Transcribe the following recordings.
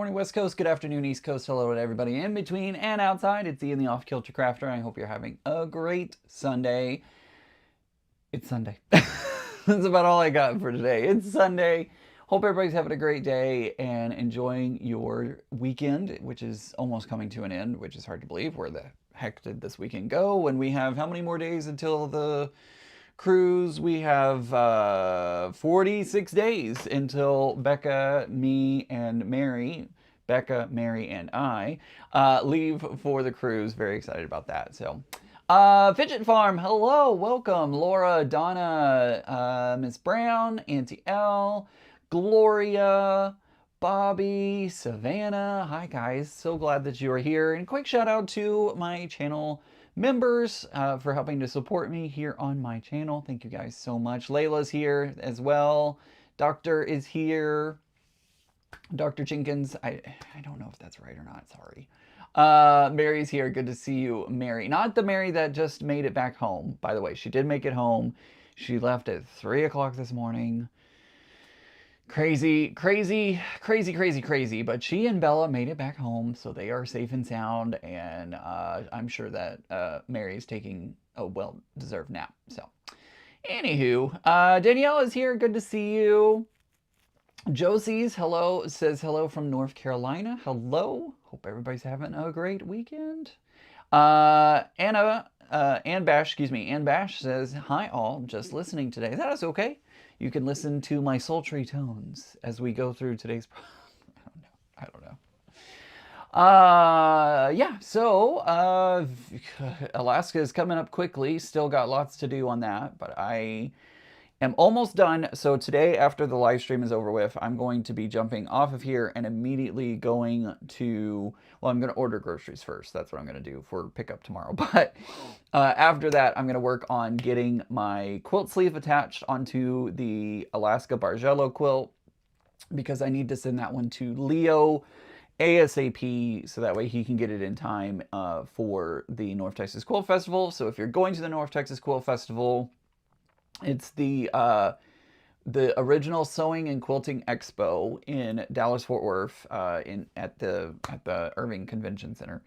morning, West Coast. Good afternoon, East Coast. Hello to everybody in between and outside. It's Ian the Off Kilter Crafter. I hope you're having a great Sunday. It's Sunday. That's about all I got for today. It's Sunday. Hope everybody's having a great day and enjoying your weekend, which is almost coming to an end, which is hard to believe. Where the heck did this weekend go? When we have how many more days until the cruise? We have 46 days until Becca, me, and Mary, Becca, Mary, and I leave for the cruise. Very excited about that. So, Fidget Farm, hello, welcome, Laura, Donna, Miss Brown, Auntie L, Gloria, Bobby, Savannah. Hi guys, so glad that you are here. And quick shout out to my channel members for helping to support me here on my channel. Thank you guys so much. Layla's here as well. Doctor is here. Dr. Jenkins, I don't know if that's right or not, sorry. Mary's here, good to see you, Mary. Not the Mary that just made it back home, by the way. She did make it home. She left at 3 o'clock this morning. Crazy, crazy, crazy, crazy, crazy. But she and Bella made it back home, so they are safe and sound. And I'm sure that Mary is taking a well-deserved nap. So, anywho, Danielle is here. Good to see you. Josie's hello says hello from North Carolina. Hello. Hope everybody's having a great weekend. Ann Bash, Ann Bash says, hi all, just listening today. That is okay. You can listen to my sultry tones as we go through today's. I don't know. Yeah, so Alaska is coming up quickly. Still got lots to do on that, but I am almost done. So today, after the live stream is over with, I'm going to be jumping off of here and immediately going to, well, I'm going to order groceries first. That's what I'm going to do for pickup tomorrow. But after that, I'm going to work on getting my quilt sleeve attached onto the Alaska Bargello quilt because I need to send that one to Leo ASAP so that way he can get it in time for the North Texas Quilt Festival. So if you're going to the North Texas Quilt Festival, it's the original Sewing and Quilting Expo in Dallas-Fort Worth at the Irving Convention Center.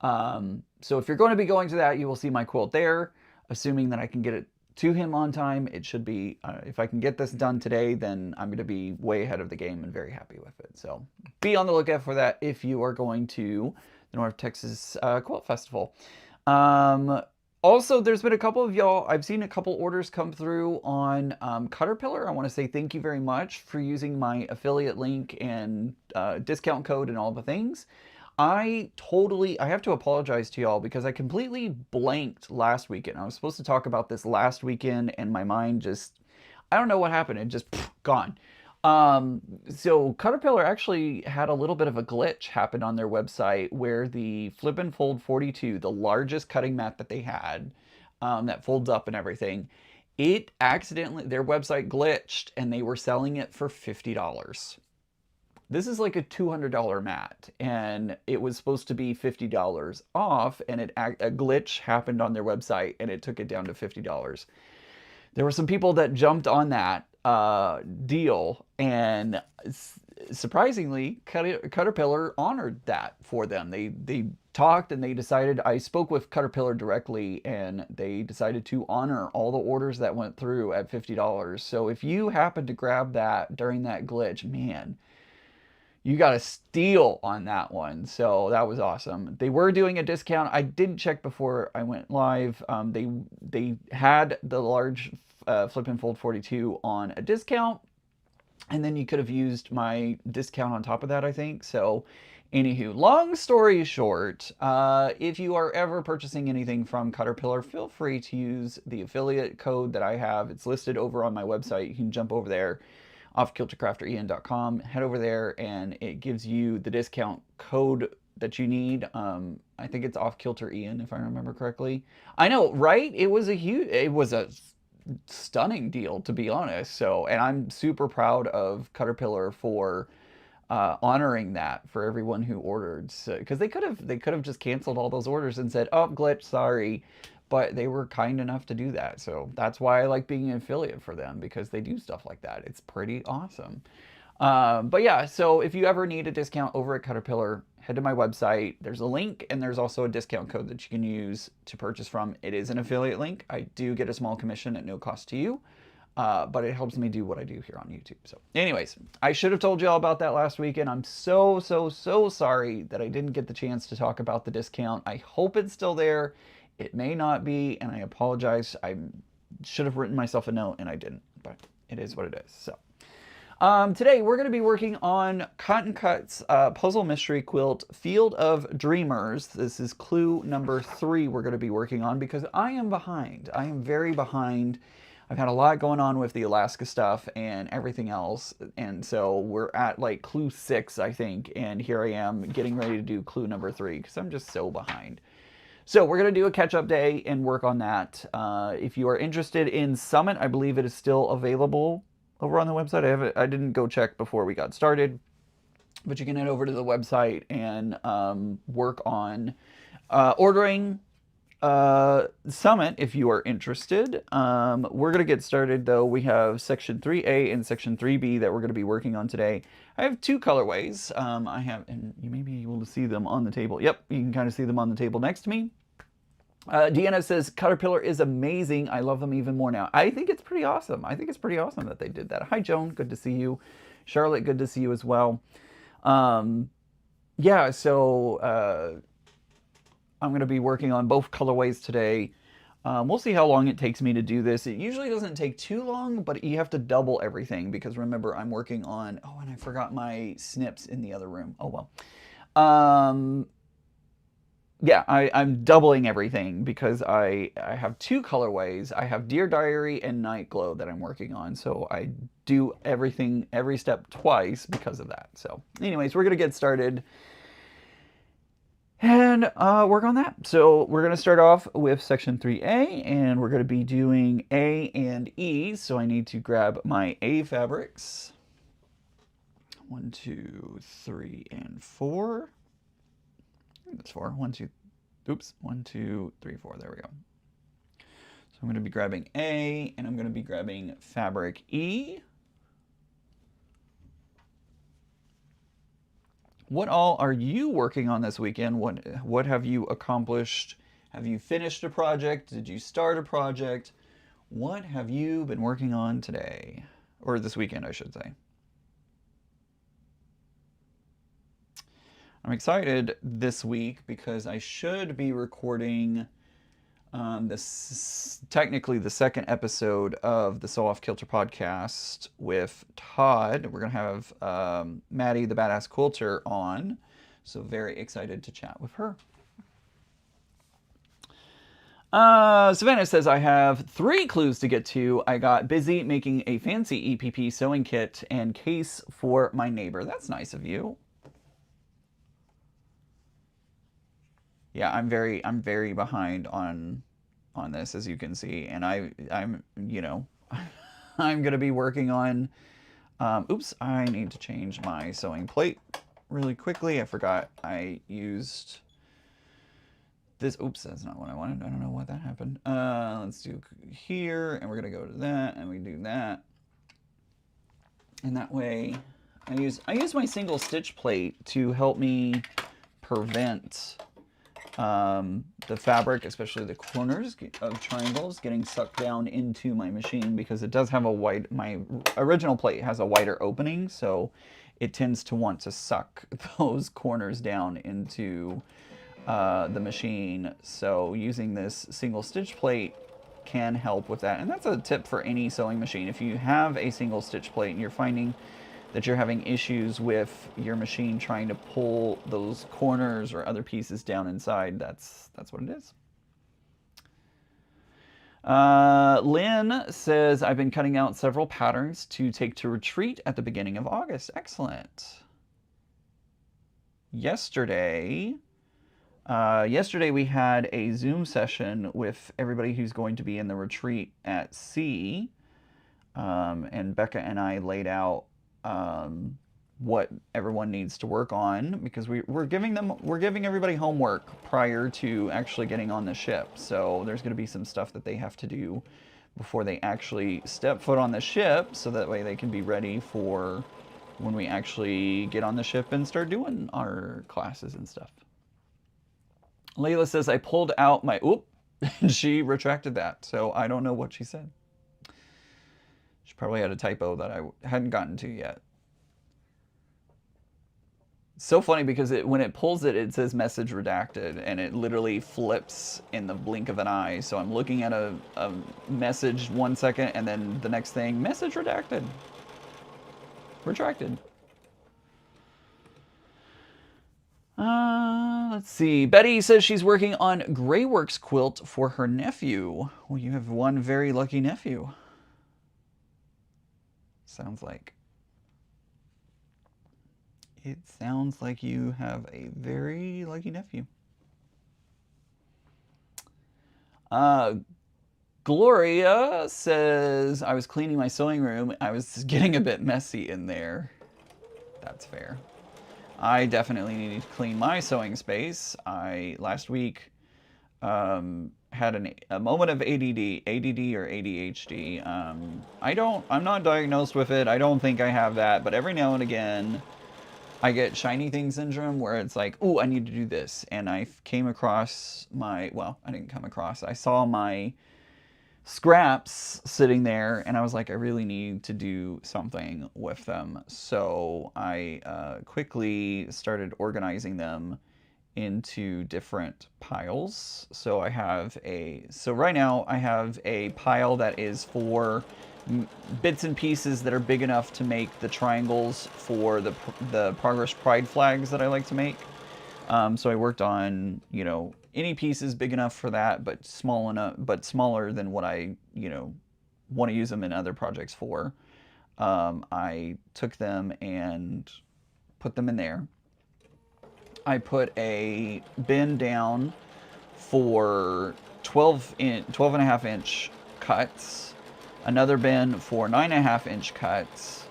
So if you're going to be going to that, you will see my quilt there. Assuming that I can get it to him on time, it should be, if I can get this done today, then I'm going to be way ahead of the game and very happy with it. So be on the lookout for that if you are going to the North Texas Quilt Festival. Also, there's been a couple of y'all, I've seen a couple orders come through on Caterpillar. I want to say thank you very much for using my affiliate link and discount code and all the things. I have to apologize to y'all because I completely blanked last weekend. I was supposed to talk about this last weekend and my mind just, I don't know what happened. It just gone. So Caterpillar actually had a little bit of a glitch happen on their website where the Flip and Fold 42, the largest cutting mat that they had, that folds up and everything, it accidentally, their website glitched and they were selling it for $50. This is like a $200 mat and it was supposed to be $50 off, and a glitch happened on their website and it took it down to $50. There were some people that jumped on that deal, and surprisingly, Caterpillar honored that for them. They talked and they decided, I spoke with Caterpillar directly, and they decided to honor all the orders that went through at $50. So if you happen to grab that during that glitch, man, you got a steal on that one. So that was awesome. They were doing a discount. I did check before I went live. They had the large Flip and Fold 42 on a discount, and then you could have used my discount on top of that, I think. So anywho, long story short, if you are ever purchasing anything from Caterpillar, feel free to use the affiliate code that I have. It's listed over on my website. You can jump over there, offkiltercrafterian.com, head over there, and it gives you the discount code that you need. I think it's offkilterian, if I remember correctly. I know, right? It was a stunning deal, to be honest. So, and I'm super proud of Caterpillar for honoring that for everyone who ordered. Because they could have just canceled all those orders and said, oh, glitch, sorry. But they were kind enough to do that. So that's why I like being an affiliate for them, because they do stuff like that. It's pretty awesome. But yeah, so if you ever need a discount over at Caterpillar, head to my website. There's a link and there's also a discount code that you can use to purchase from. It is an affiliate link. I do get a small commission at no cost to you, but it helps me do what I do here on YouTube. So anyways, I should have told you all about that last weekend. I'm so sorry that I didn't get the chance to talk about the discount. I hope it's still there. It may not be, and I apologize. I should have written myself a note and I didn't, but it is what it is. So today we're going to be working on Cotton Cut's Puzzle Mystery Quilt Field of Dreamers. This is clue number 3 we're going to be working on because I am behind. I am very behind. I've had a lot going on with the Alaska stuff and everything else, and so we're at like clue 6, I think, and here I am getting ready to do clue number 3 because I'm just so behind. So we're going to do a catch-up day and work on that. If you are interested in Summit, I believe it is still available over on the website. I didn't go check before we got started, but you can head over to the website and work on ordering Summit if you are interested. We're going to get started though. We have section 3A and section 3B that we're going to be working on today. I have 2 colorways. I have, and you may be able to see them on the table. Yep, you can kind of see them on the table next to me. Deanna says, Caterpillar is amazing. I love them even more now. I think it's pretty awesome. I think it's pretty awesome that they did that. Hi, Joan. Good to see you. Charlotte, good to see you as well. Yeah, so I'm going to be working on both colorways today. We'll see how long it takes me to do this. It usually doesn't take too long, but you have to double everything because remember, I'm working on... Oh, and I forgot my snips in the other room. Oh, well. Yeah, I'm doubling everything because I have 2 colorways. I have Dear Diary and Night Glow that I'm working on. So I do everything, every step twice because of that. So anyways, we're going to get started and work on that. So we're going to start off with section 3A and we're going to be doing A and E. So I need to grab my A fabrics. 1, 2, 3, and 4. That's 4. 1, 2. Oops. 1, 2, 3, 4. There we go. So I'm going to be grabbing A, and I'm going to be grabbing fabric E. What all are you working on this weekend? What have you accomplished? Have you finished a project? Did you start a project? What have you been working on today? Or this weekend, I should say. I'm excited this week because I should be recording technically the second episode of the Sew Off Kilter podcast with Todd. We're going to have Maddie, the Badass Quilter, on. So very excited to chat with her. Savannah says, I have 3 clues to get to. I got busy making a fancy EPP sewing kit and case for my neighbor. That's nice of you. Yeah, I'm very behind on this, as you can see, and I'm you know I'm gonna be working on. Oops, I need to change my sewing plate really quickly. I forgot I used this. Oops, that's not what I wanted. I don't know what that happened. Let's do here, and we're gonna go to that, and we do that, and that way I use my single stitch plate to help me prevent the fabric, especially the corners of triangles, getting sucked down into my machine because it does have a wide, my original plate has a wider opening, so it tends to want to suck those corners down into the machine. So using this single stitch plate can help with that. And that's a tip for any sewing machine. If you have a single stitch plate and you're finding that you're having issues with your machine trying to pull those corners or other pieces down inside, that's what it is. Lynn says, I've been cutting out several patterns to take to retreat at the beginning of August. Excellent. Yesterday we had a Zoom session with everybody who's going to be in the retreat at sea. And Becca and I laid out what everyone needs to work on because we're giving everybody homework prior to actually getting on the ship. So there's going to be some stuff that they have to do before they actually step foot on the ship, so that way they can be ready for when we actually get on the ship and start doing our classes and stuff. Layla says, I pulled out my, oop, and she retracted that. So I don't know what she said. She probably had a typo that I hadn't gotten to yet. It's so funny because when it pulls it, it says message redacted, and it literally flips in the blink of an eye. So I'm looking at a message 1 second, and then the next thing, message redacted. Retracted. Let's see. Betty says she's working on Greyworks quilt for her nephew. Well, you have one very lucky nephew. Sounds like. It sounds like you have a very lucky nephew. Gloria says, I was cleaning my sewing room. I was getting a bit messy in there. That's fair. I definitely need to clean my sewing space. I last week had a moment of ADD or ADHD. I'm not diagnosed with it. I don't think I have that, but every now and again, I get shiny thing syndrome where it's like, oh, I need to do this. And I came across I didn't come across, I saw my scraps sitting there and I was like, I really need to do something with them. So I quickly started organizing them into different piles. So right now I have a pile that is for bits and pieces that are big enough to make the triangles for the Progress Pride flags that I like to make. So I worked on, any pieces big enough for that, but smaller than what I, want to use them in other projects for. I took them and put them in there. I put a bin down for 12 and a half inch cuts, another bin for 9.5 inch cuts,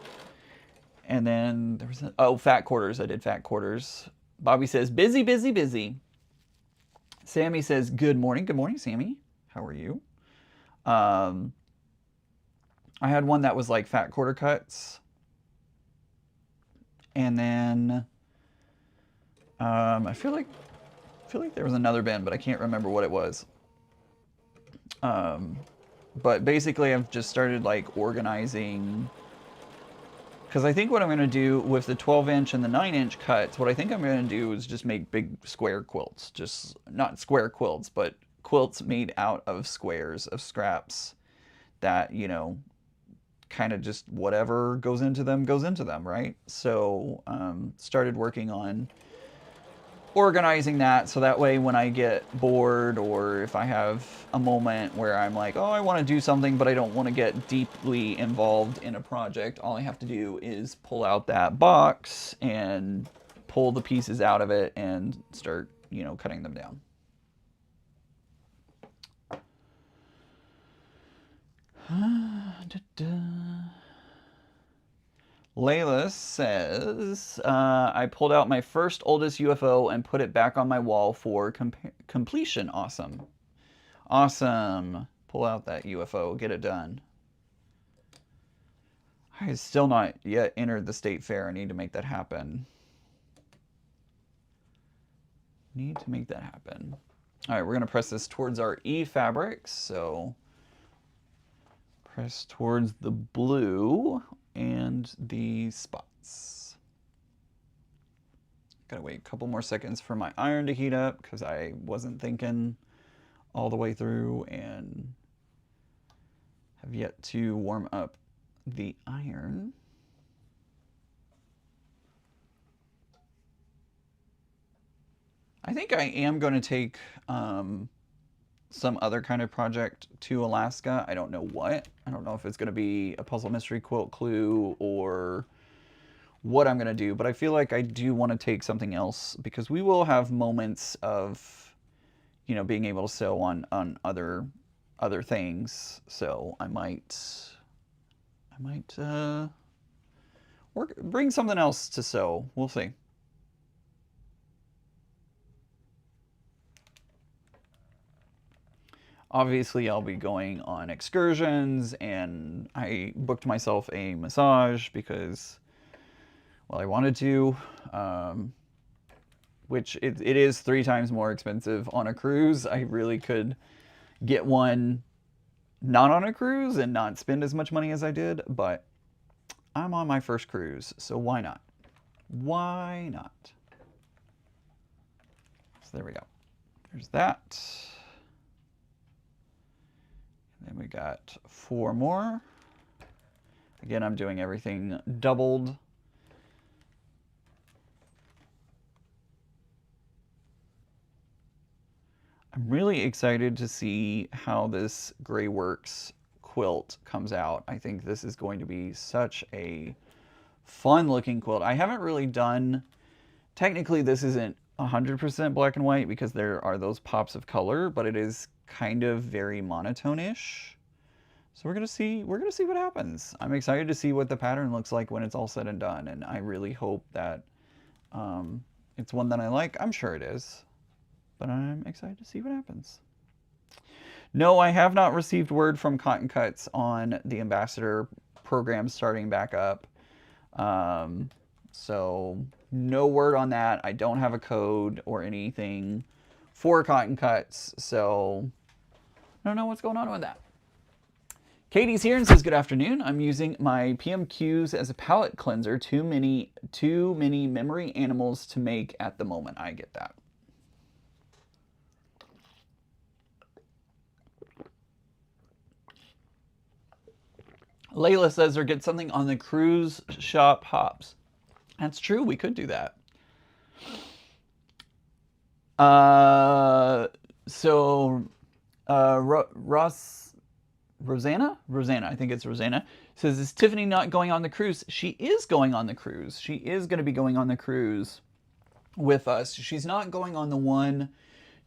and then there was fat quarters. I did fat quarters. Bobby says, busy, busy, busy. Sammy says, good morning. Good morning, Sammy. How are you? I had one that was like fat quarter cuts. And then I feel like there was another bin, but I can't remember what it was. But basically I've just started like organizing, because I think what I'm going to do with the 12 inch and the 9 inch cuts, what I think I'm going to do is just make big square quilts. Just not square quilts, but quilts made out of squares of scraps that, kind of just whatever goes into them, right? So started working on organizing that so that way when I get bored or if I have a moment where I'm like, oh, I want to do something but I don't want to get deeply involved in a project, all I have to do is pull out that box and pull the pieces out of it and start, cutting them down. Layla says, I pulled out my first oldest UFO and put it back on my wall for completion. Awesome. Awesome. Pull out that UFO. Get it done. I have still not yet entered the state fair. I need to make that happen. Need to make that happen. All right, we're going to press this towards our E fabrics. So press towards the blue and the spots. Gotta wait a couple more seconds for my iron to heat up because I wasn't thinking all the way through and have yet to warm up the iron. I think I am going to take some other kind of project to Alaska. I don't know what. I don't know if it's going to be a puzzle mystery quilt clue or what I'm going to do, but I feel like I do want to take something else because we will have moments of, being able to sew on other things. So I might bring something else to sew. We'll see. Obviously, I'll be going on excursions, and I booked myself a massage because Well, I wanted to, which it is 3 times more expensive on a cruise. I really could get one not on a cruise and not spend as much money as I did, but I'm on my first cruise, so why not? Why not? So there we go. There's that. And then we got 4 more. Again, I'm doing everything doubled. I'm really excited to see how this Greyworks quilt comes out. I think this is going to be such a fun looking quilt. I haven't really done, technically this isn't 100% black and white because there are those pops of color, but it is kind of very monotone-ish. So we're gonna see what happens. I'm excited to see what the pattern looks like when it's all said and done, and I really hope that it's one that I like. I'm sure it is. But I'm excited to see what happens. No, I have not received word from Cotton Cuts on the ambassador program starting back up. So no word on that. I don't have a code or anything for Cotton Cuts, so I don't know what's going on with that. Katie's here and says, good afternoon. I'm using my PMQs as a palette cleanser. Too many memory animals to make at the moment. I get that. Layla says, or get something on the cruise shop hops. That's true. We could do that. Rosanna, I think it's Rosanna, says, is Tiffany not going on the cruise? She is going on the cruise. She is going to be going on the cruise with us. She's not going on the one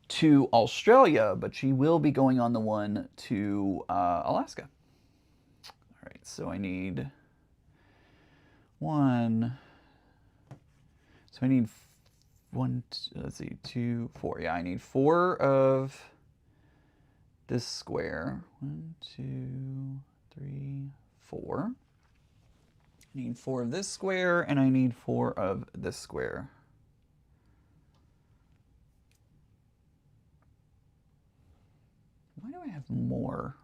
to Australia, but she will be going on the one to Alaska. All right, so I need one. So I need one, let's see, 2, 4. Yeah, I need 4 of this square. 1, 2, 3, 4. I need 4 of this square, and I need 4 of this square. Why do I have more?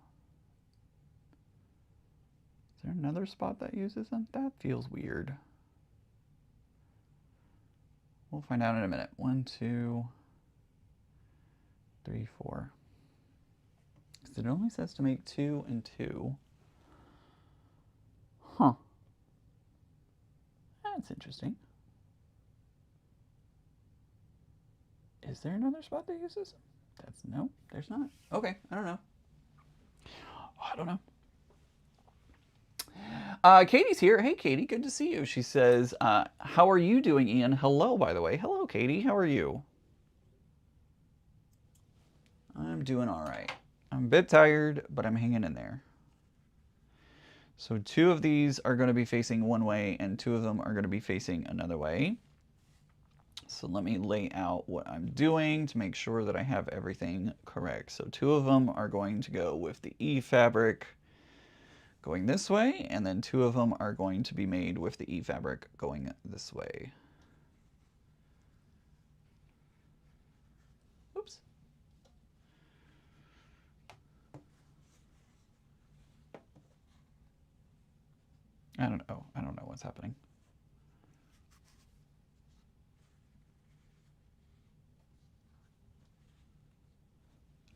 Is there another spot that uses them? That feels weird. We'll find out in a minute. 1, 2, 3, 4. Because it only says to make 2 and 2. Huh. That's interesting. Is there another spot that uses them? No, there's not. Okay, I don't know. I don't know. Katie's here. Hey, Katie, good to see you. She says, how are you doing, Ian? Hello, by the way. Hello, Katie. How are you? I'm doing all right. I'm a bit tired, but I'm hanging in there. So 2 of these are going to be facing one way, and 2 of them are going to be facing another way. So let me lay out what I'm doing to make sure that I have everything correct. So 2 of them are going to go with the E fabric going this way, and then 2 of them are going to be made with the E fabric going this way. Oops. I don't know what's happening.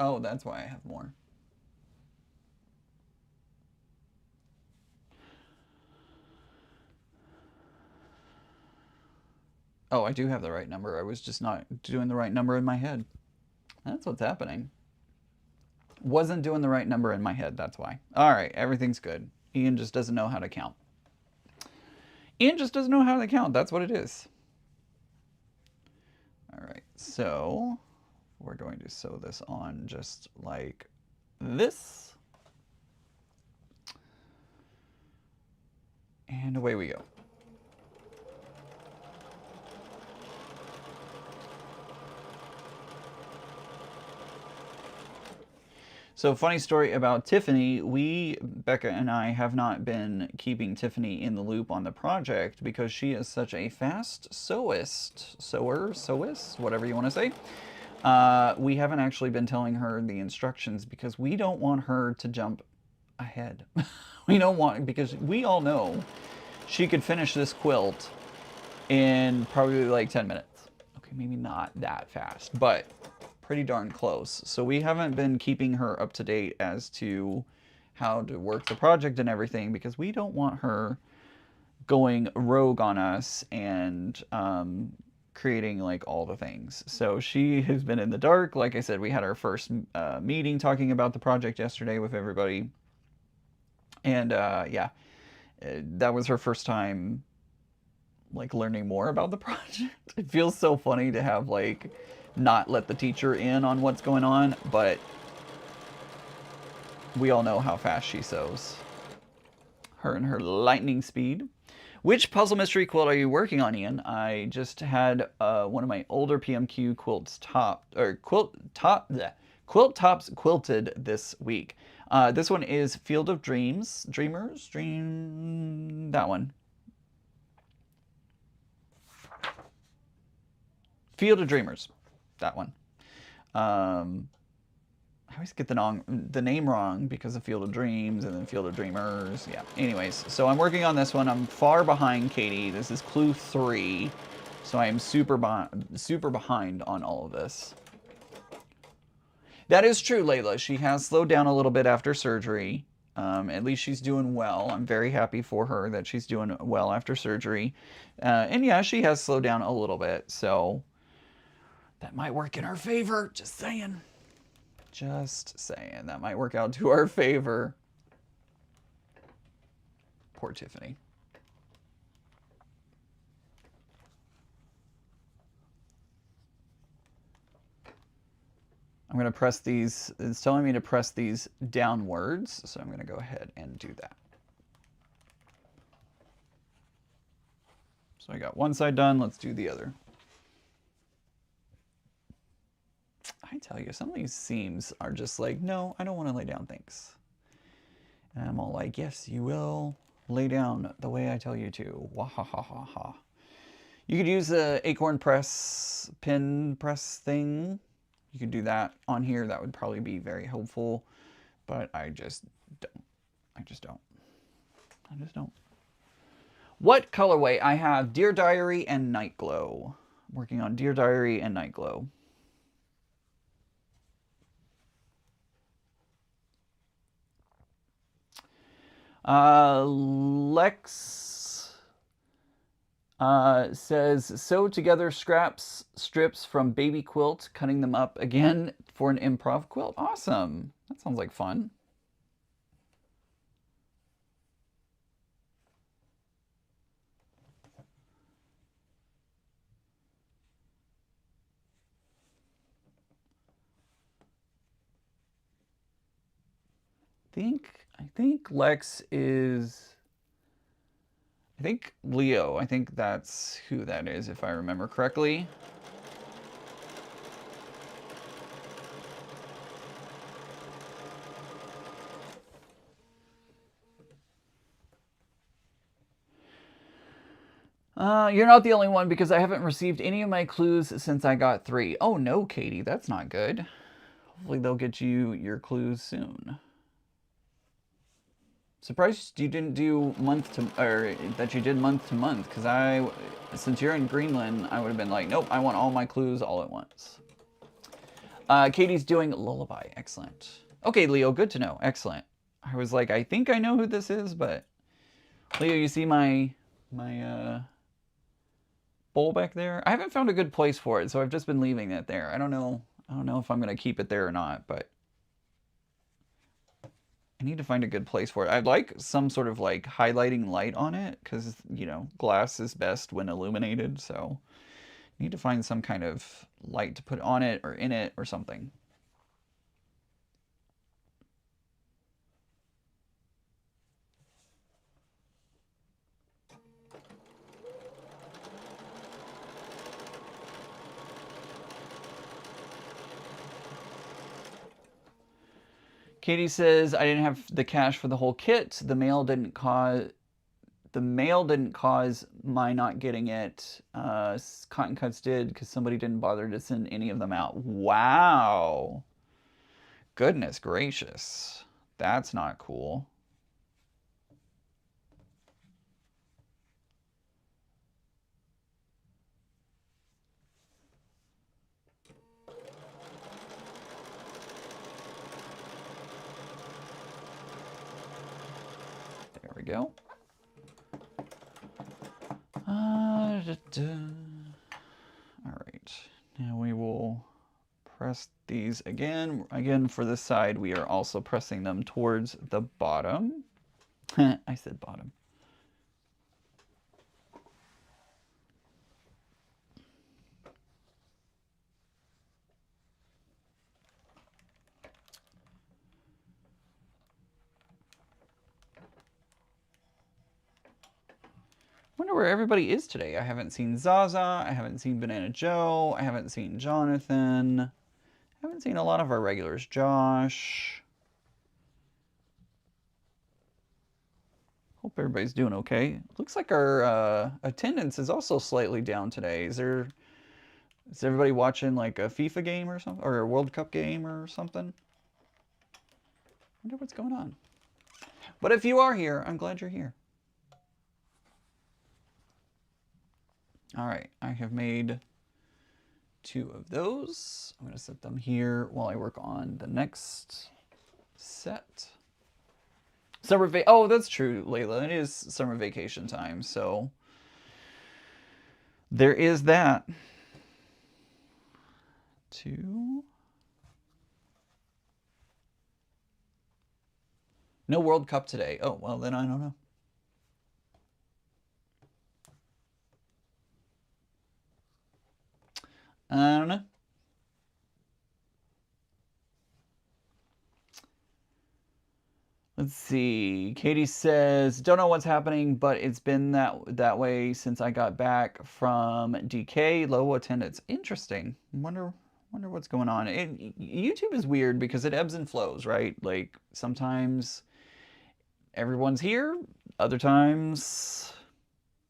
Oh, that's why I have more. Oh, I do have the right number. I was just not doing the right number in my head. That's what's happening. Wasn't doing the right number in my head, that's why. All right, everything's good. Ian just doesn't know how to count. Ian just doesn't know how to count. That's what it is. All right, so we're going to sew this on just like this. And away we go. So, funny story about Tiffany. Becca and I, have not been keeping Tiffany in the loop on the project because she is such a fast sewist, whatever you want to say. We haven't actually been telling her the instructions because we don't want her to jump ahead. We don't want, because we all know she could finish this quilt in probably like 10 minutes. Okay, maybe not that fast, but pretty darn close. So we haven't been keeping her up to date as to how to work the project and everything because we don't want her going rogue on us and creating like all the things. So she has been in the dark. Like I said, we had our first meeting talking about the project yesterday with everybody. And yeah, that was her first time like learning more about the project. It feels so funny to have like not let the teacher in on what's going on, but we all know how fast she sews. Her and her lightning speed. Which puzzle mystery quilt are you working on, Ian? I just had one of my older PMQ quilts quilt tops quilted this week. This one is Field of Dreams, that one. Field of Dreamers, that one. I always get the name wrong because of Field of Dreams and then Field of Dreamers. Yeah. Anyways, so I'm working on this one. I'm far behind Katie. This is clue 3, so I am super behind on all of this. That is true, Layla. She has slowed down a little bit after surgery. At least she's doing well. I'm very happy for her that she's doing well after surgery. And yeah, she has slowed down a little bit, so that might work in her favor. Just saying. Just saying. That might work out to our favor. Poor Tiffany. I'm going to press these. It's telling me to press these downwards, so I'm going to go ahead and do that. So I got one side done. Let's do the other. I tell you, some of these seams are just like, no, I don't want to lay down things. And I'm all like, yes, you will lay down the way I tell you to. Wahahaha. You could use the acorn press, pin press thing. You could do that on here. That would probably be very helpful. But I just don't. I just don't. What colorway? I have Dear Diary and Night Glow. I'm working on Dear Diary and Night Glow. Lex says, sew together strips from baby quilt, cutting them up again for an improv quilt. Awesome. That sounds like fun. I think Lex is, I think Leo. I think that's who that is, if I remember correctly. You're not the only one because I haven't received any of my clues since I got 3. Oh no, Katie, that's not good. Hopefully they'll get you your clues soon. Surprised you didn't do month to, or that you did month to month, because since you're in Greenland, I would have been like, nope, I want all my clues all at once. Katie's doing Lullaby. Excellent. Okay, Leo, good to know. Excellent. I was like, I think I know who this is, but Leo, you see my bowl back there? I haven't found a good place for it, so I've just been leaving it there. I don't know if I'm gonna keep it there or not, but I need to find a good place for it. I'd like some sort of like highlighting light on it because, you know, glass is best when illuminated. So I need to find some kind of light to put on it or in it or something. Katie says, I didn't have the cash for the whole kit. The mail didn't cause my not getting it. Cotton Cuts did because somebody didn't bother to send any of them out. Wow. Goodness gracious. That's not cool. There we go. All right, now we will press these again. Again, for this side, we are also pressing them towards the bottom. I said bottom. Wonder where everybody is today. I haven't seen Zaza, I haven't seen Banana Joe, I haven't seen Jonathan, I haven't seen a lot of our regulars. Josh. Hope everybody's doing okay. Looks like our attendance is also slightly down today. Is everybody watching like a FIFA game or something, or a World Cup game or something? Wonder what's going on. But if you are here, I'm glad you're here. All right, I have made 2 of those. I'm gonna set them here while I work on the next set. Oh, that's true, Layla. It is summer vacation time, so there is that. 2. No World Cup today. Oh, well, then I don't know. I don't know. Let's see. Katie says, don't know what's happening, but it's been that way since I got back from DK. Low attendance. Interesting. Wonder what's going on. YouTube is weird because it ebbs and flows, right? Like sometimes everyone's here, other times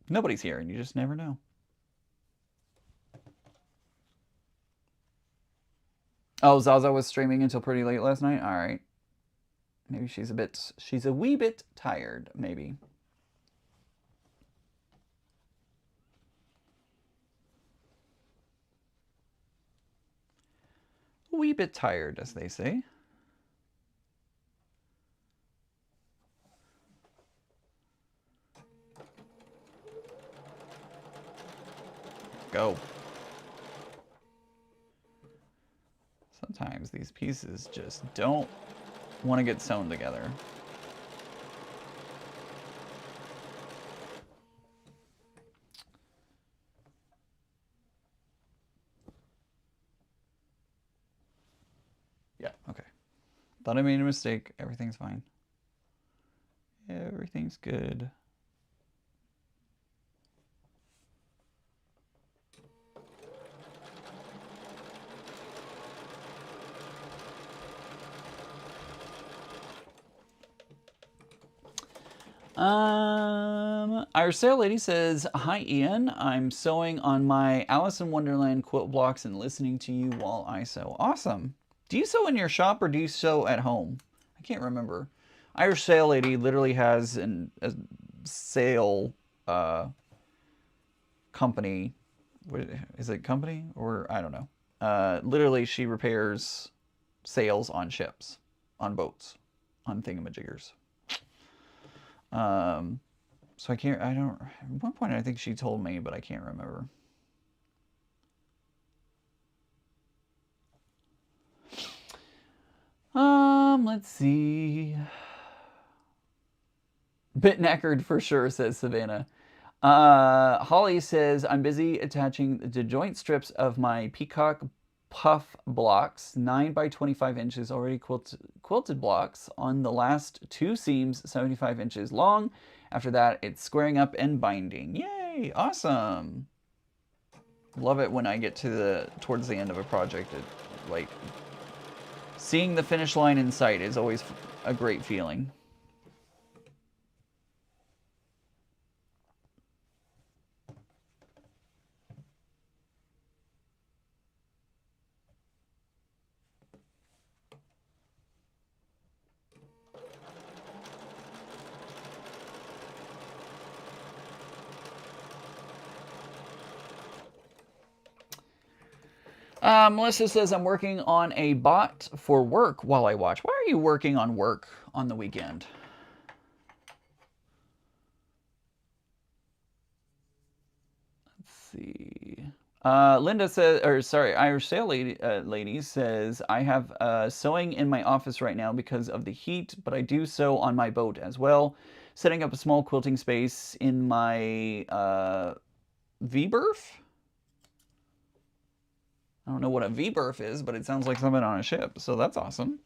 nobody's here, and you just never know. Oh, Zaza was streaming until pretty late last night? All right. Maybe she's a wee bit tired, maybe. A wee bit tired, as they say. Go. Sometimes these pieces just don't want to get sewn together. Yeah, okay. Thought I made a mistake. Everything's fine. Everything's good. Our sale lady says, hi Ian, I'm sewing on my Alice in Wonderland quilt blocks and listening to you while I sew. Awesome. Do you sew in your shop or do you sew at home? I can't remember. Irish sale lady literally has a sale company. Is it company or I don't know. Literally she repairs sails on ships, on boats, on thingamajiggers. So at one point I think she told me, but I can't remember. Let's see. Bit knackered for sure, says Savannah. Holly says, I'm busy attaching the joint strips of my peacock puff blocks, 9 by 25 inches, already quilted blocks on the last 2 seams, 75 inches long. After that, it's squaring up and binding. Yay, awesome. Love it when I get towards the end of a project, it like seeing the finish line in sight is always a great feeling. Melissa says, I'm working on a bot for work while I watch. Why are you working on work on the weekend? Let's see. Linda says, or sorry, Irish Sale lady says, I have sewing in my office right now because of the heat, but I do sew on my boat as well. Setting up a small quilting space in my V-berth. I don't know what a V-berth is, but it sounds like something on a ship, so that's awesome.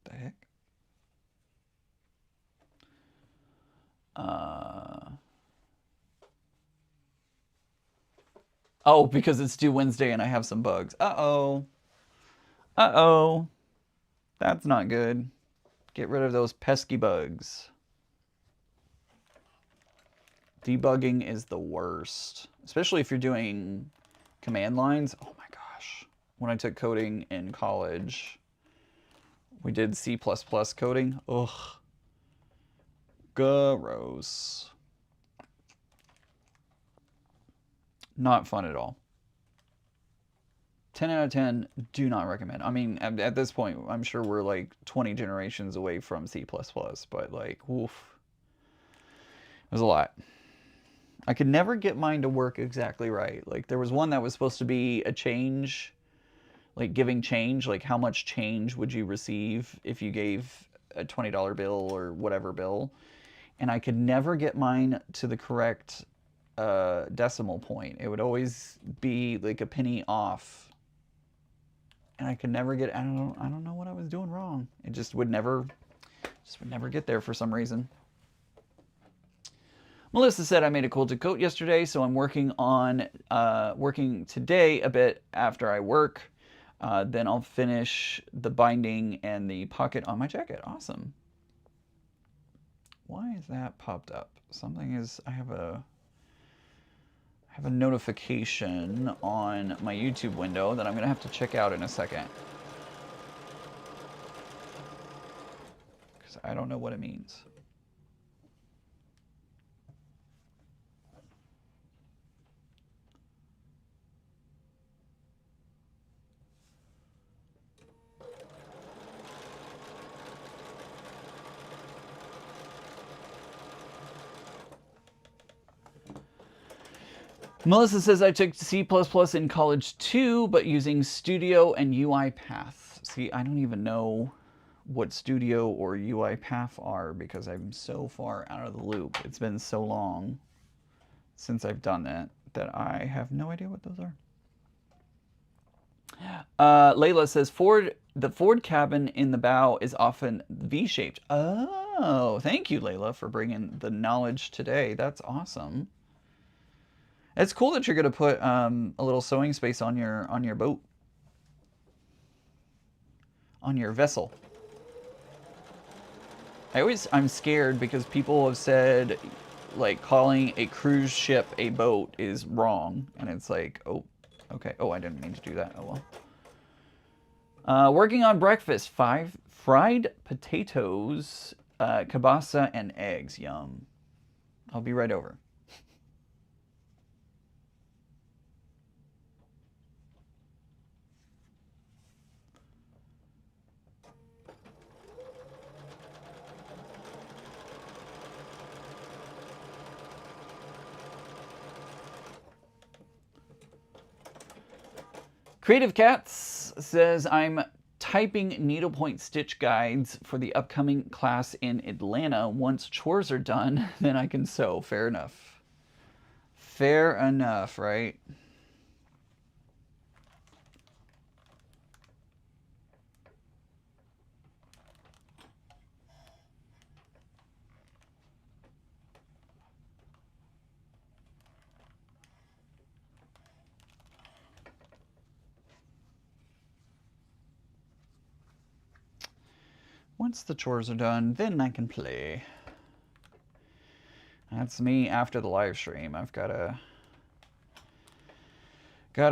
The heck? Oh, because it's due Wednesday and I have some bugs. Uh-oh. Uh-oh. That's not good. Get rid of those pesky bugs. Debugging is the worst, especially if you're doing command lines. Oh my gosh. When I took coding in college, we did C++ coding. Ugh. Gross. Not fun at all. 10 out of 10, do not recommend. I mean, at this point, I'm sure we're like 20 generations away from C++, but like, oof. It was a lot. I could never get mine to work exactly right. Like, there was one that was supposed to be a change, like giving change, like how much change would you receive if you gave a $20 bill or whatever bill. And I could never get mine to the correct decimal point. It would always be like a penny off. And I could never get, I don't know what I was doing wrong. It just would never get there for some reason. Melissa said, I made a quilted coat yesterday, so I'm working on, working today a bit after I work. Then I'll finish the binding and the pocket on my jacket. Awesome. Why is that popped up? Something is, I have a notification on my YouTube window that I'm going to have to check out in a second. Because I don't know what it means. Melissa says, I took C++ in college too, but using Studio and UiPath. See, I don't even know what Studio or UiPath are because I'm so far out of the loop. It's been so long since I've done that I have no idea what those are. Layla says, the Ford cabin in the bow is often V-shaped. Oh, thank you, Layla, for bringing the knowledge today. That's awesome. It's cool that you're going to put a little sewing space on your boat, on your vessel. I'm scared because people have said, like, calling a cruise ship a boat is wrong, and it's like, oh, okay. Oh, I didn't mean to do that. Oh well. Working on breakfast: 5 fried potatoes, kielbasa, and eggs. Yum. I'll be right over. Creative Cats says, I'm typing needlepoint stitch guides for the upcoming class in Atlanta. Once chores are done, then I can sew. Fair enough. Fair enough, right? Once the chores are done, then I can play. That's me after the live stream. I've gotta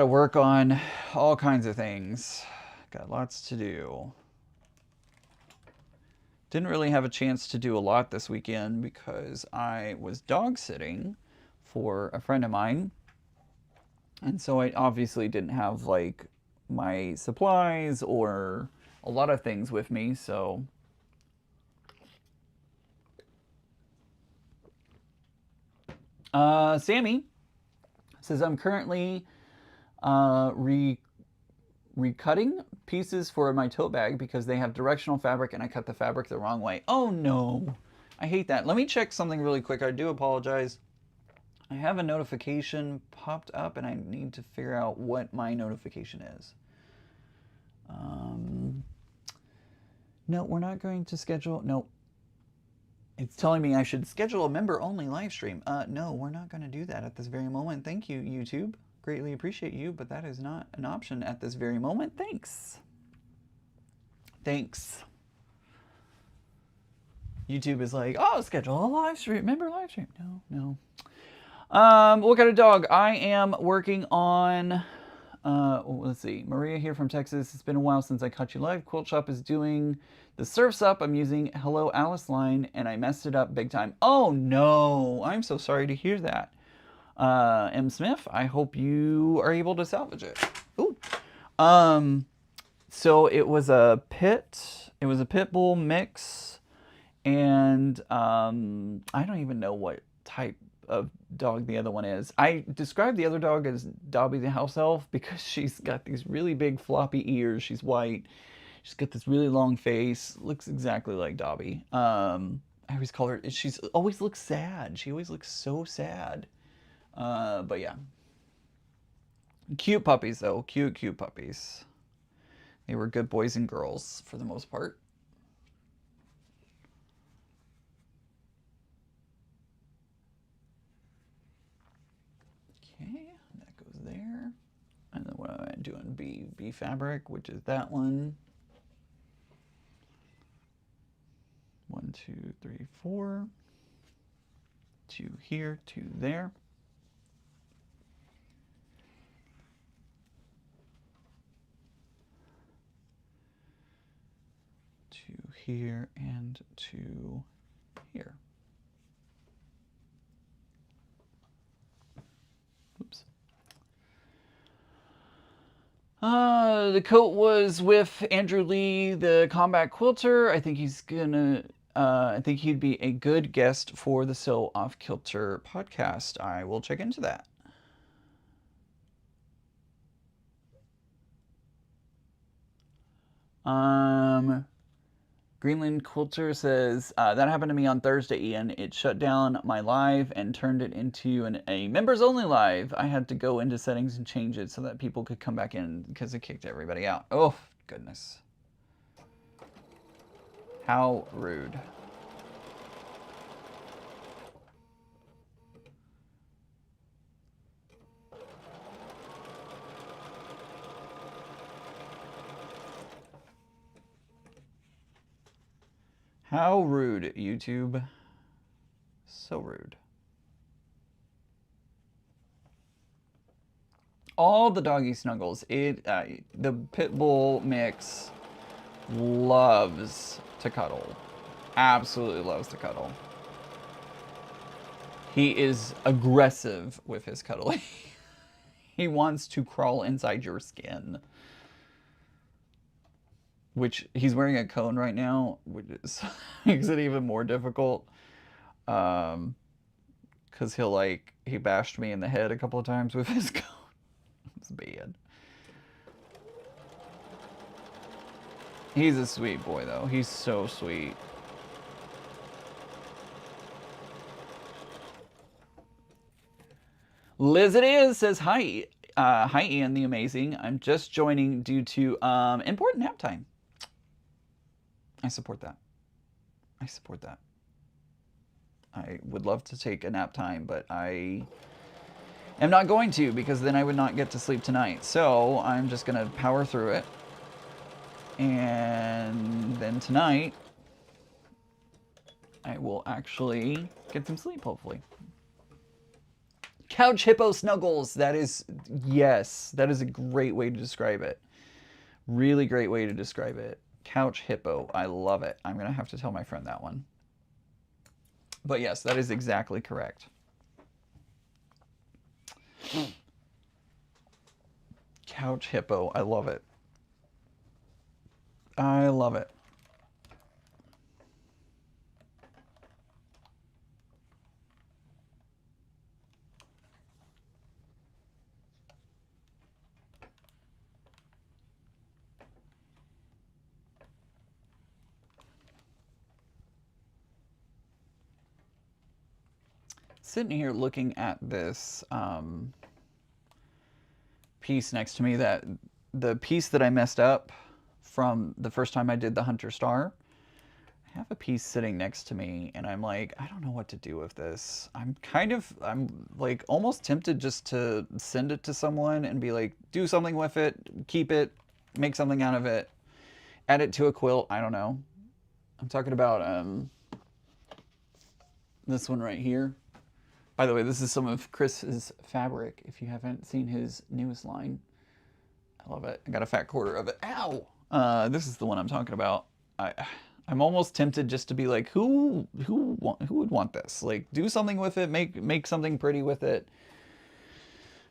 work on all kinds of things. Got lots to do. Didn't really have a chance to do a lot this weekend because I was dog sitting for a friend of mine. And so I obviously didn't have like my supplies or a lot of things with me, so Sammy says I'm currently recutting pieces for my tote bag because they have directional fabric and I cut the fabric the wrong way. Oh no, I hate that. Let me check something really quick. I do apologize. I have a notification popped up and I need to figure out what my notification is. No, we're not going to schedule. No. It's telling me I should schedule a member-only live stream. No, we're not going to do that at this very moment. Thank you, YouTube. Greatly appreciate you, but that is not an option at this very moment. Thanks. Thanks. YouTube is like, oh, schedule a live stream, member live stream. No. What kind of dog? I am working on, let's see, Maria here from Texas. It's been a while since I caught you live. Quilt Shop is doing the Surf's Up. I'm using Hello Alice line, and I messed it up big time. Oh, no. I'm so sorry to hear that. M. Smith, I hope you are able to salvage it. Ooh. So it was a pit bull mix, and I don't even know what type of dog the other one is. I described the other dog as Dobby the house elf because she's got these really big floppy ears. She's white. She's got this really long face. Looks exactly like Dobby. I always call her, she's always looks sad. She always looks so sad. But yeah. Cute puppies though. Cute puppies. They were good boys and girls for the most part. Okay, that goes there. And then what am I doing? B fabric, which is that one. 1, 2, 3, 4. 2 here, 2 there. 2 here and 2 here. Oops. The coat was with Andrew Lee, the combat quilter. I think he's gonna, I think he'd be a good guest for the Sew Off Kilter podcast. I will check into that. Greenland Quilter says, that happened to me on Thursday, Ian. It shut down my live and turned it into a members only live. I had to go into settings and change it so that people could come back in because it kicked everybody out. Oh, goodness. How rude. How rude, YouTube. So rude. All the doggy snuggles. The pit bull mix loves to cuddle. Absolutely loves to cuddle. He is aggressive with his cuddling. He wants to crawl inside your skin. Which he's wearing a cone right now, which makes it even more difficult. Because he bashed me in the head a couple of times with his cone. It's bad. He's a sweet boy, though. He's so sweet. Liz it is says, hi. Hi, Ian the Amazing. I'm just joining due to important nap time. I support that. I support that. I would love to take a nap time, but I am not going to because then I would not get to sleep tonight. So I'm just going to power through it. And then tonight, I will actually get some sleep, hopefully. Couch hippo snuggles. That is, yes, that is a great way to describe it. Really great way to describe it. Couch hippo. I love it. I'm going to have to tell my friend that one. But yes, that is exactly correct. Couch hippo. I love it. I love it. Sitting here looking at this piece next to me, that the piece that I messed up from the first time I did the Hunter Star, I have a piece sitting next to me and I'm like, I don't know what to do with this. I'm like almost tempted just to send it to someone and be like, do something with it, keep it, make something out of it, add it to a quilt. I don't know. I'm talking about this one right here. By the way, this is some of Chris's fabric. If you haven't seen his newest line, I love it. I got a fat quarter of it. Ow! This is the one I'm talking about. I'm almost tempted just to be like, who would want this? Like, do something with it. Make something pretty with it.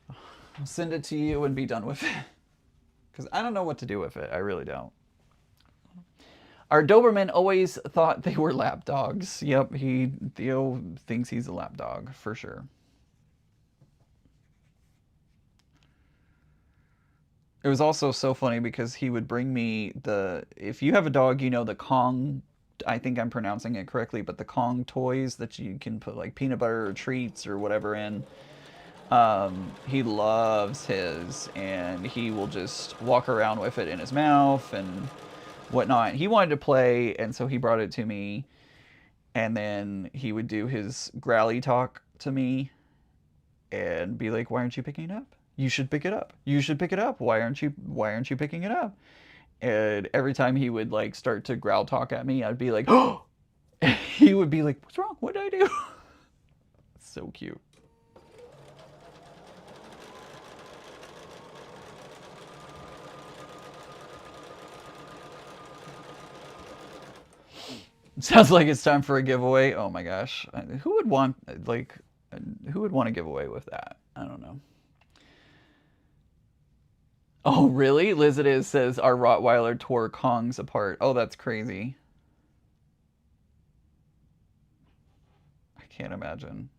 I'll send it to you and be done with it. Because I don't know what to do with it. I really don't. Our Doberman always thought they were lap dogs. Yep, Theo thinks he's a lap dog, for sure. It was also so funny because he would bring me if you have a dog, you know, the Kong, I think I'm pronouncing it correctly, but the Kong toys that you can put like peanut butter or treats or whatever in. He loves his, and he will just walk around with it in his mouth and whatnot. He wanted to play, and so he brought it to me, and then he would do his growly talk to me and be like, why aren't you picking it up? You should pick it up. You should pick it up. Why aren't you picking it up? And every time he would like start to growl talk at me, I'd be like, oh, he would be like, what's wrong? What did I do? So cute. Sounds like it's time for a giveaway. Oh my gosh. Who would want a giveaway with that? I don't know. Oh, really? Liz it is says our Rottweiler tore Kongs apart. Oh, that's crazy. I can't imagine.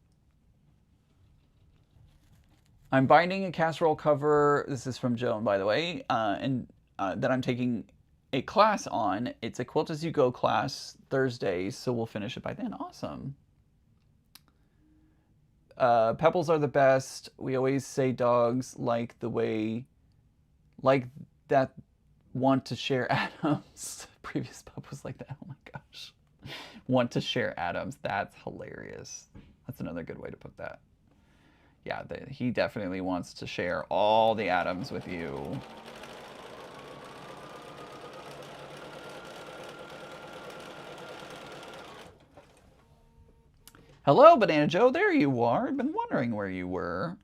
I'm binding a casserole cover. This is from Joan, by the way, and that I'm taking a class on. It's a Quilt As You Go class Thursdays, so we'll finish it by then. Awesome. Pebbles are the best. We always say dogs like that want to share atoms. Previous pup was like that. Oh my gosh. Want to share atoms. That's hilarious. That's another good way to put that. Yeah, he definitely wants to share all the atoms with you. Hello, Banana Joe. There you are. I've been wondering where you were.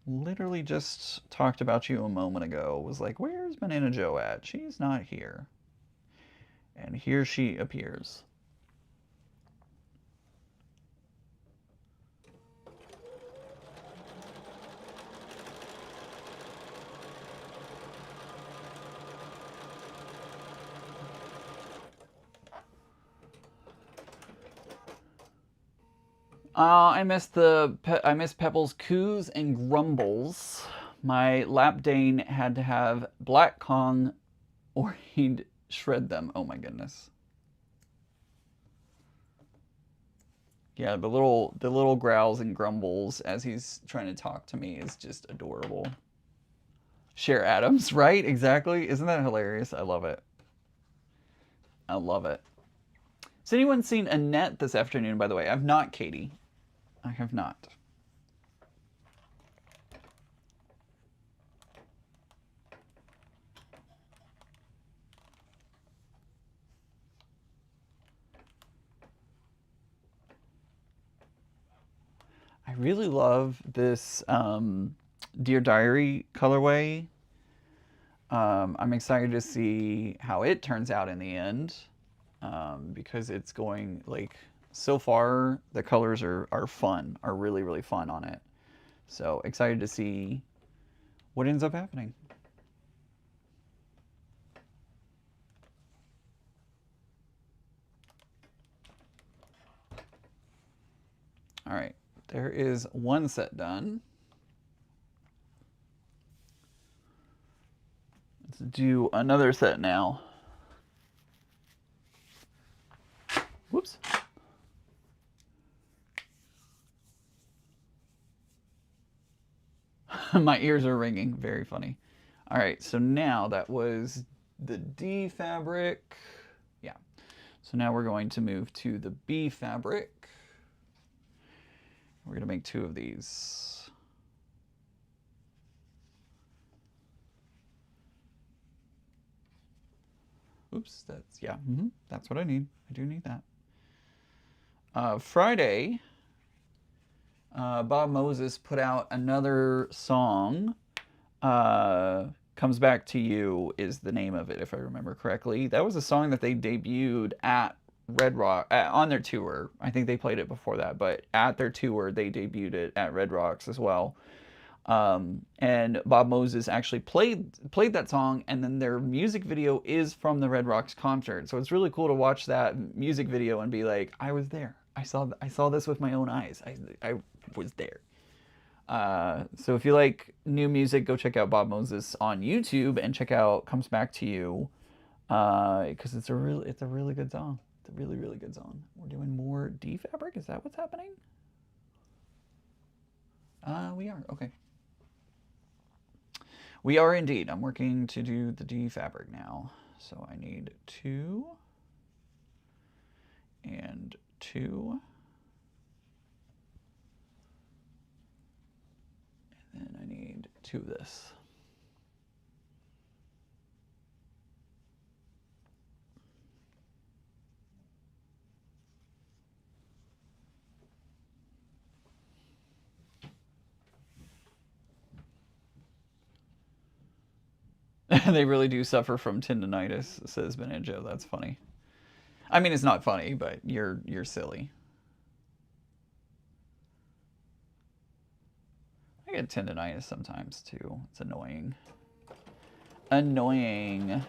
Literally just talked about you a moment ago. Was like, where's Banana Joe at? She's not here. And here she appears. I miss Pebbles' coos and grumbles. My lap Dane had to have Black Kong or he'd shred them. Oh my goodness. Yeah, the little growls and grumbles as he's trying to talk to me is just adorable. Share atoms, right? Exactly. Isn't that hilarious? I love it. I love it. Has anyone seen Annette this afternoon, by the way? I've not, Katie. I have not. I really love this Dear Diary colorway. I'm excited to see how it turns out in the end, because it's going, like, so far the colors are fun, are really, really fun on it. So excited to see what ends up happening. All right, there is one set done. Let's do another set now. Whoops. My ears are ringing. Very funny. All right, so now that was the D fabric. Yeah. So now we're going to move to the B fabric. We're going to make 2 of these. Oops, that's, yeah, that's what I need. I do need that. Friday, Bob Moses put out another song. Comes Back to You is the name of it, if I remember correctly. That was a song that they debuted at Red Rock on their tour. I think they played it before that, but at their tour they debuted it at Red Rocks as well. And Bob Moses actually played that song, and then their music video is from the Red Rocks concert. So it's really cool to watch that music video and be like, I was there. I saw this with my own eyes. I was there. So if you like new music, go check out Bob Moses on YouTube and check out Comes Back to You, because it's a really good song. It's a really, really good song. We're doing more D fabric. Is that what's happening? We are. Okay. We are indeed. I'm working to do the D fabric now. So I need 2 and 2. And then I need 2 of this. They really do suffer from tendonitis, says Benenjo. That's funny. I mean, it's not funny, but you're silly. I get tendonitis sometimes too. It's annoying. Annoying.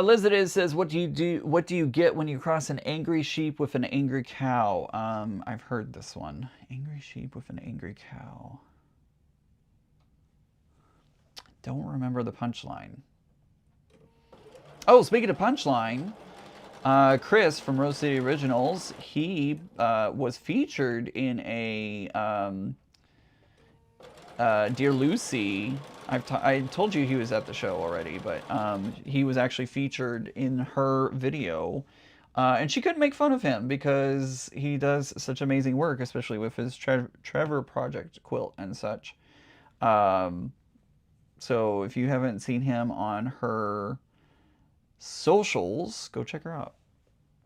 Liz it is says, what do you get when you cross an angry sheep with an angry cow? I've heard this one. Angry sheep with an angry cow. Don't remember the punchline. Oh, speaking of punchline, Chris from Rose City Originals, he was featured in a Dear Lucy. I told you he was at the show already, but he was actually featured in her video. And she couldn't make fun of him because he does such amazing work, especially with his Trevor Project quilt and such. So if you haven't seen him on her socials, go check her out.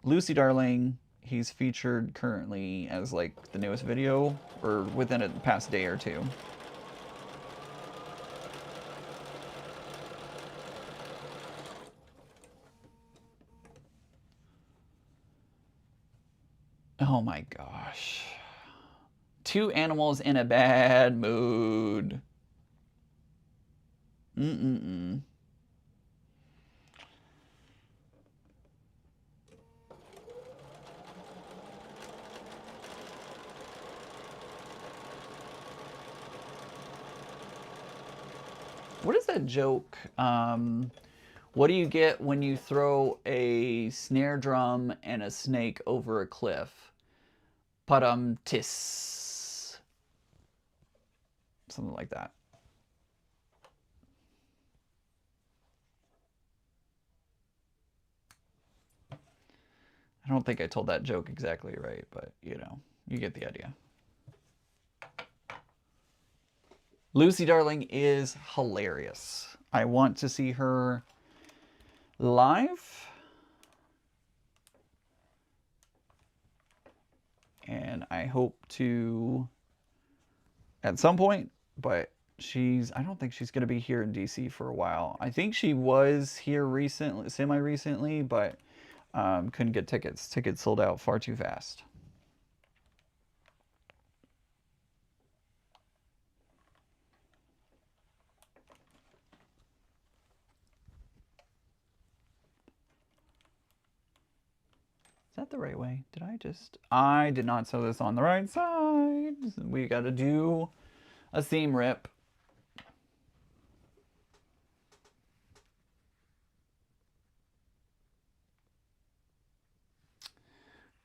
Lucy Darling, he's featured currently as like the newest video, or within a past day or two. Oh my gosh. 2 animals in a bad mood. Mm-mm-mm. What is that joke? What do you get when you throw a snare drum and a snake over a cliff? Padum-tis. Something like that. I don't think I told that joke exactly right, but you know, you get the idea. Lucy Darling is hilarious. I want to see her live. And I hope to at some point, but I don't think she's going to be here in DC for a while. I think she was here recently, semi-recently, but couldn't get tickets. Tickets sold out far too fast. Is that the right way? I did not sew this on the right side. We got to do a seam rip.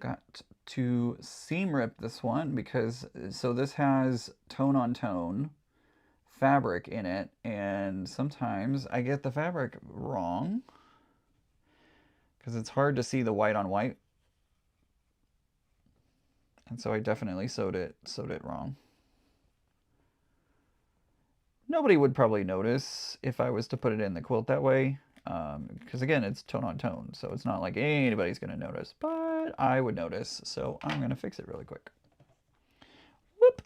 Got to seam rip this one because, so this has tone on tone fabric in it, and sometimes I get the fabric wrong because it's hard to see the white on white. And so I definitely sewed it wrong. Nobody would probably notice if I was to put it in the quilt that way, because again, it's tone on tone, so it's not like anybody's going to notice, but I would notice, so I'm going to fix it really quick. Whoop.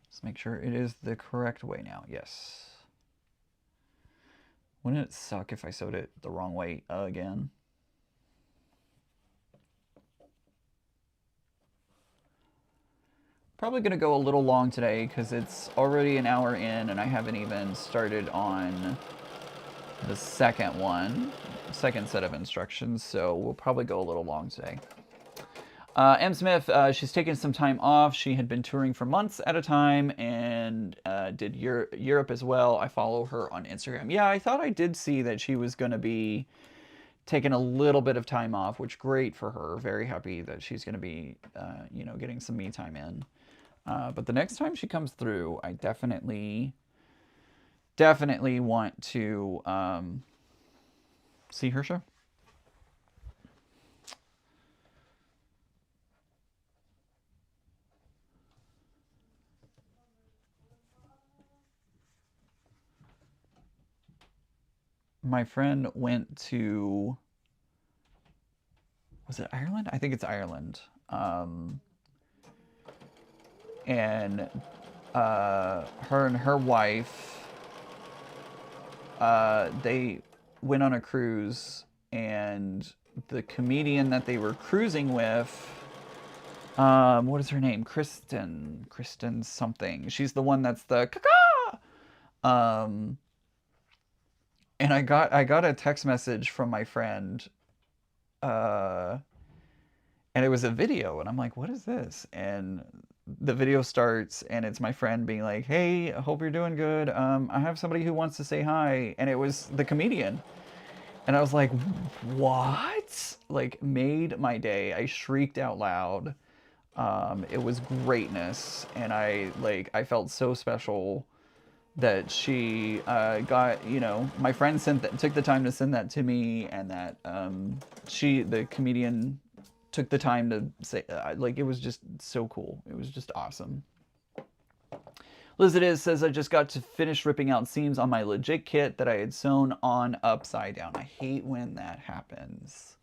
Let's make sure it is the correct way now. Yes. Wouldn't it suck if I sewed it the wrong way again? Probably going to go a little long today because it's already an hour in and I haven't even started on the second set of instructions, so we'll probably go a little long today. M. Smith, she's taken some time off. She had been touring for months at a time and did Europe as well. I follow her on Instagram. Yeah, I thought I did see that she was going to be taking a little bit of time off, which great for her. Very happy that she's going to be, getting some me time in. But the next time she comes through, I definitely want to see her show. My friend went to, was it Ireland? I think it's Ireland. And her and her wife, they went on a cruise, and the comedian that they were cruising with, what is her name? Kristen something. She's the one that's the caca. And I got a text message from my friend, and it was a video, and I'm like, what is this? And the video starts, and it's my friend being like, hey, I hope you're doing good. I have somebody who wants to say hi. And it was the comedian. And I was like, what? Like, made my day. I shrieked out loud. It was greatness. And I felt so special that she got, my friend took the time to send that to me, and that the comedian took the time to say, it was just so cool. It was just awesome. Liz It Is says, I just got to finish ripping out seams on my legit kit that I had sewn on upside down. I hate when that happens,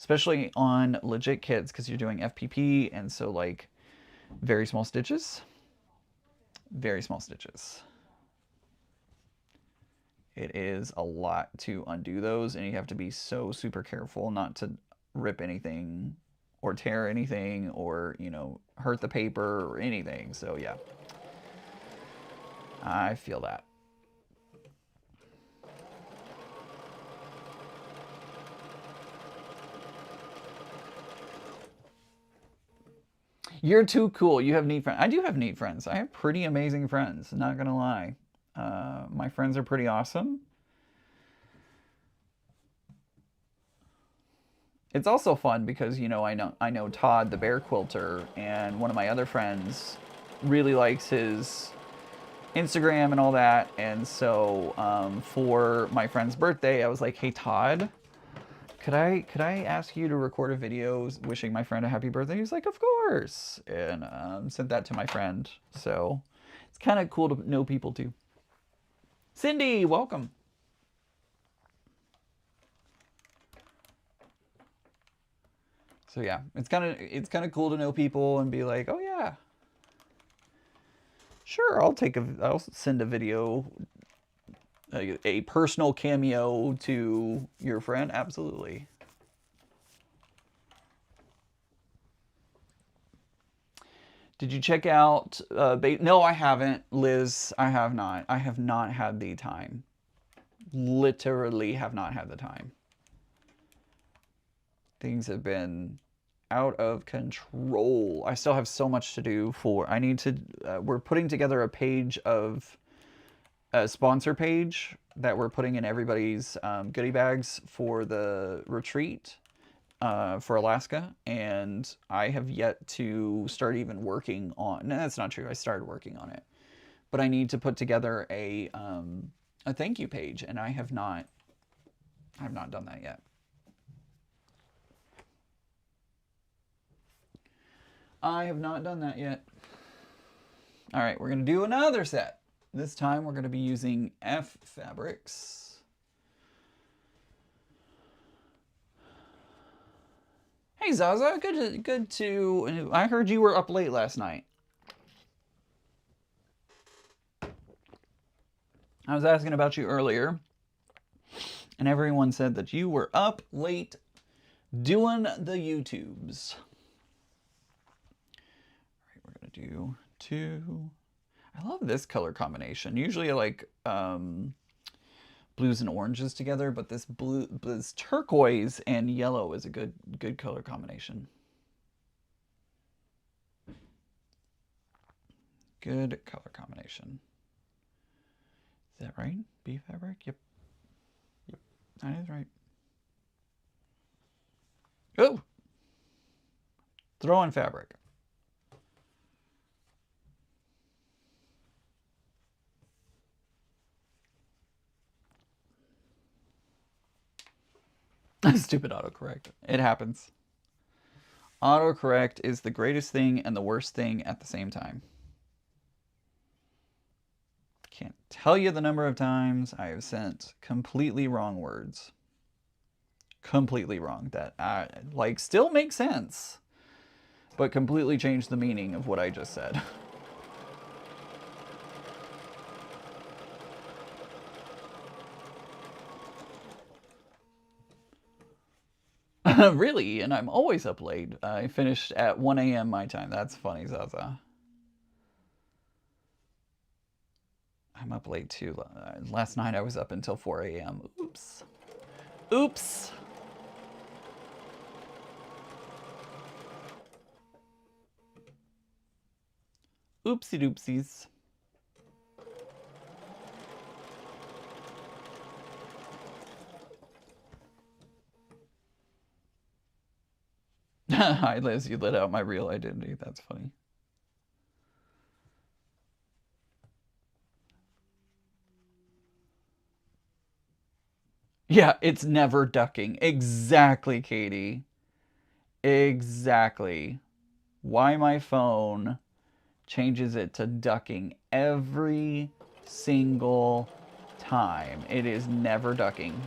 especially on legit kits, because you're doing FPP, and so very small stitches. Very small stitches. It is a lot to undo those, and you have to be so super careful not to rip anything or tear anything or, hurt the paper or anything. So yeah, I feel that. You're too cool. You have neat friends. I do have neat friends. I have pretty amazing friends, not gonna lie. My friends are pretty awesome. It's also fun because, I know Todd, the bear quilter, and one of my other friends really likes his Instagram and all that. And so for my friend's birthday, I was like, hey, Todd, could I ask you to record a video wishing my friend a happy birthday? He's like, of course, and sent that to my friend. So it's kind of cool to know people too. Cindy, welcome. So yeah, it's kind of cool to know people and be like, oh yeah, sure, I'll send a video, a personal cameo to your friend. Absolutely. Did you check out no, I haven't, Liz. I have not. I have not had the time. Literally have not had the time. Things have been out of control. I still have so much to do for, I need to, we're putting together a page of, a sponsor page that we're putting in everybody's goodie bags for the retreat for Alaska. And I have yet to start even working on, no, that's not true. I started working on it, but I need to put together a thank you page, and I have not done that yet. I have not done that yet. All right, we're going to do another set. This time we're going to be using F fabrics. Hey Zaza, good to I heard you were up late last night. I was asking about you earlier, and everyone said that you were up late doing the YouTubes. Do two. I love this color combination. Usually I like blues and oranges together, but this turquoise and yellow is a good color combination. Good color combination. Is that right? B fabric? Yep. Yep, that is right. Oh! Throwing fabric. Stupid autocorrect. It happens. Autocorrect is the greatest thing and the worst thing at the same time. Can't tell you the number of times I have sent completely wrong words. Completely wrong. That like still makes sense, but completely changed the meaning of what I just said. Really? And I'm always up late. I finished at 1 a.m. my time. That's funny, Zaza. I'm up late too. Last night I was up until 4 a.m. Oops. Oops. Oopsie doopsies. Hi Liz, you lit out my real identity. That's funny. Yeah, it's never ducking. Exactly, Katie. Exactly. Why my phone changes it to ducking every single time. It is never ducking.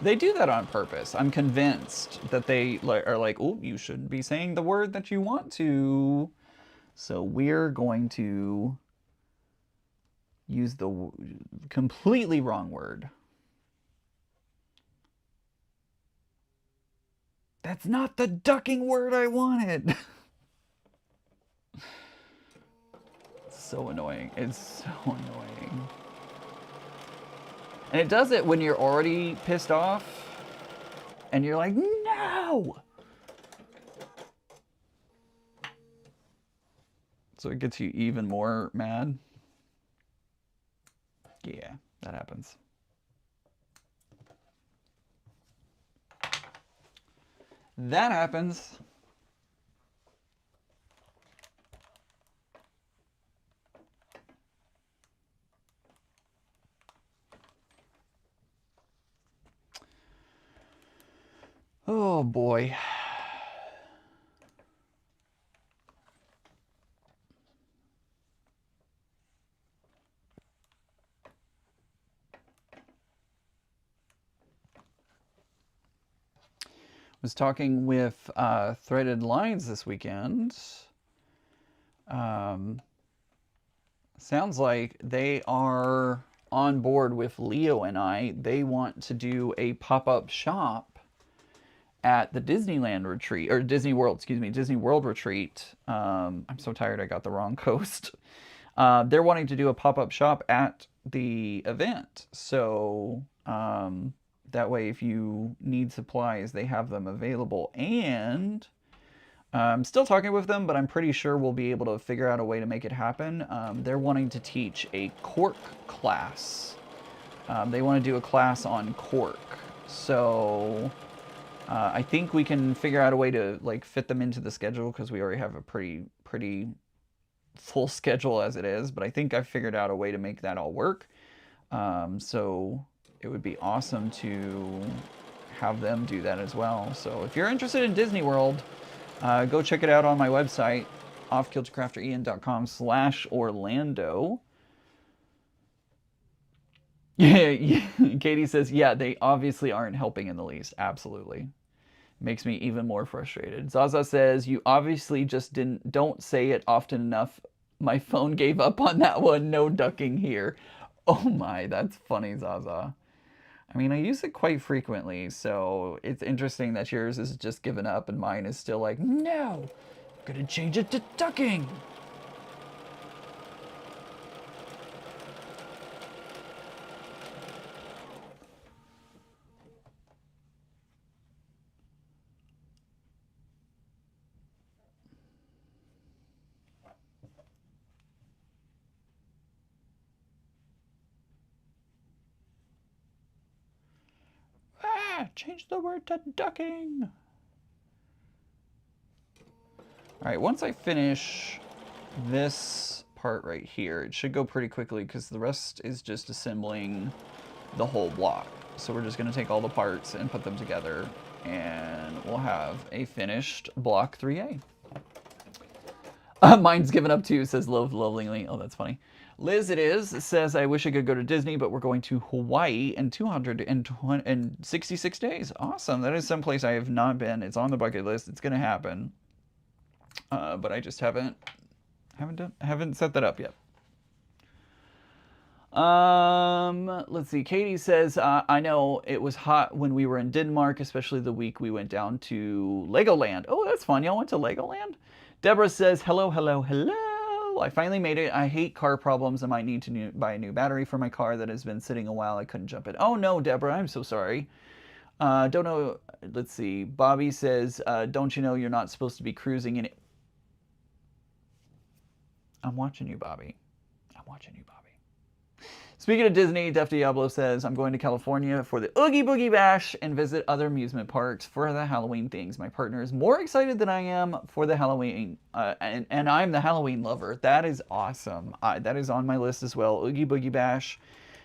They do that on purpose. I'm convinced that they are like, oh, you shouldn't be saying the word that you want to. So we're going to use the completely wrong word. That's not the ducking word I wanted. So annoying. It's so annoying. And it does it when you're already pissed off and you're like, no! So it gets you even more mad. Yeah, that happens. That happens. Oh boy. Was talking with Threaded Lines this weekend. Sounds like they are on board with Leo and I. They want to do a pop-up shop at the Disneyland retreat, or Disney World, excuse me, Disney World retreat. I'm so tired I got the wrong coast. They're wanting to do a pop-up shop at the event. So that way if you need supplies, they have them available. And I'm still talking with them, but I'm pretty sure we'll be able to figure out a way to make it happen. They're wanting to teach a cork class. They want to do a class on cork. So I think we can figure out a way to like fit them into the schedule because we already have a pretty full schedule as it is. But I think I've figured out a way to make that all work. So it would be awesome to have them do that as well. So if you're interested in Disney World, go check it out on my website, offkiltercrafterian.com/Orlando. Yeah, Katie says, yeah, they obviously aren't helping in the least. Absolutely. Makes me even more frustrated. Zaza says, you obviously just don't say it often enough. My phone gave up on that one. No ducking here. Oh my, that's funny, Zaza. I mean, I use it quite frequently, so it's interesting that yours is just given up and mine is still like, no, I'm gonna change it to ducking. Change the word to ducking. All right, once I finish this part right here, it should go pretty quickly because the rest is just assembling the whole block. So we're just gonna take all the parts and put them together and we'll have a finished block 3A. Mine's given up too, says Love Lovingly. Oh, that's funny. Liz, it is, says, I wish I could go to Disney, but we're going to Hawaii in 266 days. Awesome. That is someplace I have not been. It's on the bucket list. It's going to happen. But I just haven't set that up yet. Let's see. Katie says, I know it was hot when we were in Denmark, especially the week we went down to Legoland. Oh, that's fun. Y'all went to Legoland? Deborah says, hello, hello, hello. I finally made it. I hate car problems. I might need to buy a new battery for my car that has been sitting a while. I couldn't jump in. Oh no, Deborah, I'm so sorry. Don't know. Let's see. Bobby says, don't you know you're not supposed to be cruising in it? I'm watching you, Bobby. I'm watching you, Bobby. Speaking of Disney, Def Diablo says, I'm going to California for the Oogie Boogie Bash and visit other amusement parks for the Halloween things. My partner is more excited than I am for the Halloween, and I'm the Halloween lover. That is awesome. That is on my list as well. Oogie Boogie Bash,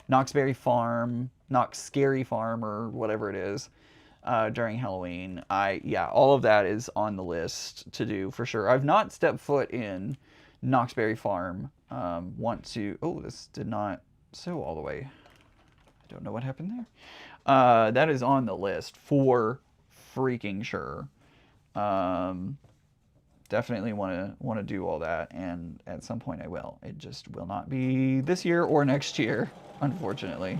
Knott's Scary Farm, or whatever it is, during Halloween. Yeah, all of that is on the list to do for sure. I've not stepped foot in Knott's Berry Farm. Want to, oh, this did not sew all the way. I don't know what happened there. That is on the list for freaking sure. Definitely want to do all that, and at some point I will. It just will not be this year or next year, unfortunately.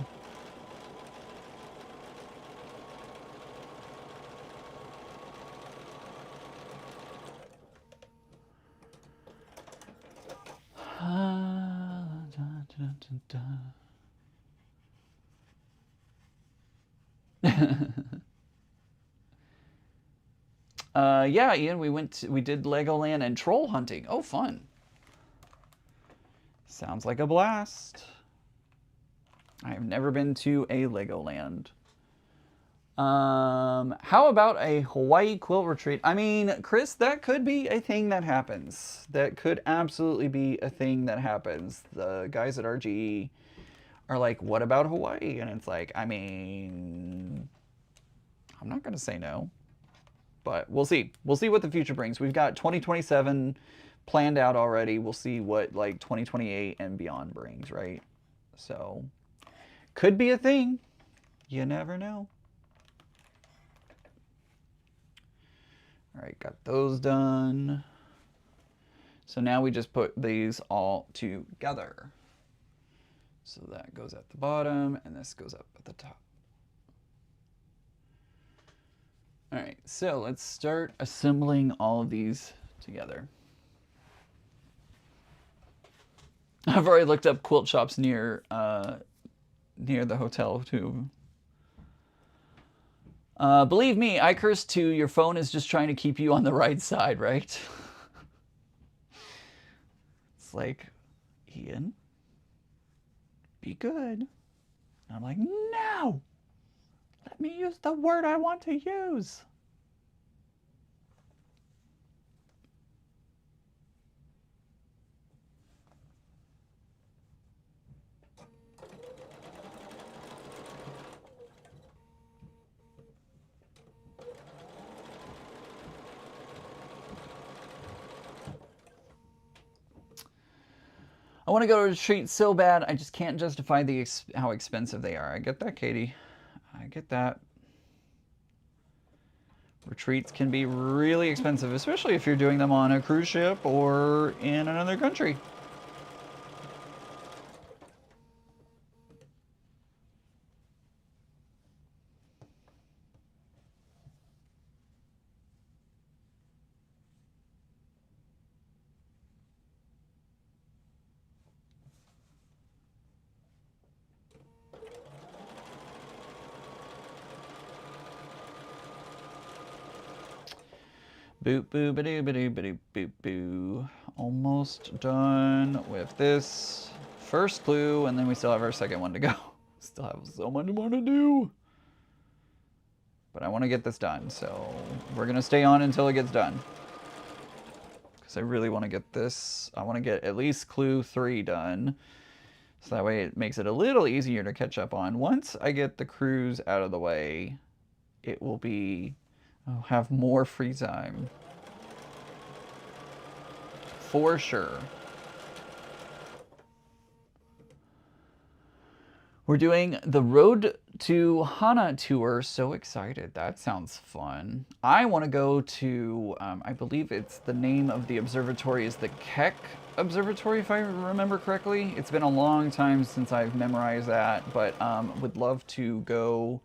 Yeah, Ian, we did Legoland and troll hunting. Oh, fun. Sounds like a blast. I have never been to a Legoland. How about a Hawaii quilt retreat? I mean, Chris, that could be a thing that happens. That could absolutely be a thing that happens. The guys at RGE are like, what about Hawaii? And it's like, I mean, I'm not going to say no. But we'll see. We'll see what the future brings. We've got 2027 planned out already. We'll see what like 2028 and beyond brings, right? So could be a thing. You never know. All right, got those done. So now we just put these all together. So that goes at the bottom and this goes up at the top. All right, so let's start assembling all of these together. I've already looked up quilt shops near the hotel too. Believe me, I curse too. Your phone is just trying to keep you on the right side, right? It's like, Ian, be good. And I'm like, no, let me use the word I want to use. I want to go to a retreat so bad, I just can't justify how expensive they are. I get that, Katie. I get that. Retreats can be really expensive, especially if you're doing them on a cruise ship or in another country. Boop, boo, ba doo, ba doo, ba doo, boop, boo. Almost done with this first clue, and then we still have our second one to go. Still have so much more to do. But I want to get this done, so we're going to stay on until it gets done. Because I really want to get this. I want to get at least clue 3 done. So that way it makes it a little easier to catch up on. Once I get the cruise out of the way, it will be... I'll have more free time. For sure. We're doing the Road to Hana tour. So excited. That sounds fun. I want to go to, I believe it's the name of the observatory is the Keck Observatory, if I remember correctly. It's been a long time since I've memorized that, but would love to go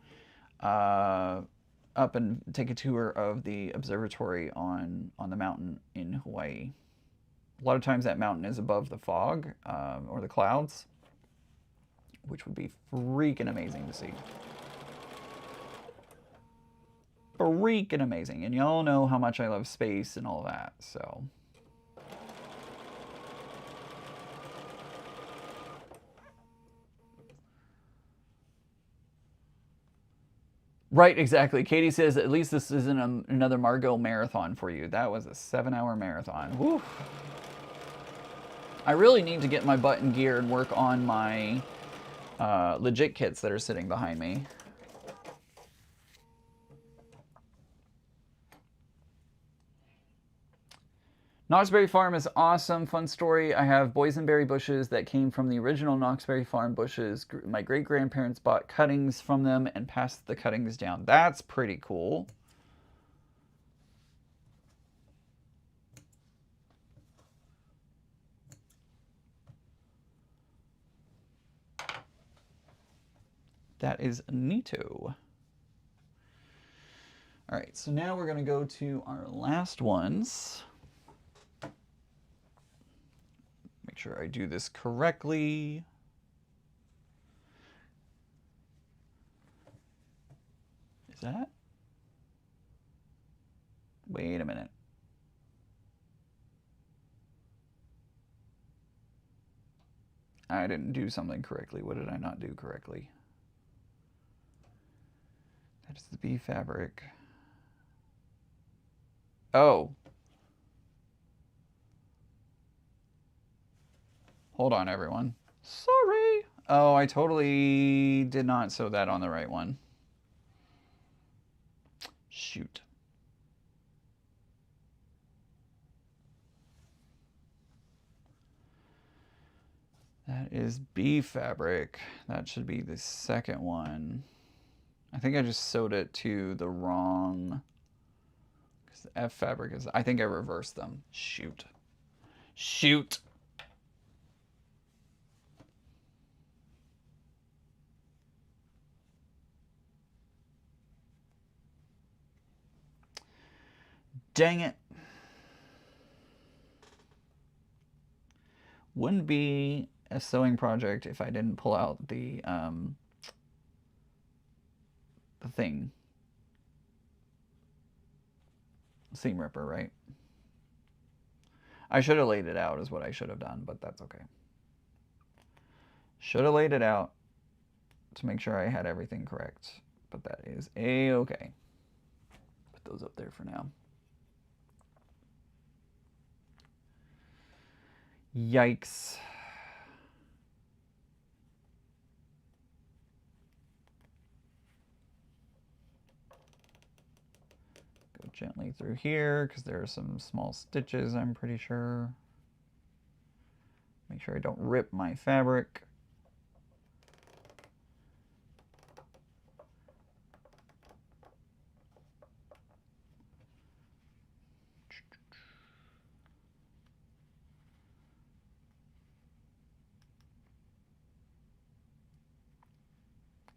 up and take a tour of the observatory on the mountain in Hawaii. A lot of times that mountain is above the fog or the clouds, which would be freaking amazing to see. Freaking amazing. And y'all know how much I love space and all that, so... Right, exactly. Katie says, at least this isn't another Margot marathon for you. That was a 7-hour marathon. Woo. I really need to get my butt in gear and work on my legit kits that are sitting behind me. Knoxberry Farm is awesome. Fun story. I have boysenberry bushes that came from the original Knoxberry Farm bushes. My great-grandparents bought cuttings from them and passed the cuttings down. That's pretty cool. That is neato. All right, so now we're going to go to our last ones. Make sure I do this correctly. Is that? Wait a minute. I didn't do something correctly. What did I not do correctly? That is the bee fabric. Oh. Hold on, everyone. Sorry. Oh, I totally did not sew that on the right one. Shoot. That is B fabric. That should be the second one. I think I just sewed it to the wrong, because the F fabric is, I think I reversed them. Shoot. Shoot. Dang it. Wouldn't be a sewing project if I didn't pull out the thing. Seam ripper, right? I should have laid it out is what I should have done, but that's okay. Should have laid it out to make sure I had everything correct, but that is a-okay. Put those up there for now. Yikes. Go gently through here because there are some small stitches, I'm pretty sure. Make sure I don't rip my fabric.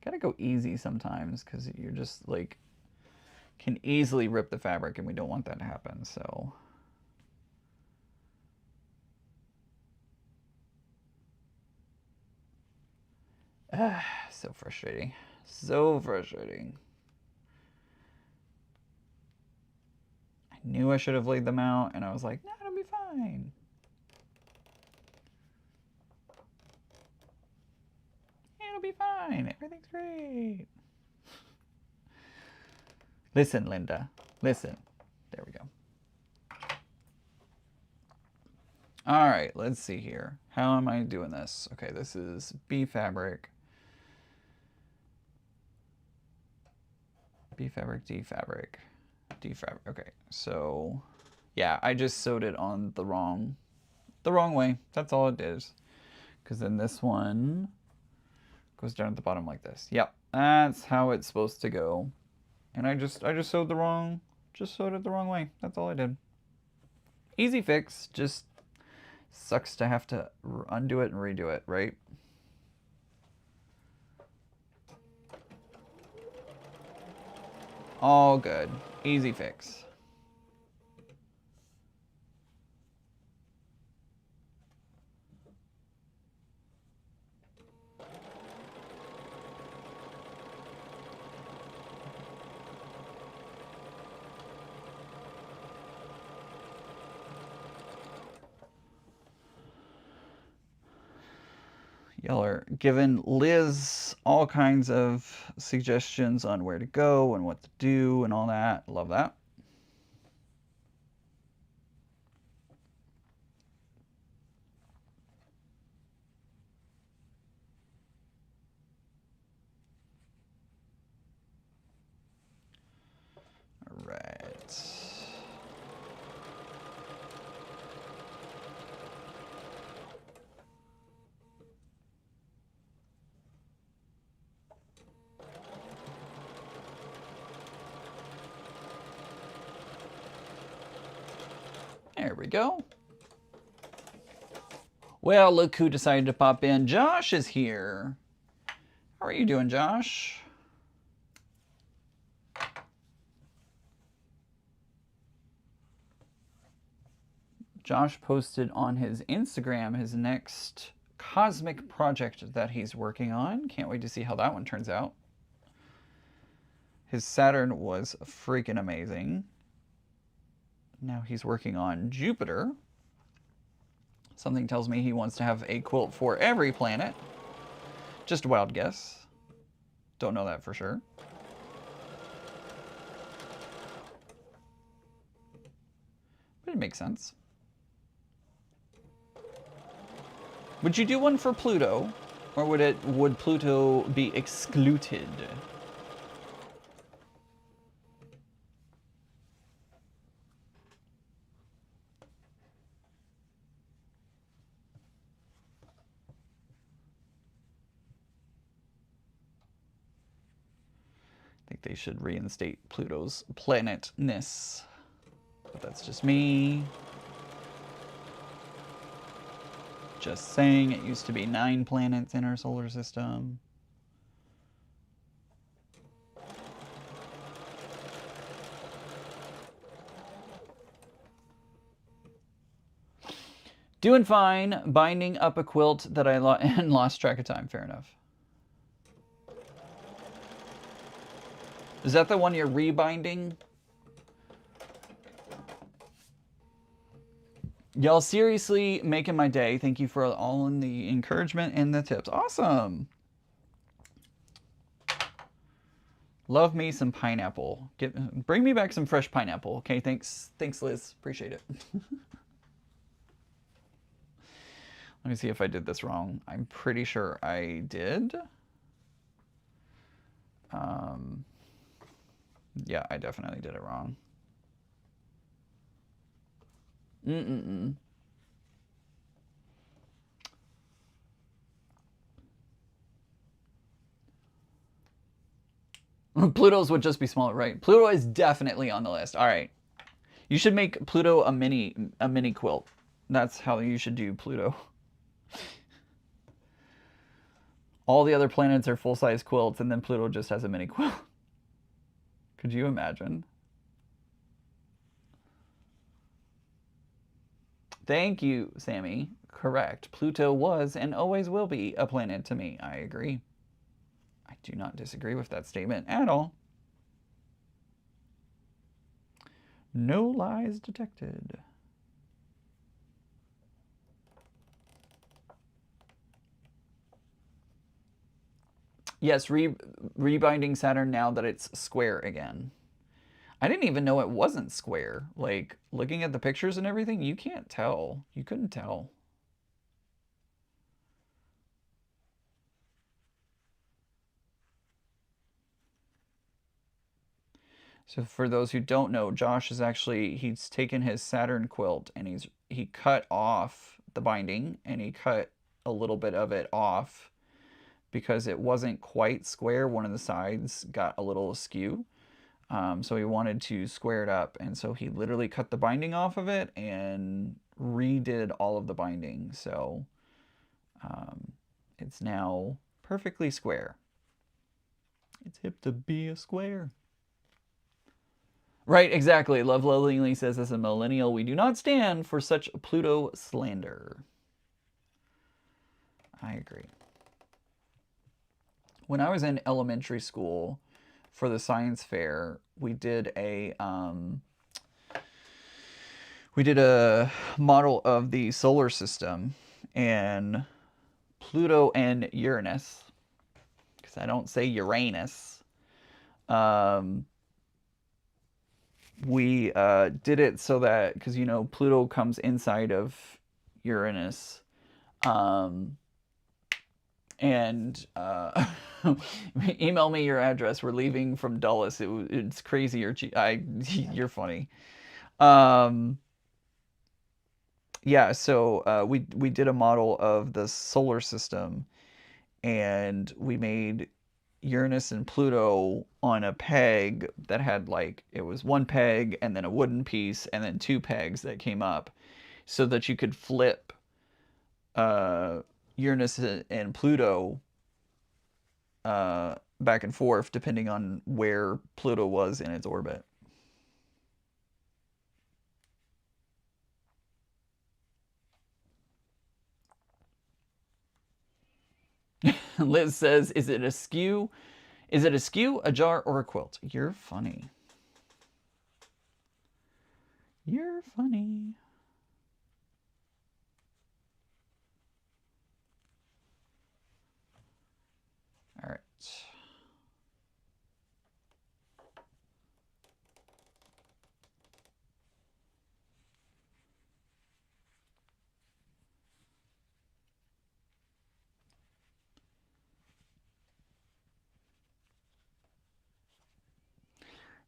Gotta go easy sometimes because you're just like, can easily rip the fabric and we don't want that to happen, so. So frustrating. So frustrating. I knew I should have laid them out and I was like, no, it'll be fine. It'll be fine. Everything's great. Listen, Linda. Listen. There we go. All right, let's see here. How am I doing this? Okay, this is B fabric. B fabric, D fabric, D fabric. Okay, so yeah, I just sewed it on the wrong way. That's all it is. Because then this one goes down at the bottom like this. Yep, that's how it's supposed to go. And I just sewed it the wrong way. That's all I did. Easy fix, just sucks to have to undo it and redo it, right? All good. Easy fix. Y'all are giving Liz all kinds of suggestions on where to go and what to do and all that. Love that. All right. There we go. Well, look who decided to pop in. Josh is here. How are you doing, Josh? Josh posted on his Instagram his next cosmic project that he's working on. Can't wait to see how that one turns out. His Saturn was freaking amazing. Now he's working on Jupiter. Something tells me he wants to have a quilt for every planet. Just a wild guess. Don't know that for sure. But it makes sense. Would you do one for Pluto? Or would Pluto be excluded? I think they should reinstate Pluto's planetness. But that's just me. Just saying, it used to be 9 planets in our solar system. Doing fine, binding up a quilt that I lost track of time. Fair enough. Is that the one you're rebinding? Y'all seriously making my day. Thank you for all in the encouragement and the tips. Awesome. Love me some pineapple. Bring me back some fresh pineapple. Okay, thanks, Liz. Appreciate it. Let me see if I did this wrong. I'm pretty sure I did. Yeah, I definitely did it wrong. Pluto's would just be smaller, right? Pluto is definitely on the list. All right. You should make Pluto a mini quilt. That's how you should do Pluto. All the other planets are full-size quilts, and then Pluto just has a mini quilt. Could you imagine? Thank you, Sammy. Correct. Pluto was and always will be a planet to me. I agree. I do not disagree with that statement at all. No lies detected. Yes, rebinding Saturn now that it's square again. I didn't even know it wasn't square. Like, looking at the pictures and everything, you can't tell. You couldn't tell. So for those who don't know, Josh is actually, he's taken his Saturn quilt and he cut off the binding and he cut a little bit of it off because it wasn't quite square. One of the sides got a little askew. So he wanted to square it up, and so he literally cut the binding off of it and redid all of the binding. So it's now perfectly square. It's hip to be a square. Right, exactly. Love Lovingly says, as a millennial, we do not stand for such Pluto slander. I agree. When I was in elementary school for the science fair, we did a model of the solar system, and Pluto and Uranus, because I don't say Uranus. We did it so that, because, you know, Pluto comes inside of Uranus. Email me your address. We're leaving from Dulles. It's crazy. You're funny. Yeah, so we did a model of the solar system, and we made Uranus and Pluto on a peg that had, like, it was one peg and then a wooden piece and then 2 pegs that came up, so that you could flip Uranus and Pluto back and forth depending on where Pluto was in its orbit. Liz says, is it askew? Is it askew, a jar, or a quilt? You're funny. You're funny. All right.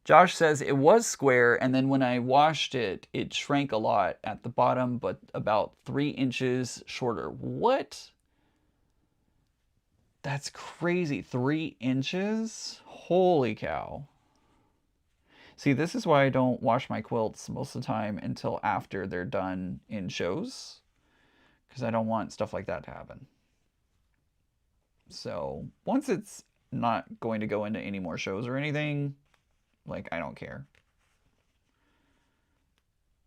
Josh says it was square, and then when I washed it, it shrank a lot at the bottom, but about 3 inches shorter. What? That's crazy. 3 inches? Holy cow. See, this is why I don't wash my quilts most of the time until after they're done in shows, because I don't want stuff like that to happen. So once it's not going to go into any more shows or anything, like, I don't care.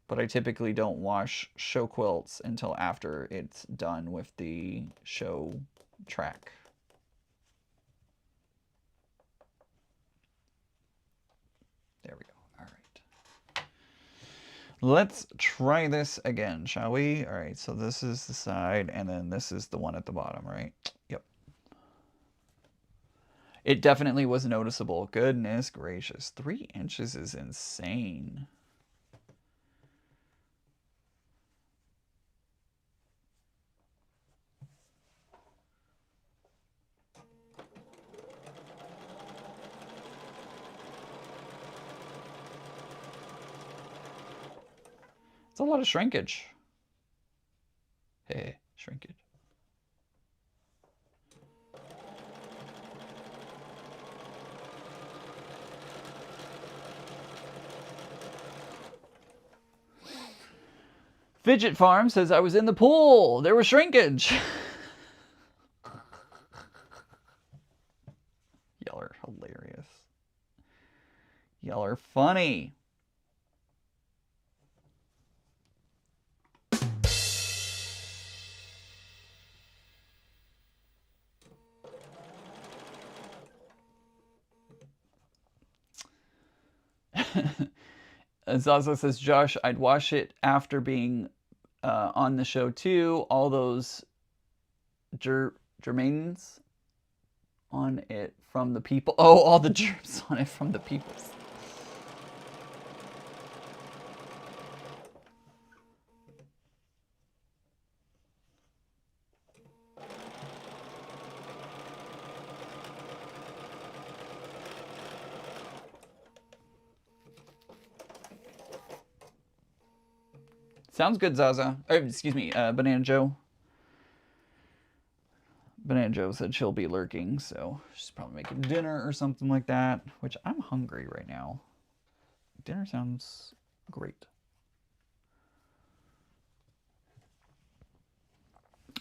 But I typically don't wash show quilts until after it's done with the show track. There we go. All right. Let's try this again, shall we? All right, so this is the side, and then this is the one at the bottom, right? Yep. It definitely was noticeable. Goodness gracious. 3 inches is insane. It's a lot of shrinkage. Hey, shrinkage. Fidget Farm says, I was in the pool. There was shrinkage. Y'all are hilarious. Y'all are funny. Zaza says, Josh, I'd wash it after being on the show too. All those germains on it from the people. Oh, all the germs on it from the people. Sounds good, Zaza. Excuse me, Banana Joe. Banana Joe said she'll be lurking, so she's probably making dinner or something like that, which I'm hungry right now. Dinner sounds great.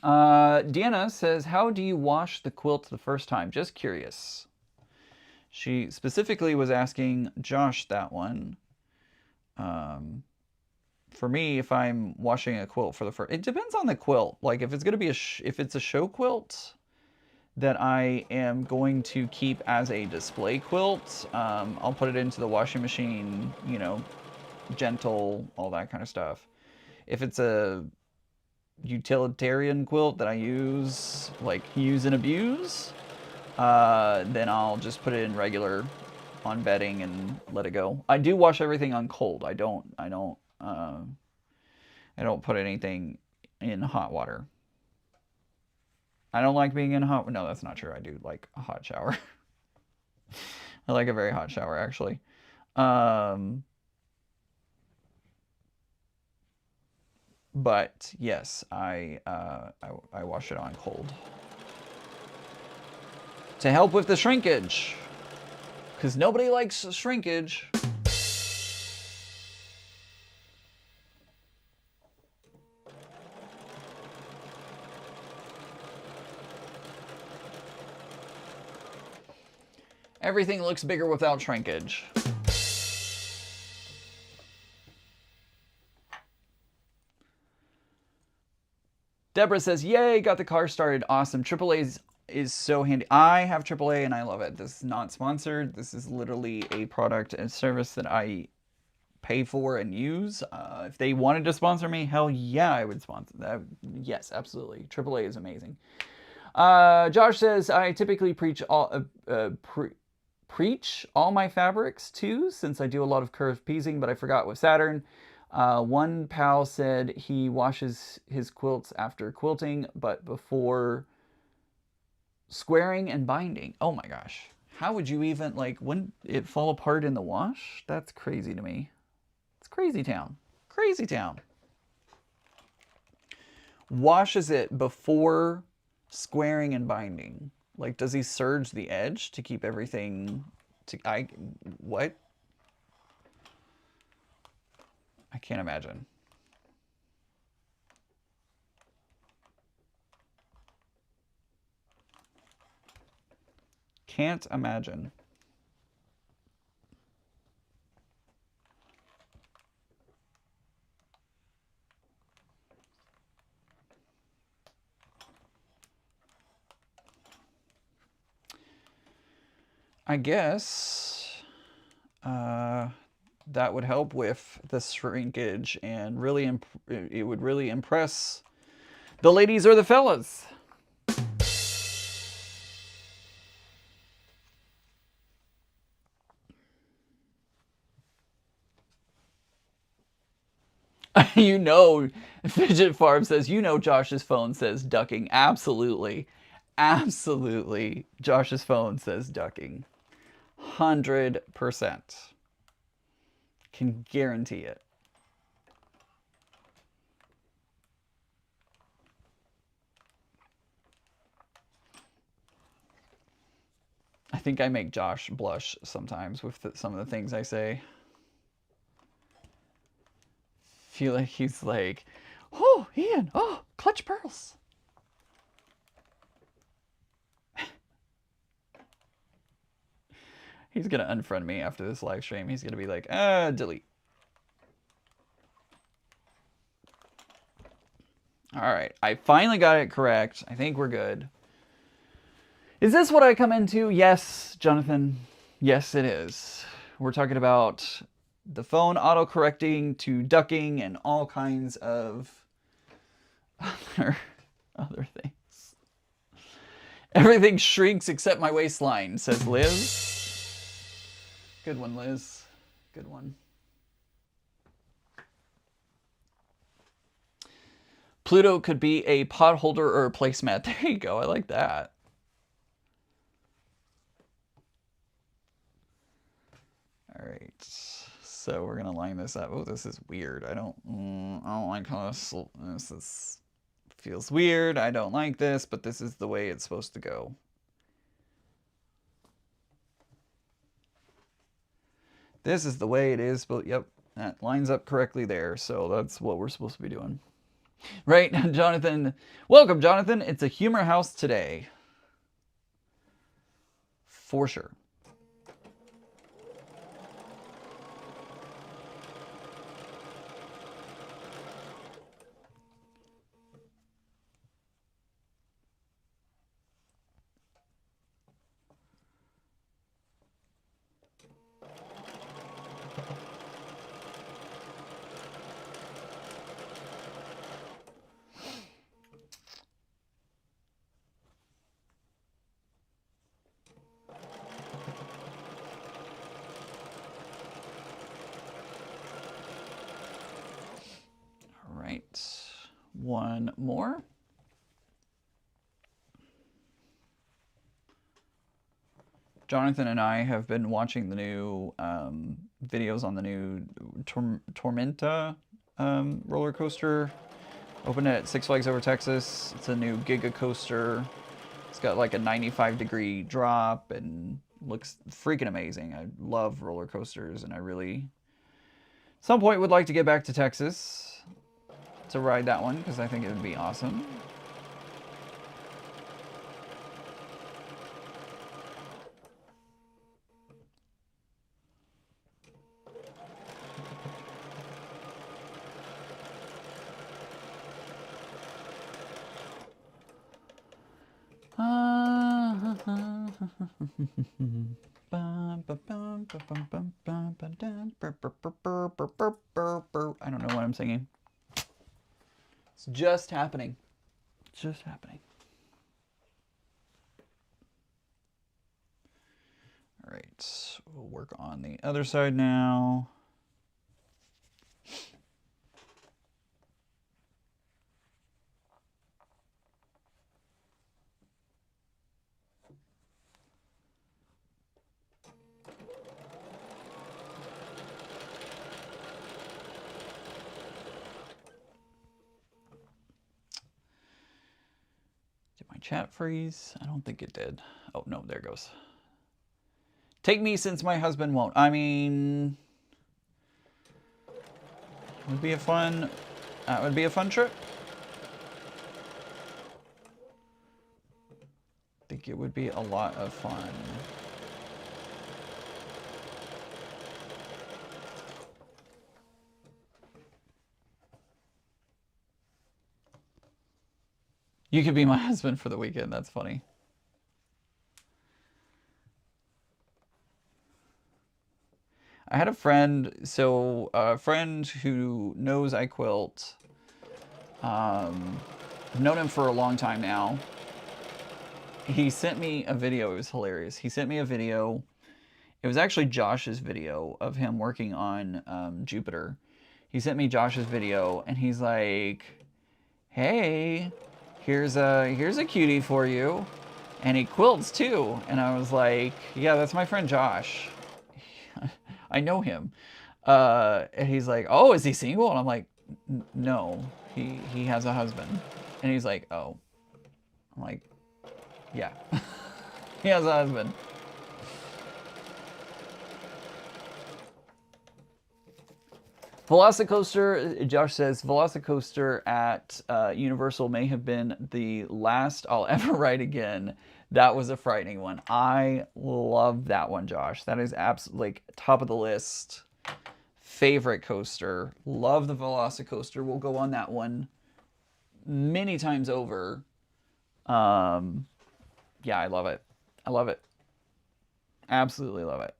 Deanna says, how do you wash the quilt the first time? Just curious. She specifically was asking Josh that one. For me, if I'm washing a quilt for the first, it depends on the quilt. Like if it's gonna be if it's a show quilt that I am going to keep as a display quilt, I'll put it into the washing machine, you know, gentle, all that kind of stuff. If it's a utilitarian quilt that I use, like use and abuse, then I'll just put it in regular on bedding and let it go. I do wash everything on cold. I don't put anything in hot water. I don't like being in hot. No, that's not true. I do like a hot shower. I like a very hot shower, actually. But yes, I wash it on cold to help with the shrinkage, because nobody likes shrinkage. Everything looks bigger without shrinkage. Deborah says, yay, got the car started. Awesome. AAA is so handy. I have AAA and I love it. This is not sponsored. This is literally a product and service that I pay for and use. If they wanted to sponsor me, hell yeah, I would sponsor that. Yes, absolutely. AAA is amazing. Josh says, I typically preach all my fabrics too, since I do a lot of curved piecing, but I forgot with Saturn. One pal said he washes his quilts after quilting, but before squaring and binding. Oh my gosh. How would you even, like, wouldn't it fall apart in the wash? That's crazy to me. It's crazy town. Crazy town. Washes it before squaring and binding. Like, does he surge the edge to keep everything to, what? I can't imagine. Can't imagine. I guess that would help with the shrinkage and really it would really impress the ladies or the fellas. You know, Fidget Farm says, you know, Josh's phone says ducking. Absolutely. Absolutely. Josh's phone says ducking. 100%. Can guarantee it. I think I make Josh blush sometimes with some of the things I say. Feel like he's like, oh, Ian, oh, clutch pearls. He's going to unfriend me after this live stream. He's going to be like, delete. All right. I finally got it correct. I think we're good. Is this what I come into? Yes, Jonathan. Yes, it is. We're talking about the phone auto-correcting to ducking and all kinds of other things. Everything shrinks except my waistline, says Liz. Good one, Liz. Good one. Pluto could be a pot holder or a placemat. There you go. I like that. All right. So we're gonna line this up. Oh, this is weird. I don't like how this feels weird. I don't like this, but this is the way it's supposed to go. This is the way it is, but yep, that lines up correctly there. So that's what we're supposed to be doing. Right, Jonathan. Welcome, Jonathan. It's a humor house today. For sure. One more. Jonathan and I have been watching the new videos on the new Tormenta roller coaster. Opened at Six Flags Over Texas. It's a new Giga coaster. It's got like a 95-degree drop and looks freaking amazing. I love roller coasters, and I really, at some point, would like to get back to Texas to ride that one because I think it would be awesome. I don't know what I'm singing. It's just happening. It's just happening. All right, we'll work on the other side now. chat freeze? I don't think it did. Oh, no, there it goes. Take me since my husband won't. I mean, it would be a fun, that would be a fun trip. I think it would be a lot of fun. You could be my husband for the weekend. That's funny. I had a friend, so a friend who knows I quilt. I've known him for a long time now. He sent me a video. It was hilarious. He sent me a video. It was actually Josh's video of him working on Jupiter. He sent me Josh's video, and he's like, "Hey, here's a cutie for you," and he quilts too. And I was like, "Yeah, that's my friend Josh. I know him." And he's like, "Oh, is he single?" And I'm like, "No, he has a husband." And he's like, "Oh." I'm like, "Yeah, he has a husband." Velocicoaster, Josh says, Velocicoaster at Universal may have been the last I'll ever ride again. That was a frightening one. I love that one, Josh. That is absolutely like top of the list. Favorite coaster. Love the Velocicoaster. We'll go on that one many times over. Yeah, I love it. I love it. Absolutely love it.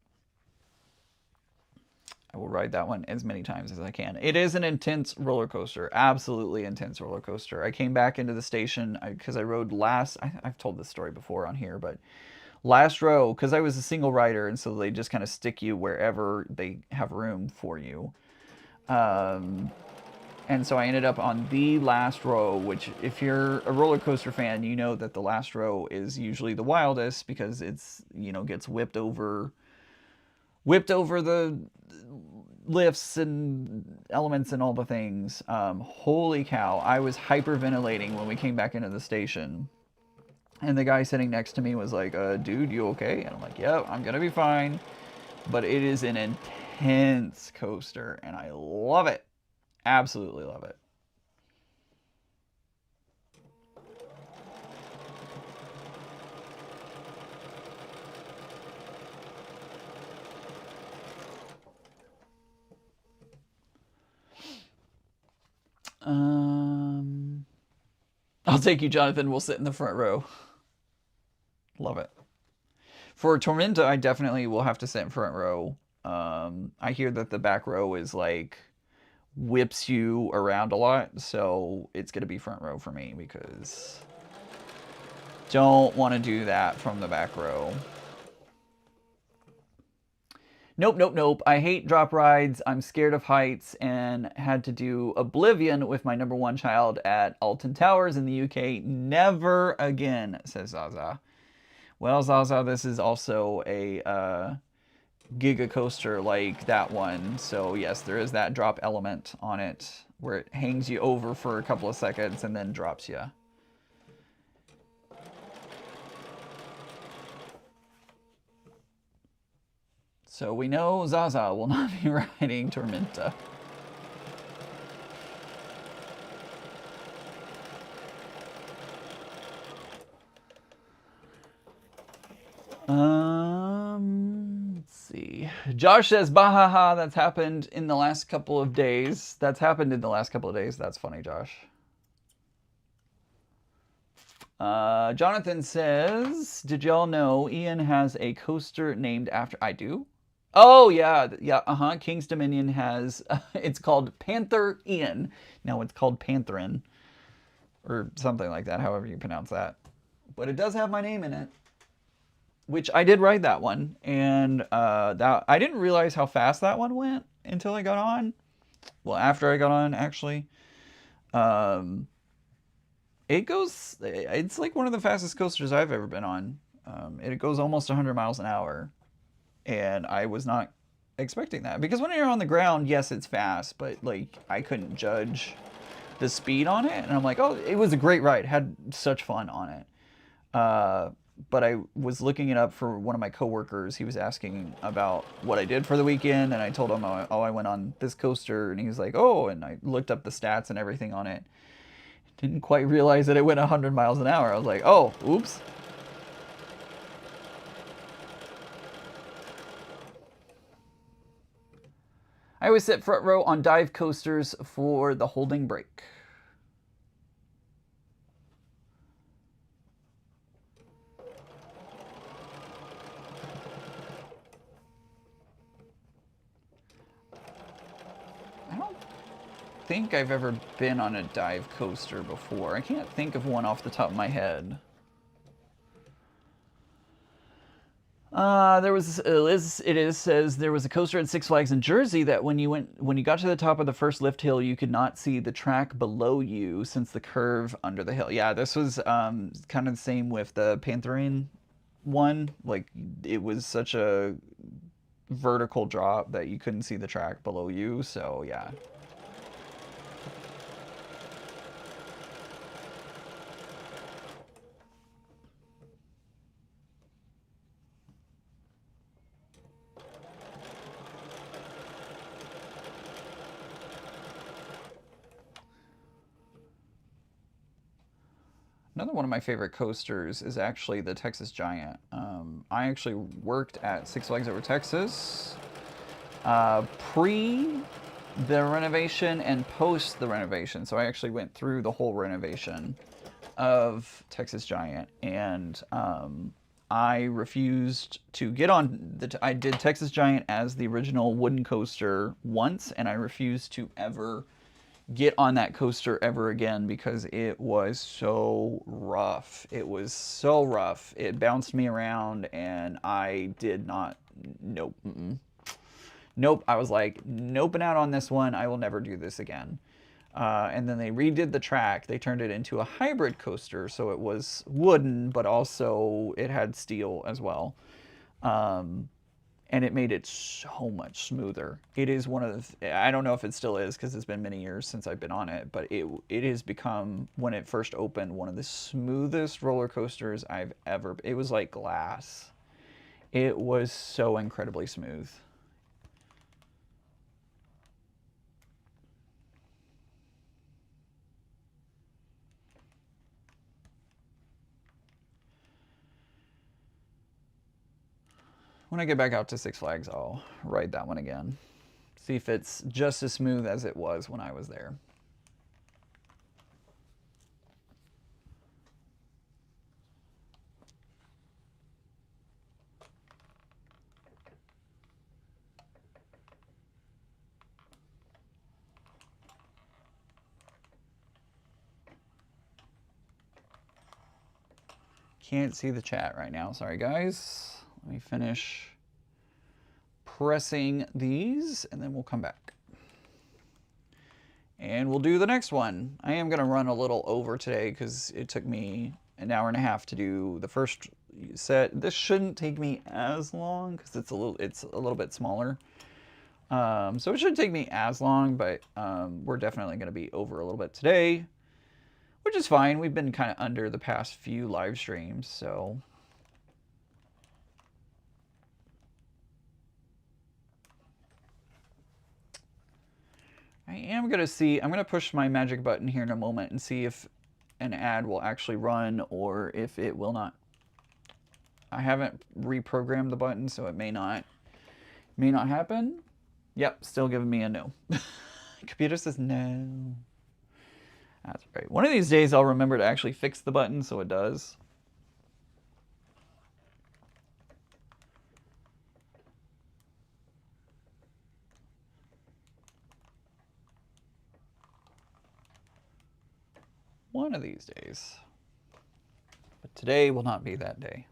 I will ride that one as many times as I can. It is an intense roller coaster. Absolutely intense roller coaster. I came back into the station because I rode last... I've told this story before on here, but last row, because I was a single rider, and so they just kind of stick you wherever they have room for you. And so I ended up on the last row, which if you're a roller coaster fan, you know that the last row is usually the wildest because it's, you know, gets whipped over the lifts and elements and all the things. Holy cow, I was hyperventilating when we came back into the station. And the guy sitting next to me was like, dude, you okay? And I'm like, yeah, I'm gonna be fine. But it is an intense coaster, and I love it. Absolutely love it. I'll take you, Jonathan. We'll sit in the front row. Love it. For Tormenta, I definitely will have to sit in front row. I hear that the back row is like whips you around a lot, so it's gonna be front row for me because don't want to do that from the back row. Nope, nope, nope. I hate drop rides. I'm scared of heights and had to do Oblivion with my #1 child at Alton Towers in the UK. Never again, says Zaza. Well, Zaza, this is also a giga coaster like that one. So yes, there is that drop element on it where it hangs you over for a couple of seconds and then drops you. So we know Zaza will not be riding Tormenta. Let's see. Josh says, bahaha, that's happened in the last couple of days. That's happened in the last couple of days. That's funny, Josh. Jonathan says, did y'all know Ian has a coaster named after... I do? Oh, yeah, yeah, King's Dominion has... it's called Panther Ian. No, it's called Pantherin. Or something like that, however you pronounce that. But it does have my name in it. Which I did ride that one. And I didn't realize how fast that one went until I got on. Well, after I got on, actually. It's like one of the fastest coasters I've ever been on. It goes almost 100 miles an hour. And I was not expecting that. Because when you're on the ground, yes, it's fast. But, like, I couldn't judge the speed on it. And I'm like, oh, it was a great ride. Had such fun on it. But I was looking it up for one of my coworkers. He was asking about what I did for the weekend, and I told him, oh, I went on this coaster, and he was like, oh, and I looked up the stats and everything on it. Didn't quite realize that it went 100 miles an hour. I was like, oh, oops. I always sit front row on dive coasters for the holding break. I don't think I've ever been on a dive coaster before. I can't think of one off the top of my head. There was it says there was a coaster at Six Flags in Jersey that when you got to the top of the first lift hill, you could not see the track below you since the curve under the hill. Yeah, this was kind of the same with the Pantherian one. Like it was such a vertical drop that you couldn't see the track below you. So yeah. Another one of my favorite coasters is actually the Texas Giant. I actually worked at Six Flags Over Texas pre the renovation and post the renovation. So I actually went through the whole renovation of Texas Giant, and I refused to get on I did Texas Giant as the original wooden coaster once, and I refused to ever get on that coaster ever again because it was so rough. It was so rough. It bounced me around, and I did not. Nope. Nope. I was like, noping out on this one. I will never do this again. And then they redid the track. They turned it into a hybrid coaster, so it was wooden, but also it had steel as well. And it made it so much smoother. It is one of the, I don't know if it still is because it's been many years since I've been on it, but it has become, when it first opened, one of the smoothest roller coasters I've ever, it was like glass. It was so incredibly smooth. When I get back out to Six Flags, I'll ride that one again. See if it's just as smooth as it was when I was there. Can't see the chat right now. Sorry, guys. Let me finish pressing these, and then we'll come back. And we'll do the next one. I am going to run a little over today because it took me an hour and a half to do the first set. This shouldn't take me as long because it's a little bit smaller. So it shouldn't take me as long, but we're definitely going to be over a little bit today, which is fine. We've been kind of under the past few live streams, so I am going to see, I'm going to push my magic button here in a moment and see if an ad will actually run or if it will not. I haven't reprogrammed the button, so it may not happen. Yep, still giving me a no. Computer says no. That's right. One of these days I'll remember to actually fix the button so it does. One of these days. But today will not be that day.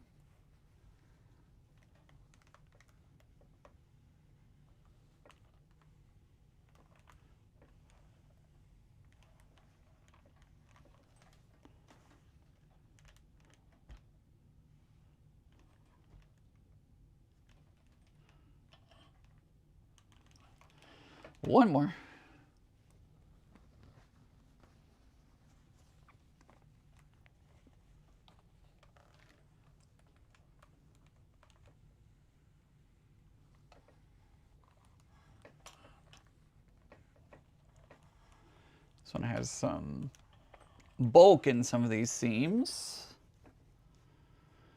One more. This one has some bulk in some of these seams.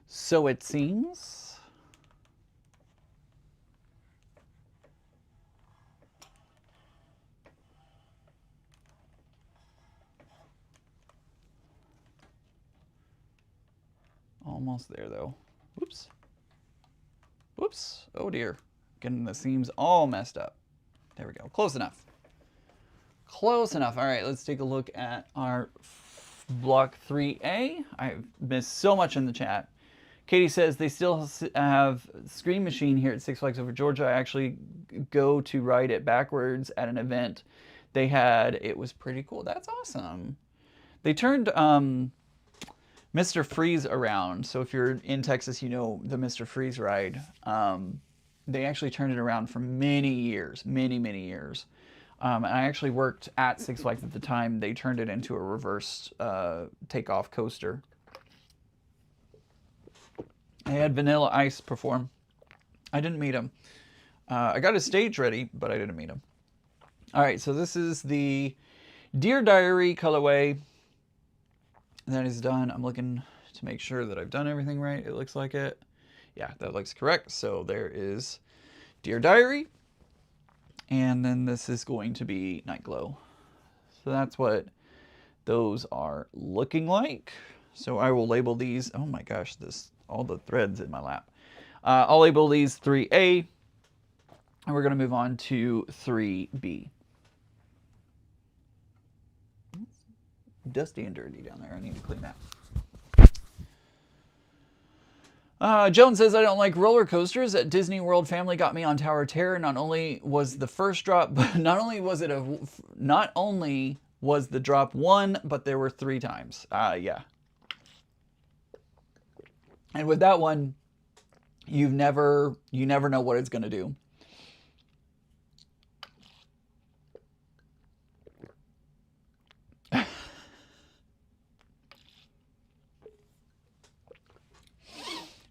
So it seems. Almost there though. Whoops. Whoops. Oh dear. Getting the seams all messed up. There we go. Close enough. Close enough. All right, let's take a look at our block 3A. I've missed so much in the chat. Katie says they still have Scream Machine here at Six Flags Over Georgia. I actually go to ride it backwards at an event they had. It was pretty cool. That's awesome. They turned Mr. Freeze around. So if you're in Texas, you know the Mr. Freeze ride. They actually turned it around for many years, many years. And I actually worked at Six Flags at the time. They turned it into a reverse takeoff coaster. I had Vanilla Ice perform. I didn't meet him. I got his stage ready, but I didn't meet him. All right, so this is the Dear Diary colorway. That is done. I'm looking to make sure that I've done everything right. It looks like it. Yeah, that looks correct. So there is Dear Diary. And then this is going to be Night Glow. So that's what those are looking like. So I will label these. Oh my gosh, all the threads in my lap. I'll label these 3A. And we're going to move on to 3B. Dusty and dirty down there. I need to clean that. Joan says, I don't like roller coasters. At Disney World, family got me on Tower of Terror. Not only was the first drop, but not only was the drop one, but there were 3 times. Yeah. And with that one, you never know what it's going to do.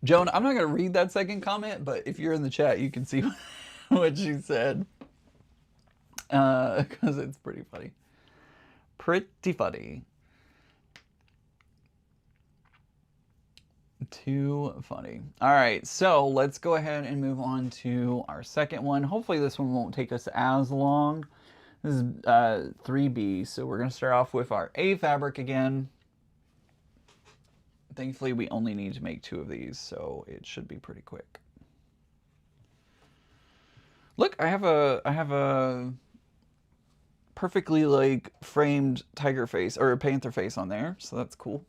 Joan, I'm not going to read that second comment, but if you're in the chat, you can see what she said. Because it's pretty funny. Pretty funny. Too funny. All right, so let's go ahead and move on to our second one. Hopefully this one won't take us as long. This is 3B, so we're going to start off with our A fabric again. Thankfully, we only need to make 2 of these, so it should be pretty quick. Look, I have a perfectly like framed tiger face or a panther face on there, so that's cool.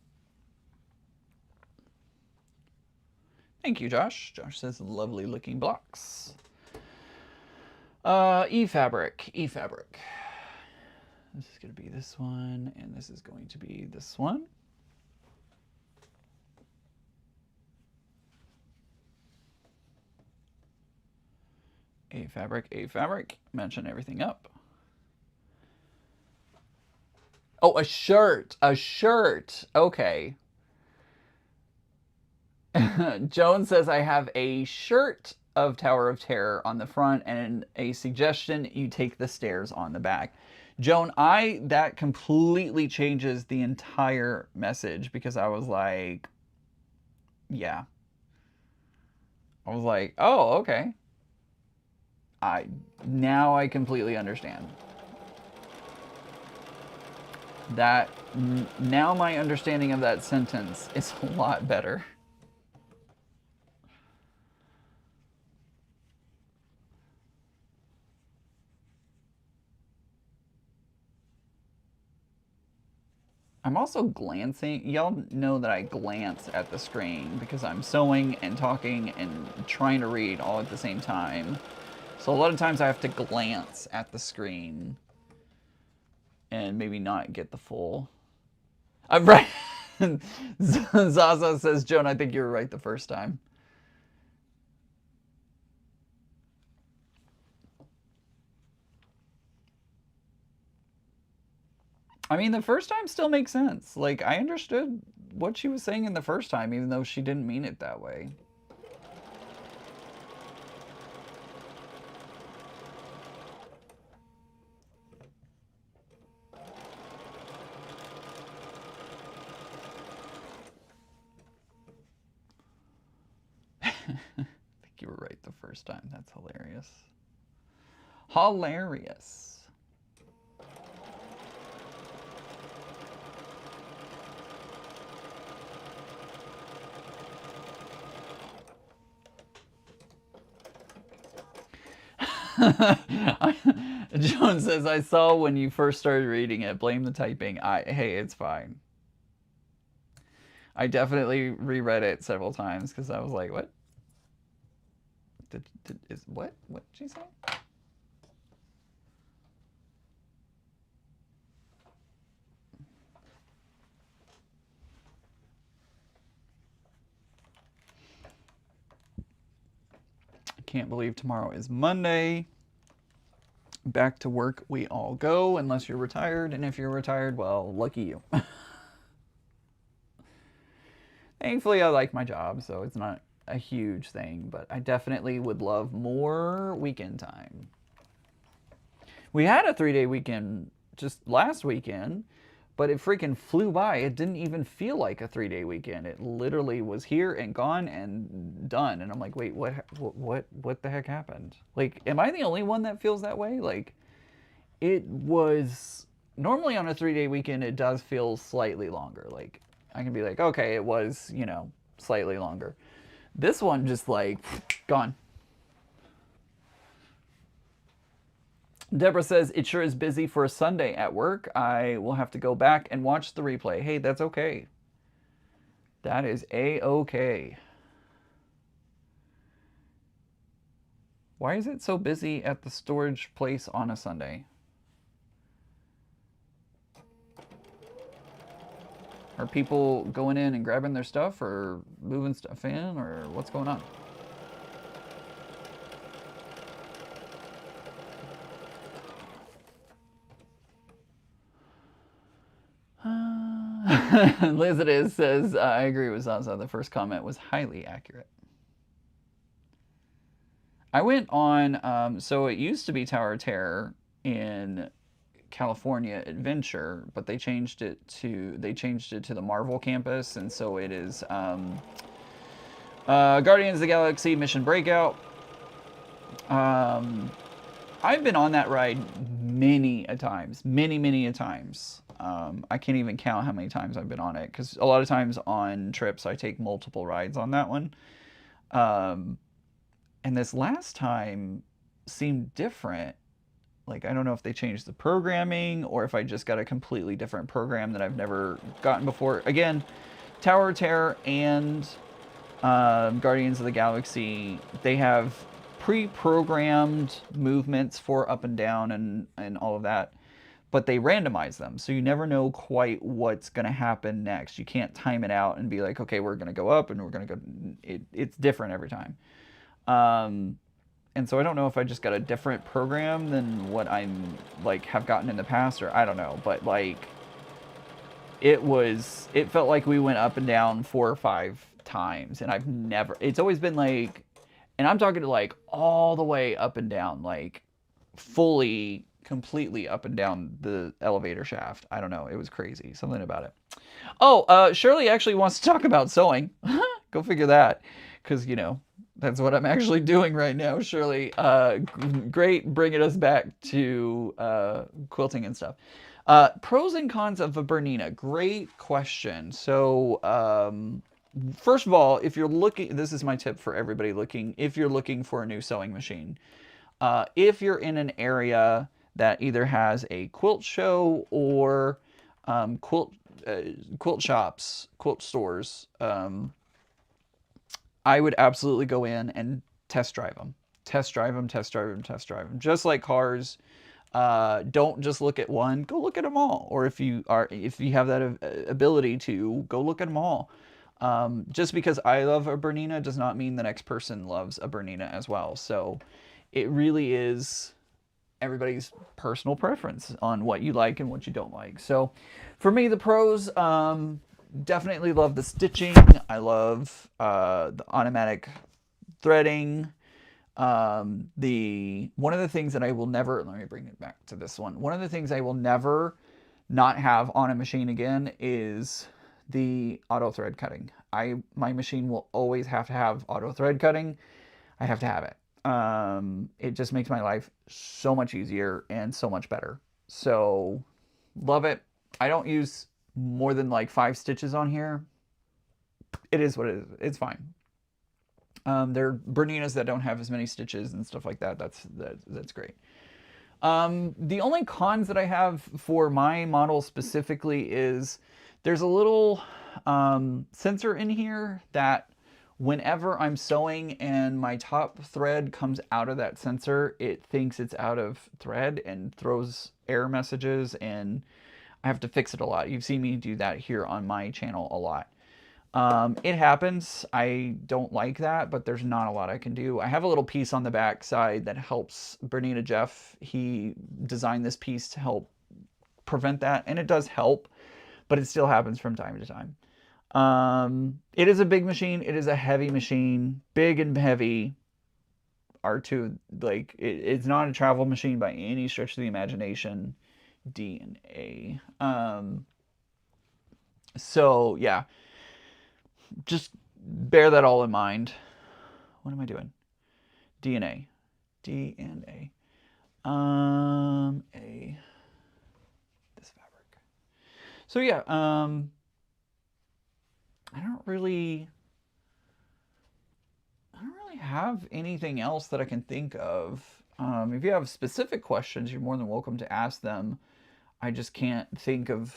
Thank you, Josh. Josh says lovely looking blocks. E fabric. This is going to be this one, and this is going to be this one. A fabric, mention everything up. Oh, a shirt, okay. Joan says I have a shirt of Tower of Terror on the front and a suggestion, you take the stairs on the back. Joan, that completely changes the entire message because I was like, yeah. I was like, oh, okay. Now I completely understand. Now my understanding of that sentence is a lot better. I'm also glancing. Y'all know that I glance at the screen because I'm sewing and talking and trying to read all at the same time. So a lot of times I have to glance at the screen and maybe not get the full. I'm right. Zaza says, Joan, I think you were right the first time. I mean, the first time still makes sense. Like, I understood what she was saying in the first time, even though she didn't mean it that way. think you were right the first time. That's hilarious. Hilarious. Joan says, I saw when you first started reading it. Blame the typing. Hey, it's fine. I definitely reread it several times because I was like, what? What? What did she say? I can't believe tomorrow is Monday. Back to work we all go, unless you're retired. And if you're retired, well, lucky you. Thankfully, I like my job, so it's not a huge thing, but I definitely would love more weekend time. We had a 3-day weekend just last weekend, but it freaking flew by. It didn't even feel like a 3-day weekend. It literally was here and gone and done. And I'm like, wait, what the heck happened? Like, am I the only one that feels that way? Like, it was normally on a 3-day weekend, it does feel slightly longer. Like, I can be like, okay, it was, slightly longer. This one just like gone. Deborah says, it sure is busy for a Sunday at work. I will have to go back and watch the replay. Hey, that's okay. That is A-okay. Why is it so busy at the storage place on a Sunday? Are people going in and grabbing their stuff or moving stuff in, or what's going on? Liz it is says, I agree with Zaza. The first comment was highly accurate. I went on, so it used to be Tower of Terror in California Adventure, but they changed it to the Marvel campus, and so it is Guardians of the Galaxy Mission Breakout. I've been on that ride many a times. I can't even count how many times I've been on it, because a lot of times on trips I take multiple rides on that one. And this last time seemed different. Like, I don't know if they changed the programming or if I just got a completely different program that I've never gotten before. Again, Tower of Terror and Guardians of the Galaxy, they have pre-programmed movements for up and down and all of that, but they randomize them, so you never know quite what's going to happen next. You can't time it out and be like, okay, we're going to go up and we're going to go. It's different every time. And so I don't know if I just got a different program than what I'm like have gotten in the past, or I don't know, but like it felt like we went up and down 4 or 5 times, and it's always been like, and I'm talking to like all the way up and down, like fully, completely up and down the elevator shaft. I don't know. It was crazy. Something about it. Oh, Shirley actually wants to talk about sewing. Go figure that. Because, that's what I'm actually doing right now, Shirley. Great bringing us back to quilting and stuff. Pros and cons of a Bernina. Great question. So, first of all, if you're looking, this is my tip for everybody looking, if you're looking for a new sewing machine, if you're in an area that either has a quilt show or quilt shops, quilt stores, I would absolutely go in and test drive them. Test drive them. Just like cars, don't just look at one. Go look at them all. Or if you have that ability to, go look at them all. Just because I love a Bernina does not mean the next person loves a Bernina as well. So it really is everybody's personal preference on what you like and what you don't like. So for me, the pros, definitely love the stitching. I love the automatic threading. One of the things that I will never, let me bring it back to this one. One of the things I will never not have on a machine again is the auto thread cutting. My machine will always have to have auto thread cutting. I have to have it. It just makes my life so much easier and so much better. So love it. I don't use more than like 5 stitches on here. It is what it is. It's fine. There are Berninas that don't have as many stitches and stuff like that. That's great. The only cons that I have for my model specifically is there's a little sensor in here that whenever I'm sewing and my top thread comes out of that sensor, it thinks it's out of thread and throws error messages, and I have to fix it a lot. You've seen me do that here on my channel a lot. It happens. I don't like that, but there's not a lot I can do. I have a little piece on the back side that helps Bernina Jeff. He designed this piece to help prevent that, and it does help, but it still happens from time to time. It is a big machine. It is a heavy machine, big and heavy. R2, like, it's not a travel machine by any stretch of the imagination. D and A. So yeah, just bear that all in mind. What am I doing? D and A. D and A. A. This fabric. So yeah, I don't really have anything else that I can think of. If you have specific questions, you're more than welcome to ask them. I just can't think of...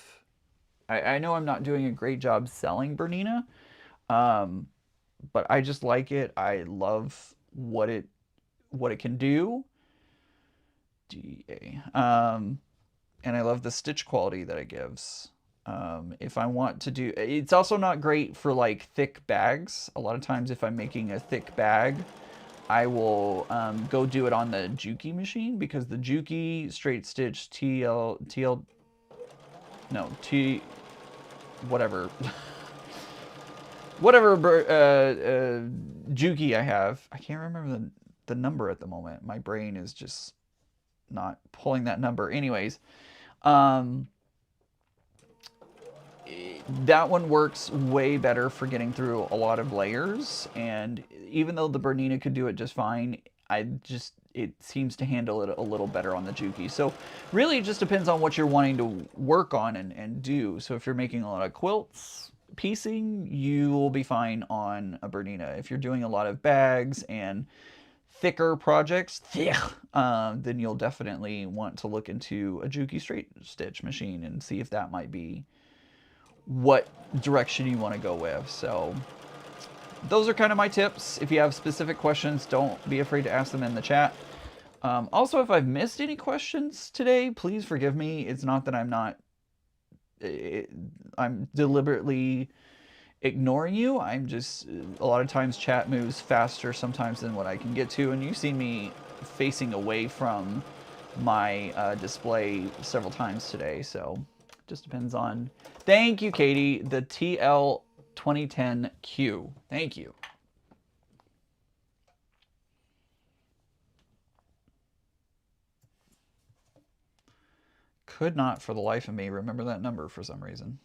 I know I'm not doing a great job selling Bernina, but I just like it. I love what it can do. DA. And I love the stitch quality that it gives. If I want to do... It's also not great for like thick bags. A lot of times if I'm making a thick bag, I will go do it on the Juki machine, because the Juki straight stitch whatever Juki I have. I can't remember the number at the moment. My brain is just not pulling that number. Anyways, that one works way better for getting through a lot of layers, and even though the Bernina could do it just fine, it seems to handle it a little better on the Juki. So really it just depends on what you're wanting to work on and do. So if you're making a lot of quilts, piecing, you will be fine on a Bernina. If you're doing a lot of bags and thicker projects, then you'll definitely want to look into a Juki straight stitch machine and see if that might be what direction you want to go with. So those are kind of my tips. If you have specific questions, don't be afraid to ask them in the chat. Also, if I've missed any questions today, please forgive me. It's not that I'm deliberately ignoring you. I'm just, a lot of times chat moves faster sometimes than what I can get to, and you've seen me facing away from my display several times today, so just depends on... Thank you, Katie. The TL 2010Q. Thank you. Could not for the life of me remember that number for some reason.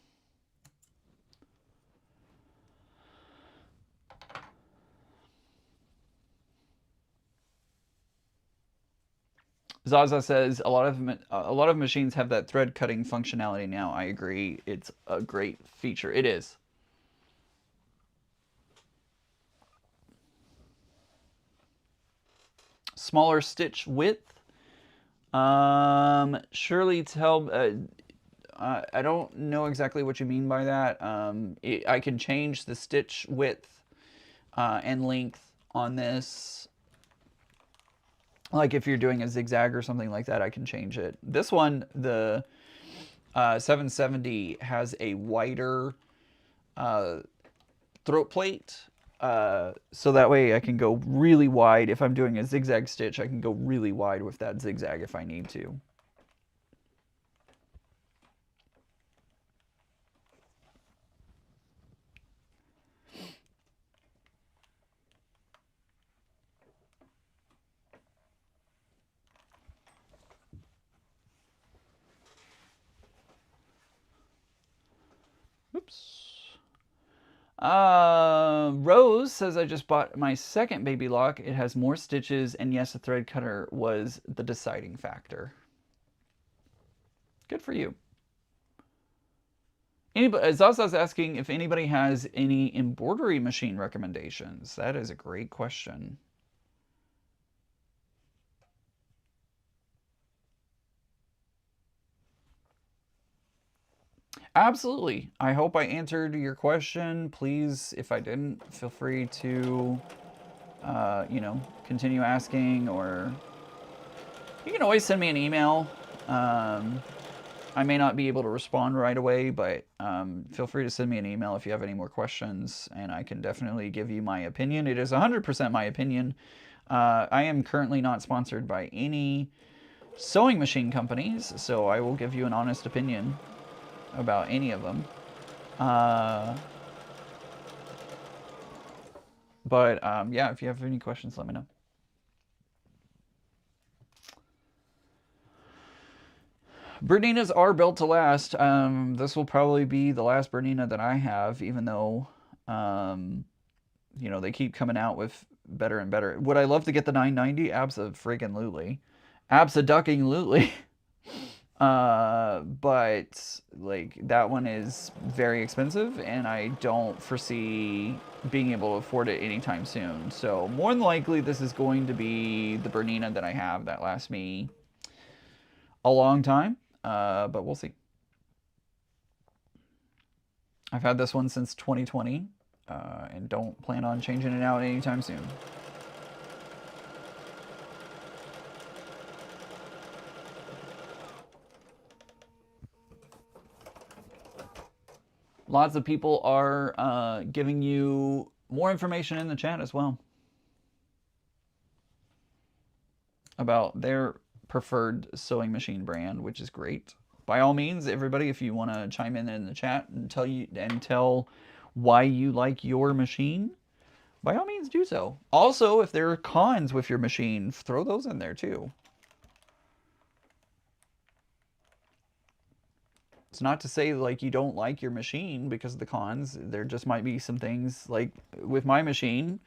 Zaza says a lot of machines have that thread cutting functionality now. I agree. It's a great feature. It is. Smaller stitch width. Surely tell... I don't know exactly what you mean by that. I can change the stitch width and length on this. Like if you're doing a zigzag or something like that, I can change it. This one, the 770, has a wider throat plate. So that way I can go really wide. If I'm doing a zigzag stitch, I can go really wide with that zigzag if I need to. Oops. Rose says, I just bought my second baby lock. It has more stitches, and yes, a thread cutter was the deciding factor. Good for you. Anybody, Zaza's asking if anybody has any embroidery machine recommendations. That is a great question. Absolutely. I hope I answered your question. Please, if I didn't, feel free to, continue asking, or you can always send me an email. I may not be able to respond right away, but feel free to send me an email if you have any more questions, and I can definitely give you my opinion. It is 100% my opinion. I am currently not sponsored by any sewing machine companies, so I will give you an honest opinion about any of them. Yeah, if you have any questions, let me know. Berninas are built to last. This will probably be the last Bernina that I have, even though, they keep coming out with better and better. Would I love to get the 990? Abso-friggin-lutely. Abso-ducking-lutely. But like that one is very expensive, and I don't foresee being able to afford it anytime soon. So more than likely, this is going to be the Bernina that I have that lasts me a long time. But we'll see. I've had this one since 2020, and don't plan on changing it out anytime soon. Lots of people are giving you more information in the chat as well about their preferred sewing machine brand, which is great. By all means, everybody, if you want to chime in the chat and tell why you like your machine, by all means do so. Also, if there are cons with your machine, throw those in there too. It's not to say like you don't like your machine because of the cons. There just might be some things, like with my machine,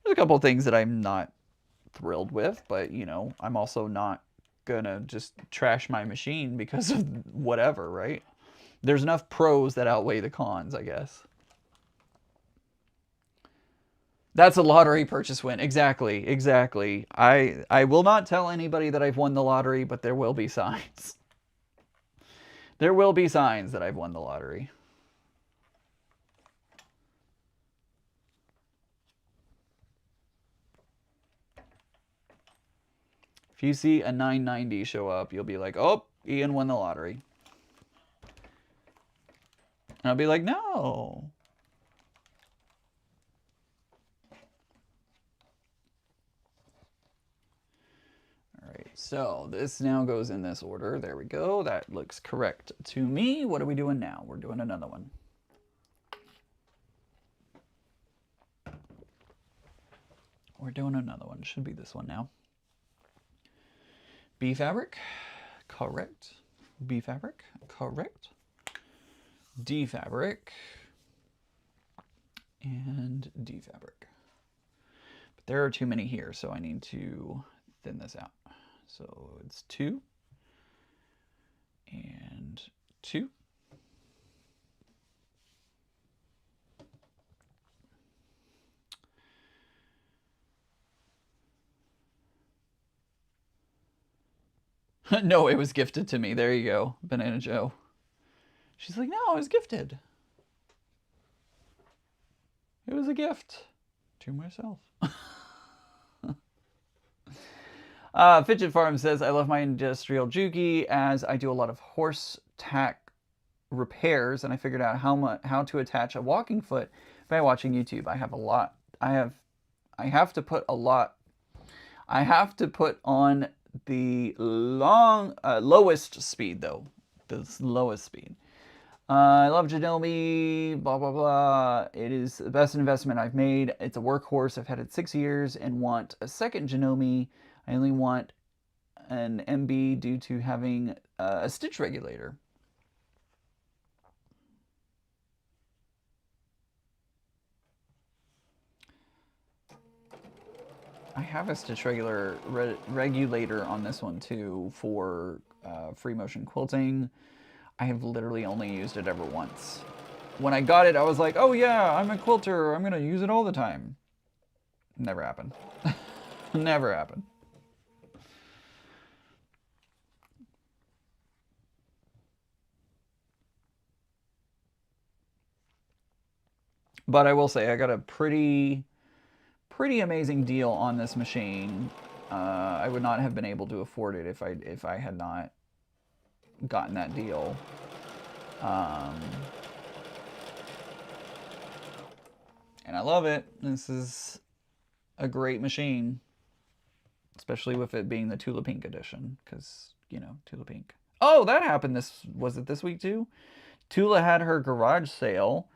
there's a couple of things that I'm not thrilled with, but I'm also not gonna just trash my machine because of whatever, right? There's enough pros that outweigh the cons, I guess. That's a lottery purchase win. Exactly, exactly. I will not tell anybody that I've won the lottery, but there will be signs. There will be signs that I've won the lottery. If you see a 990 show up, you'll be like, oh, Ian won the lottery. And I'll be like, no. All right, so this now goes in this order. There we go. That looks correct to me. What are we doing now? We're doing another one. We're doing another one. Should be this one now. B fabric, correct. B fabric, correct. D fabric, and D fabric. But there are too many here, so I need to thin this out. So it's 2 and 2. No, it was gifted to me. There you go, Banana Joe. She's like, no, it was gifted. It was a gift to myself. Fidget Farm says, I love my industrial juki as I do a lot of horse tack repairs, and I figured out how to attach a walking foot by watching YouTube. I have a lot. I have to put a lot. I have to put on the lowest speed though. The lowest speed. I love Janome, blah, blah, blah. It is the best investment I've made. It's a workhorse. I've had it 6 years and want a second Janome. I only want an MB due to having a stitch regulator. I have a stitch regulator on this one too for free motion quilting. I have literally only used it ever once. When I got it, I was like, oh yeah, I'm a quilter. I'm going to use it all the time. Never happened. Never happened. But I will say I got a pretty amazing deal on this machine. I would not have been able to afford it if I had not gotten that deal. And I love it. This is a great machine, especially with it being the Tula Pink edition, because, you know, Tula Pink. Oh, that happened was it this week too? Tula had her garage sale,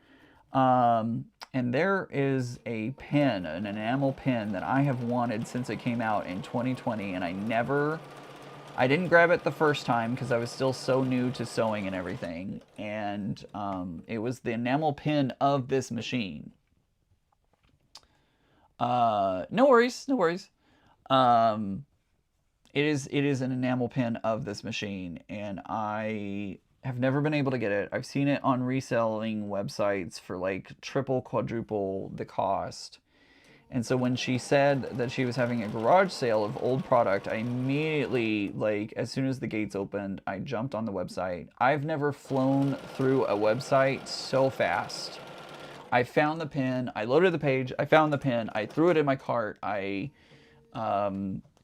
and there is a pin, an enamel pin that I have wanted since it came out in 2020, and I didn't grab it the first time because I was still so new to sewing and everything, and it was the enamel pin of this machine. No worries, no worries. It is an enamel pin of this machine, and I have never been able to get it. I've seen it on reselling websites for like triple, quadruple the cost. And so when she said that she was having a garage sale of old product, I immediately, like, as soon as the gates opened, I jumped on the website. I've never flown through a website so fast. I found the pin, I loaded the page, I found the pin, I threw it in my cart, I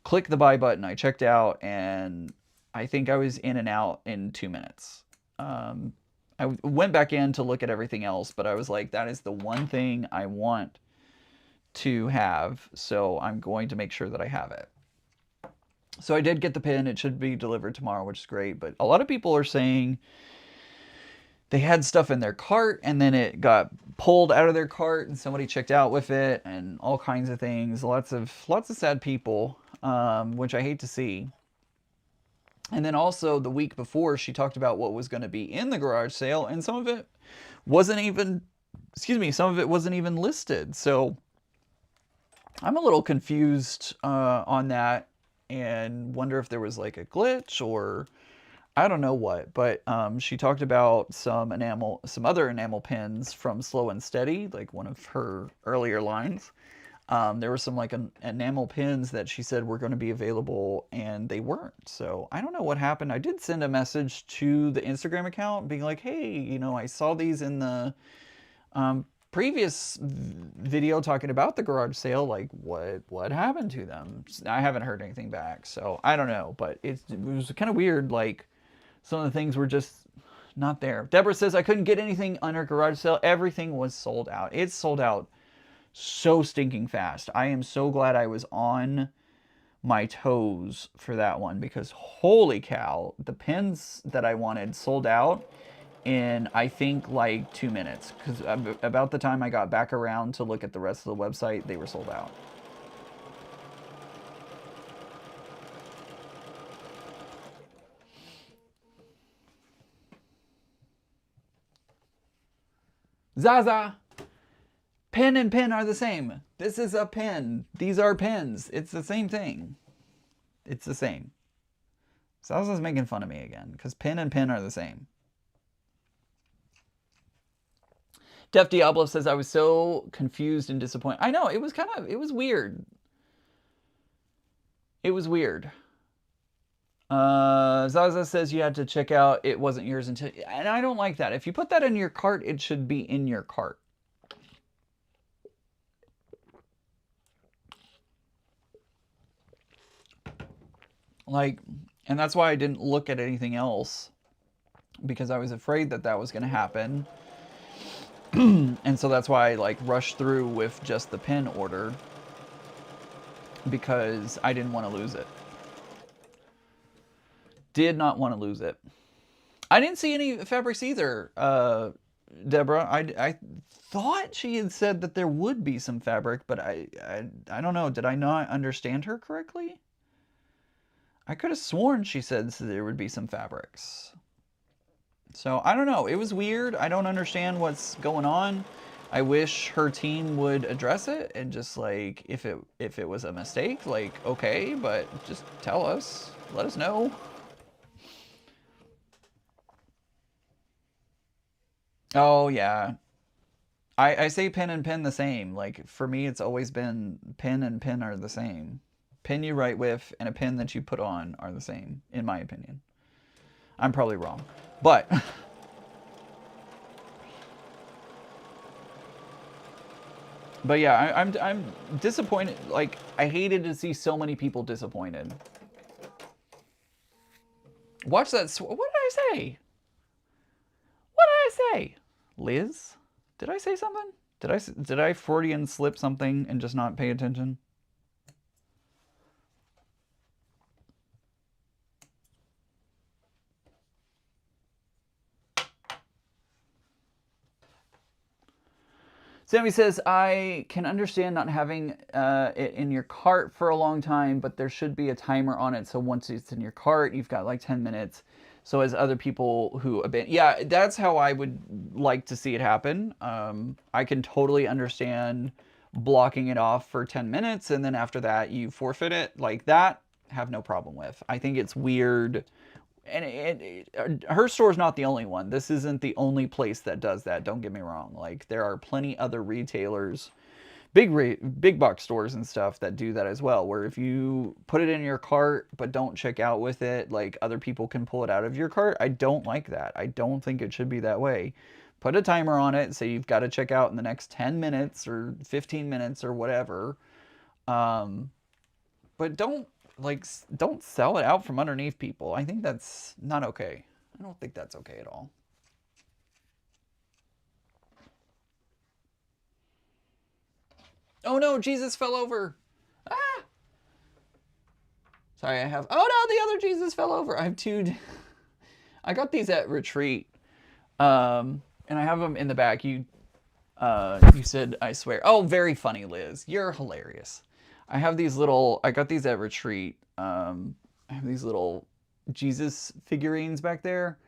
clicked the buy button, I checked out, and I think I was in and out in 2 minutes. I went back in to look at everything else, but I was like, that is the one thing I want to have, so I'm going to make sure that I have it. So I did get the pin. It should be delivered tomorrow, which is great. But a lot of people are saying they had stuff in their cart and then it got pulled out of their cart and somebody checked out with it and all kinds of things. Lots of sad people, which I hate to see. And then also the week before, she talked about what was going to be in the garage sale, and some of it wasn't even, some of it wasn't even listed. So I'm a little confused on that and wonder if there was like a glitch or I don't know what. But she talked about some other enamel pins from Slow and Steady, like one of her earlier lines. There were some like enamel pins that she said were going to be available and they weren't. So I don't know what happened. I did send a message to the Instagram account being like, hey, you know, I saw these in the previous video talking about the garage sale, like what happened to them? I haven't heard anything back, so I don't know, but it was kind of weird, like some of the things were just not there. Deborah says, I couldn't get anything on her garage sale. Everything was sold out. It's sold out so stinking fast. I am so glad I was on my toes for that one because holy cow, the pins that I wanted sold out in I think like 2 minutes, because about the time I got back around to look at the rest of the website, they were sold out. Zaza! Pin and pin are the same. This is a pin. These are pins. It's the same thing. It's the same. Zaza's making fun of me again, because pin and pin are the same. Def Diablo says, I was so confused and disappointed. I know, it was weird. It was weird. Zaza says you had to check out it wasn't yours until, and I don't like that. If you put that in your cart, it should be in your cart. Like, and that's why I didn't look at anything else, because I was afraid that that was going to happen. And so that's why I like rushed through with just the pin order, because I didn't want to lose it. Did not want to lose it. I didn't see any fabrics either, Deborah. I thought she had said that there would be some fabric, but I don't know. Did I not understand her correctly? I could have sworn she said there would be some fabrics. So I don't know. It was weird. I don't understand what's going on. I wish her team would address it and just like if it was a mistake, like okay, but just tell us, let us know. Oh yeah, I say pin and pin the same. Like for me, it's always been pin and pin are the same. Pin you write with and a pin that you put on are the same, in my opinion. I'm probably wrong, but but yeah, I'm disappointed. Like I hated to see so many people disappointed. Watch that. What did I say? What did I say? Liz? Did I say something? Did I Freudian slip something and just not pay attention? Sammy says, I can understand not having it in your cart for a long time, but there should be a timer on it. So once it's in your cart, you've got like 10 minutes. So as other people who abandon, yeah, that's how I would like to see it happen. I can totally understand blocking it off for 10 minutes and then after that you forfeit it like that. Have no problem with. I think it's weird and her store's not the only one. This isn't the only place that does that. Don't get me wrong. Like there are plenty other retailers, big box stores and stuff that do that as well. Where if you put it in your cart but don't check out with it, like other people can pull it out of your cart. I don't like that. I don't think it should be that way. Put a timer on it. Say you've got to check out in the next 10 minutes or 15 minutes or whatever. But don't sell it out from underneath people. I think that's not okay. I don't think that's okay at all. Oh no, Jesus fell over. Ah! Sorry, I have. Oh no, the other Jesus fell over. I have two. I got these at retreat, and I have them in the back. You said I swear. Oh, very funny, Liz. You're hilarious. I have these little. I got these at retreat. I have these little Jesus figurines back there,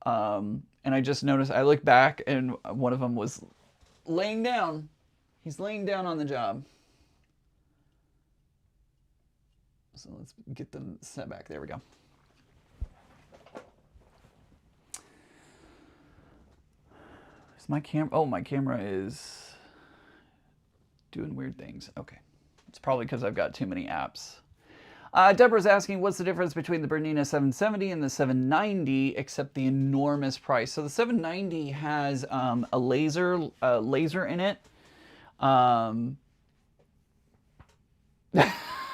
and I just noticed. I looked back, and one of them was laying down. He's laying down on the job. So let's get them set back. There we go. Is my camera? Oh, my camera is doing weird things. Okay. It's probably because I've got too many apps. Deborah's asking, what's the difference between the Bernina 770 and the 790, except the enormous price? So the 790 has a laser in it.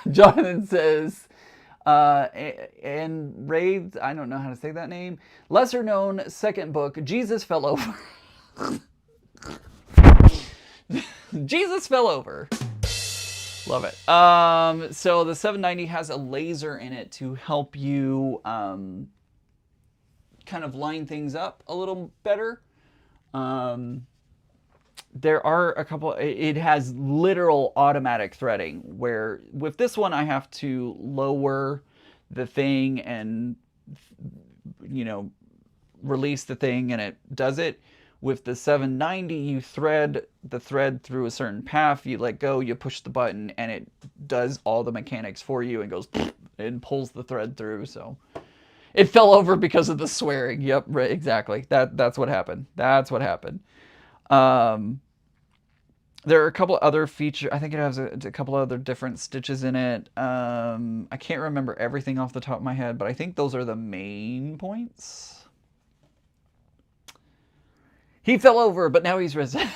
Jonathan says, and Ray, I don't know how to say that name. Lesser known second book, Jesus fell over. Jesus fell over. Love it. So the 790 has a laser in it to help you kind of line things up a little better. There are a couple. It has literal automatic threading, where with this one I have to lower the thing and release the thing, and it does it. With the 790, you thread the thread through a certain path. You let go, you push the button, and it does all the mechanics for you and goes and pulls the thread through. So it fell over because of the swearing. Yep, right, exactly. That's what happened. That's what happened. There are a couple other features. I think it has a couple other different stitches in it. I can't remember everything off the top of my head, but I think those are the main points. He fell over, but now he's risen.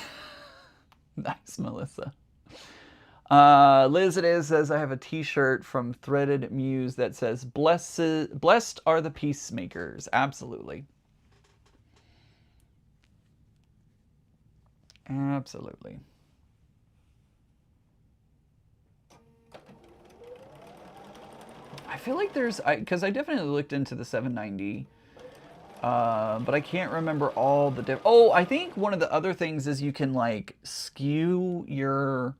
Nice, Melissa. Liz it is says, I have a t-shirt from Threaded Muse that says, blessed are the peacemakers. Absolutely. Absolutely. I feel like there's, because I definitely looked into the 790, but I can't remember all the different. Oh, I think one of the other things is you can like skew your,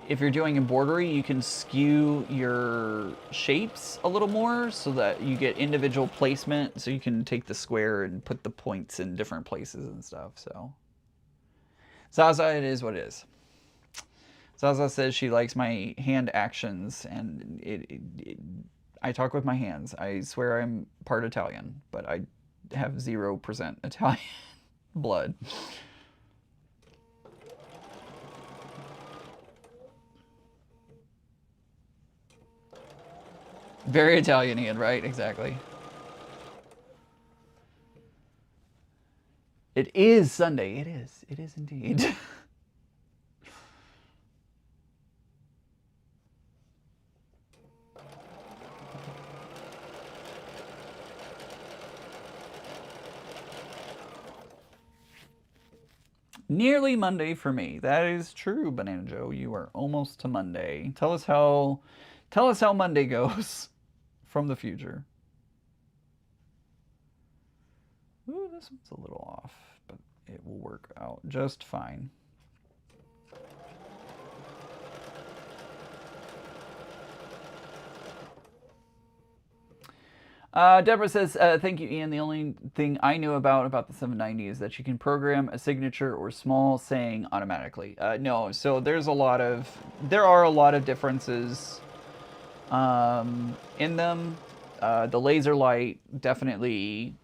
if you're doing embroidery, you can skew your shapes a little more so that you get individual placement. So you can take the square and put the points in different places and stuff. So Zaza, it is what it is. Zaza says she likes my hand actions, and I talk with my hands. I swear I'm part Italian, but I have 0% Italian blood. Very Italian-ian, right? Exactly. It is Sunday. It is. It is indeed. Nearly Monday for me. That is true, Banana Joe. You are almost to Monday. Tell us how Monday goes from the future. Ooh, this one's a little off, but it will work out just fine. Deborah says, thank you, Ian. The only thing I knew about the 790 is that you can program a signature or small saying automatically. No, so there are a lot of differences in them. The laser light definitely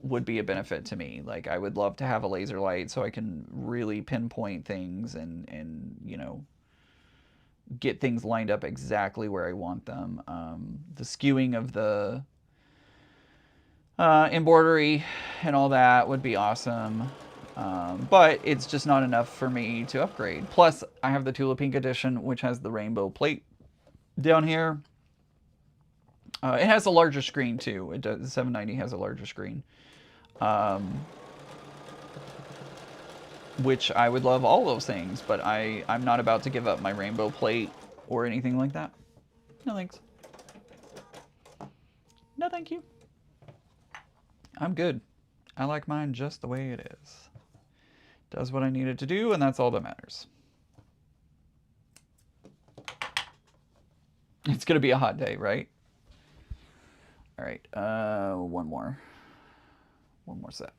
would be a benefit to me. Like, I would love to have a laser light so I can really pinpoint things and get things lined up exactly where I want them. The skewing of the embroidery and all that would be awesome. But it's just not enough for me to upgrade. Plus, I have the Tula Pink edition, which has the rainbow plate down here. It has a larger screen too. It does. The 790 has a larger screen, which I would love all those things. But I'm not about to give up my rainbow plate or anything like that. No thanks. No thank you. I'm good. I like mine just the way it is. Does what I need it to do, and that's all that matters. It's gonna be a hot day, right? All right, one more set.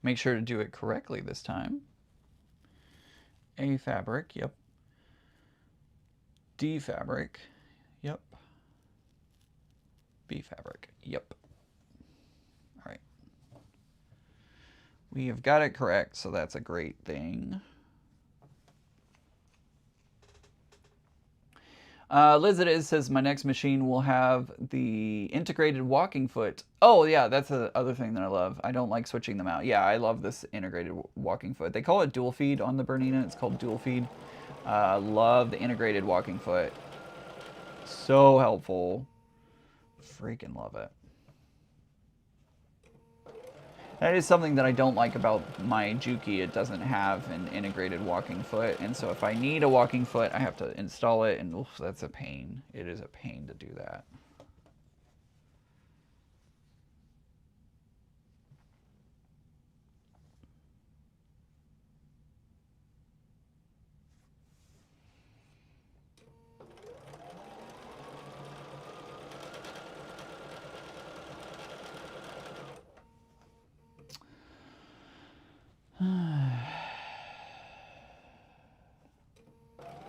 Make sure to do it correctly this time. A fabric, yep. D fabric, yep. B fabric, yep. All right. We have got it correct, so that's a great thing. Liz it is says my next machine will have the integrated walking foot. Oh yeah, that's the other thing that I love. I don't like switching them out. Yeah, I love this integrated walking foot. They call it dual feed on the Bernina. It's called dual feed. Love the integrated walking foot. So helpful. Freaking love it. That is something that I don't like about my Juki. It doesn't have an integrated walking foot, and so if I need a walking foot, I have to install it, and oof, that's a pain. It is a pain to do that.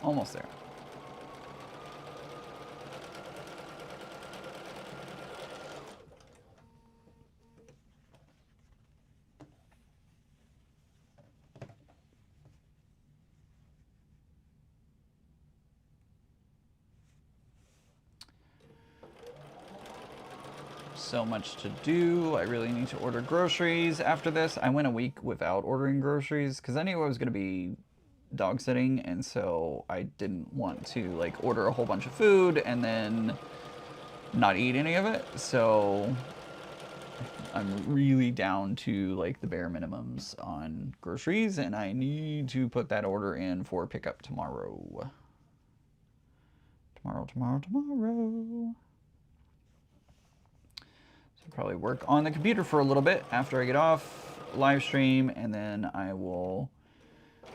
Almost there. So much to do. I really need to order groceries after this. I went a week without ordering groceries because I knew I was going to be dog sitting, and so I didn't want to like order a whole bunch of food and then not eat any of it. So I'm really down to like the bare minimums on groceries, and I need to put that order in for pickup tomorrow. Tomorrow. So probably work on the computer for a little bit after I get off live stream, and then I will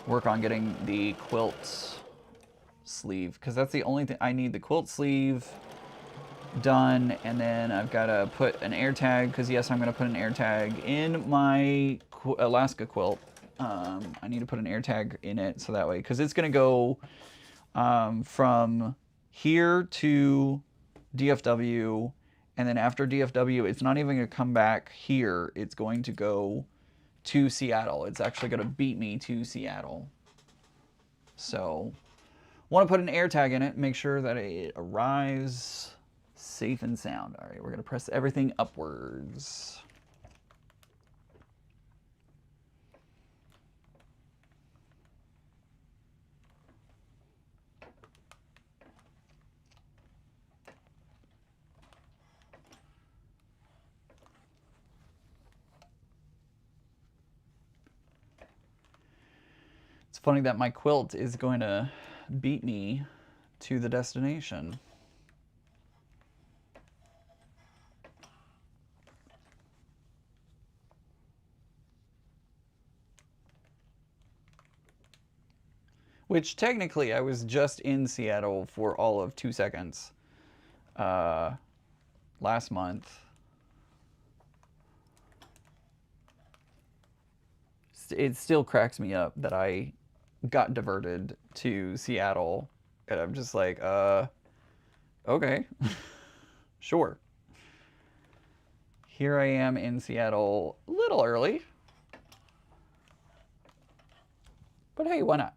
work on getting the quilt sleeve, because that's the only thing I need. The quilt sleeve done, and then I've got to put an air tag, because yes, I'm going to put an air tag in my Alaska quilt. I need to put an air tag in it so that way, because it's going to go from here to DFW, and then after DFW, it's not even going to come back here. It's going to go to Seattle. It's actually going to beat me to Seattle. So, want to put an air tag in it, make sure that it arrives safe and sound. All right, we're going to press everything upwards. It's funny that my quilt is going to beat me to the destination. Which technically I was just in Seattle for all of 2 seconds last month. It still cracks me up that I got diverted to Seattle, and I'm just like, okay, sure. Here I am in Seattle, a little early, but hey, why not?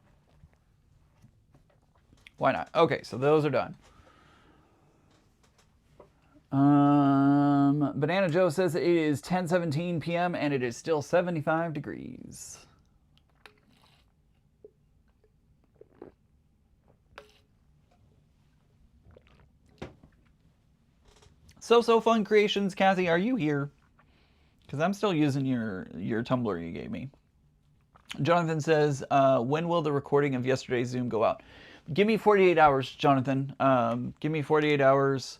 Why not? Okay, so those are done. Banana Joe says it is 10:17 p.m. and it is still 75 degrees. So Fun Creations, Kathy, are you here? Because I'm still using your Tumblr you gave me. Jonathan says, when will the recording of yesterday's Zoom go out? Give me 48 hours, Jonathan. Give me 48 hours.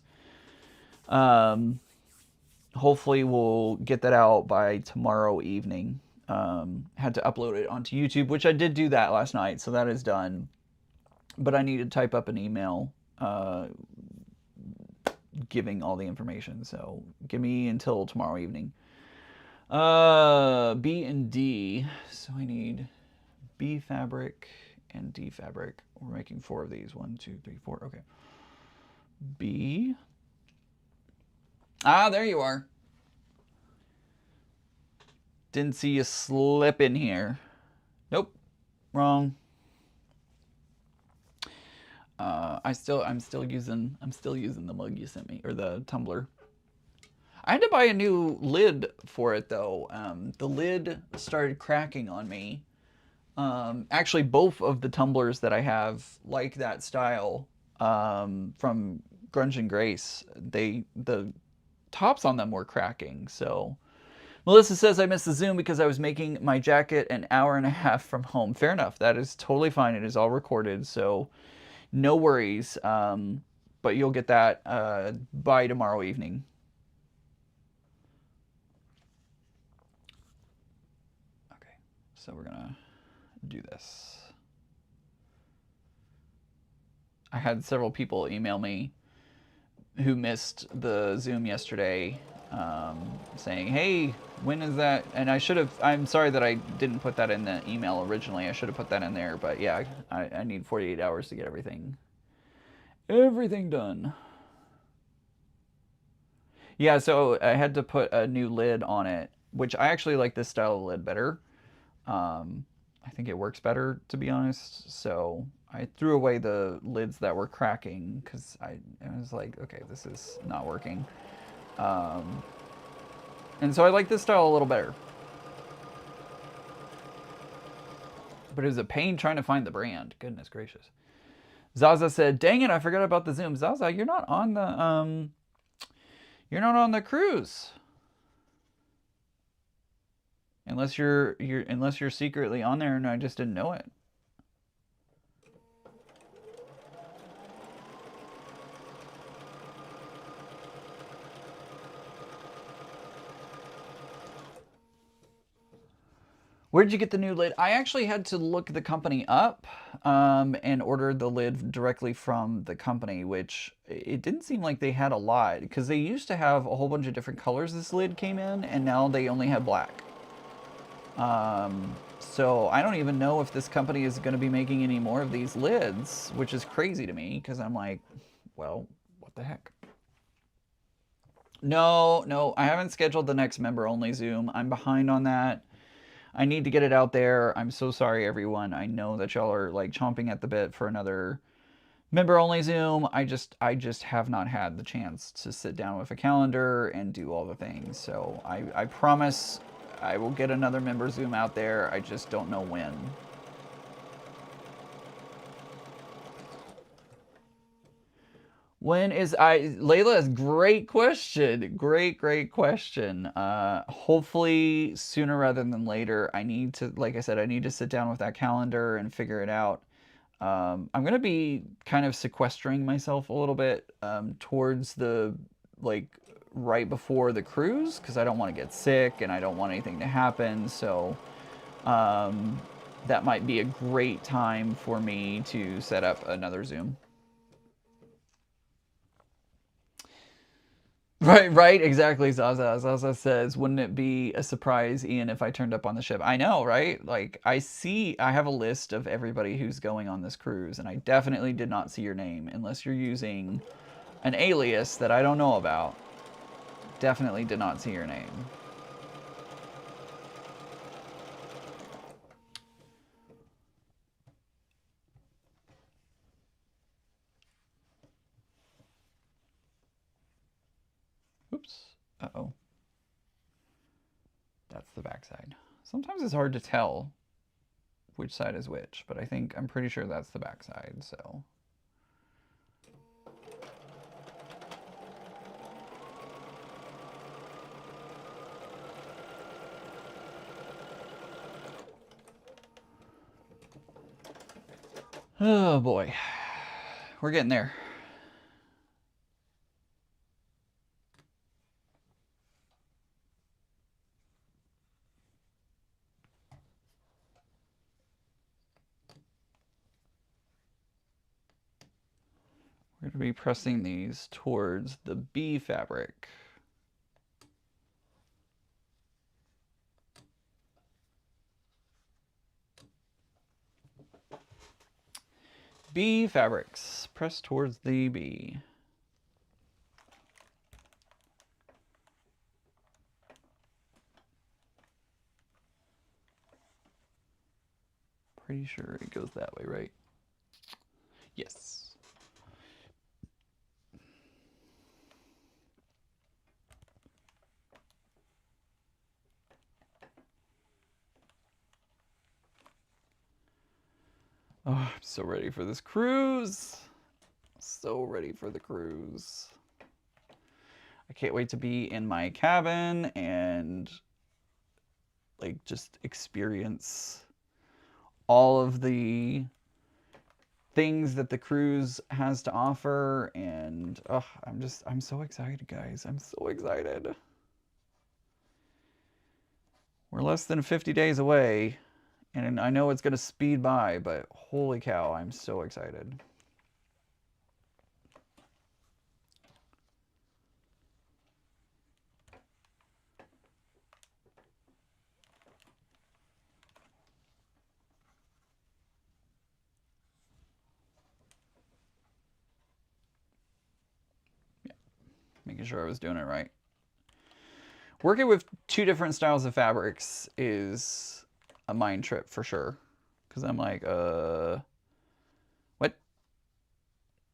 Hopefully we'll get that out by tomorrow evening. Had to upload it onto YouTube, which I did do that last night, so that is done. But I need to type up an email giving all the information, so give me until tomorrow evening. B and D, so I need B fabric and D fabric. We're making 4 of these. 1, 2, 3, 4. Okay. B. Ah, there you are. Didn't see you slip in here. Nope. Wrong. I'm still using the mug you sent me, or the tumbler. I had to buy a new lid for it though. The lid started cracking on me. Actually, both of the tumblers that I have, like that style, from Grunge and Grace, the tops on them were cracking. So, Melissa says I missed the Zoom because I was making my jacket an hour and a half from home. Fair enough. That is totally fine. It is all recorded, so no worries. But you'll get that by tomorrow evening. Okay, so we're gonna do this. I had several people email me who missed the Zoom yesterday, saying, hey, when is that? And I'm sorry that I didn't put that in the email originally. I should have put that in there, but yeah, I need 48 hours to get everything done. Yeah, so I had to put a new lid on it, which I actually like this style of lid better. I think it works better, to be honest. So I threw away the lids that were cracking because I was like, okay, this is not working. And so I like this style a little better. But it was a pain trying to find the brand. Goodness gracious. Zaza said, dang it, I forgot about the Zoom. Zaza, you're not on the cruise. Unless you're secretly on there and I just didn't know it. Where did you get the new lid? I actually had to look the company up and ordered the lid directly from the company, which it didn't seem like they had a lot because they used to have a whole bunch of different colors this lid came in, and now they only have black. So I don't even know if this company is going to be making any more of these lids, which is crazy to me because I'm like, well, what the heck? No, I haven't scheduled the next member only Zoom. I'm behind on that. I need to get it out there. I'm so sorry, everyone. I know that y'all are like chomping at the bit for another member only Zoom. I just have not had the chance to sit down with a calendar and do all the things. So I promise I will get another member Zoom out there. I just don't know when. When is Layla? Great question. Great question. Hopefully sooner rather than later. I need to, like I said, I need to sit down with that calendar and figure it out. I'm gonna be kind of sequestering myself a little bit towards the like right before the cruise because I don't want to get sick and I don't want anything to happen. So that might be a great time for me to set up another Zoom. Right, exactly. Zaza says, wouldn't it be a surprise, Ian, if I turned up on the ship? I know, right? Like, I have a list of everybody who's going on this cruise, and I definitely did not see your name, unless you're using an alias that I don't know about. Definitely did not see your name. Oops. Uh-oh. That's the backside. Sometimes it's hard to tell which side is which, but I'm pretty sure that's the backside, so. Oh boy. We're getting there. We're going to be pressing these towards the B fabric. B fabrics. Press towards the B. Pretty sure it goes that way, right? Yes. Oh, I'm so ready for this cruise. So ready for the cruise. I can't wait to be in my cabin and like just experience all of the things that the cruise has to offer. And I'm so excited, guys. I'm so excited. We're less than 50 days away, and I know it's going to speed by, but holy cow, I'm so excited. Yeah, making sure I was doing it right. Working with two different styles of fabrics is a mind trip for sure. Because I'm like, what?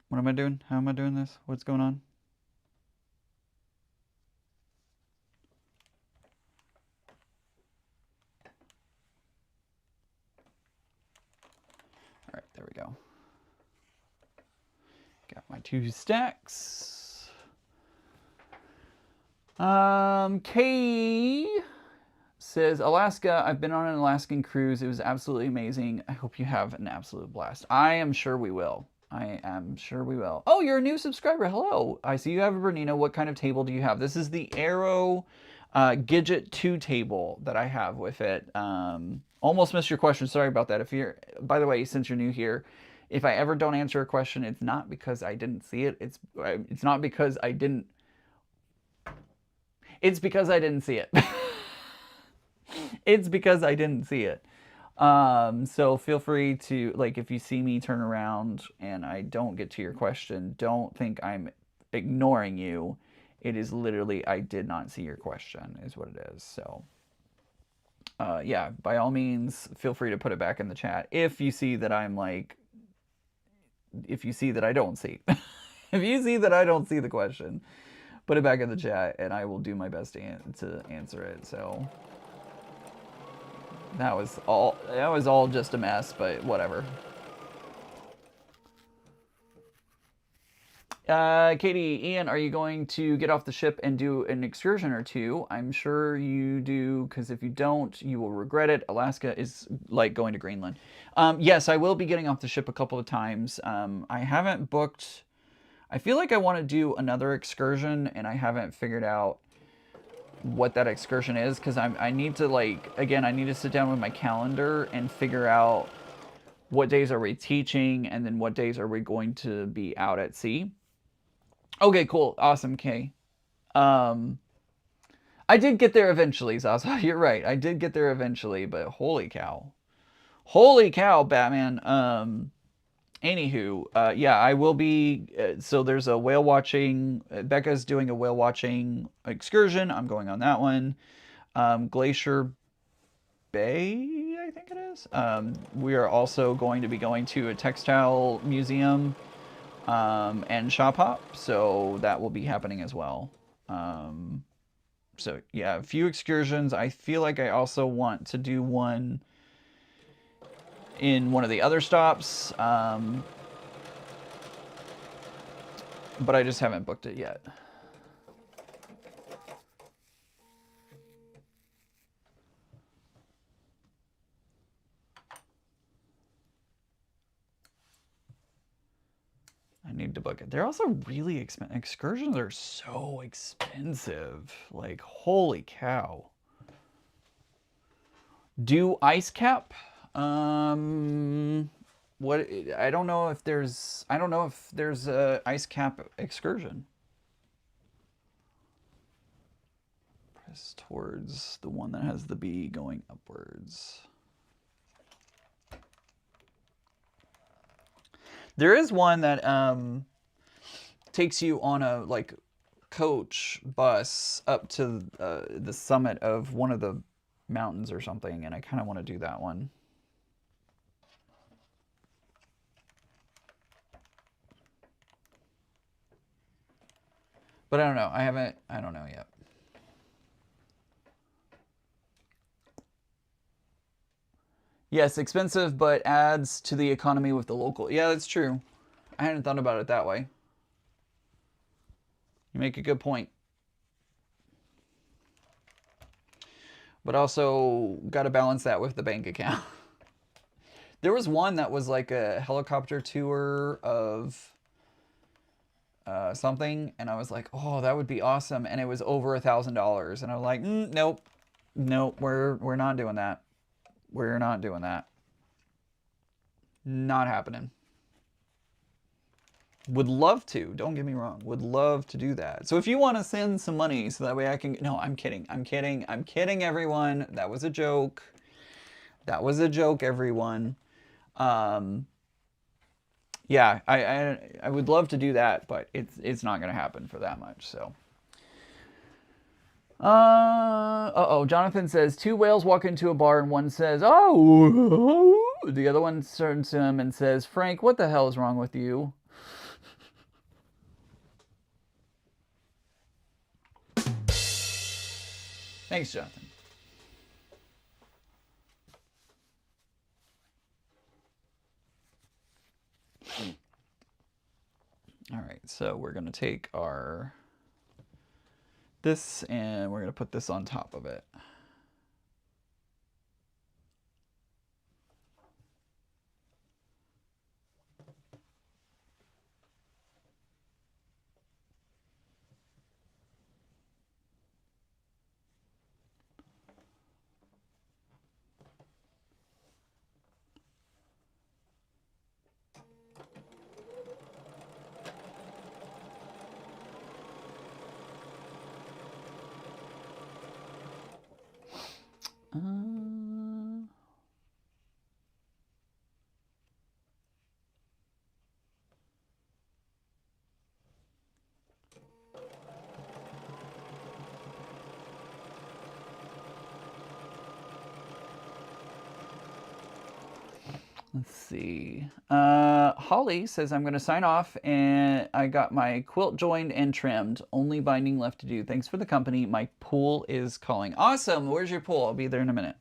What am I doing? How am I doing this? What's going on? All right, there we go. Got my two stacks. Kay says, Alaska, I've been on an Alaskan cruise. It was absolutely amazing. I hope you have an absolute blast. I am sure we will. I am sure we will. Oh, you're a new subscriber. Hello. I see you have a Bernino. What kind of table do you have? This is the Aero Gidget 2 table that I have with it. Almost missed your question. Sorry about that. If you're, by the way, since you're new here, if I ever don't answer a question, it's not because I didn't see it. It's not because I didn't. It's because I didn't see it. It's because I didn't see it. So feel free to, like, if you see me turn around and I don't get to your question, don't think I'm ignoring you. It is literally I did not see your question is what it is. So yeah, by all means, feel free to put it back in the chat if you see that I'm like, if you see that I don't see. If you see that I don't see the question, put it back in the chat and I will do my best to answer it. So that was all just a mess, but whatever. Katie, Ian, are you going to get off the ship and do an excursion or two? I'm sure you do, because if you don't, you will regret it. Alaska is like going to Greenland. Yes, I will be getting off the ship a couple of times. I haven't booked. I feel like I want to do another excursion, and I haven't figured out what that excursion is, because I need to, like, again, I need to sit down with my calendar and figure out what days are we teaching, and then what days are we going to be out at sea. Okay, cool. Awesome, Kay. I did get there eventually, Zaza. You're right. I did get there eventually, but holy cow. Holy cow, Batman. Anywho, yeah, I will be. So there's a whale watching. Becca's doing a whale watching excursion. I'm going on that one. Glacier Bay, I think it is. We are also going to be going to a textile museum and shop hop, so that will be happening as well. So yeah, a few excursions. I feel like I also want to do one in one of the other stops, but I just haven't booked it yet. I need to book it. They're also really expensive. Excursions are so expensive. Like, holy cow. Do ice cap? What? I don't know if there's a ice cap excursion. Press towards the one that has the B going upwards. There is one that takes you on a like coach bus up to the summit of one of the mountains or something, and I kind of want to do that one. But I don't know. I don't know yet. Yes, expensive, but adds to the economy with the local. Yeah, that's true. I hadn't thought about it that way. You make a good point. But also got to balance that with the bank account. There was one that was like a helicopter tour of something, and I was like, oh, that would be awesome, and it was over $1,000, and I'm like, nope, we're not doing that. We're not doing that. Not happening. Would love to. Don't get me wrong. Would love to do that. So if you want to send some money so that way I can... No, I'm kidding. I'm kidding. I'm kidding, everyone. That was a joke. That was a joke, everyone. Yeah, I would love to do that, but it's not going to happen for that much, so... Uh-oh, Jonathan says, 2 whales walk into a bar and one says, oh! The other one turns to him and says, Frank, what the hell is wrong with you? Thanks, Jonathan. All right, so we're going to take our... this, and we're going to put this on top of it. Let's see. Holly says I'm going to sign off and I got my quilt joined and trimmed. Only binding left to do. Thanks for the company. My pool is calling. Awesome. Where's your pool? I'll be there in a minute.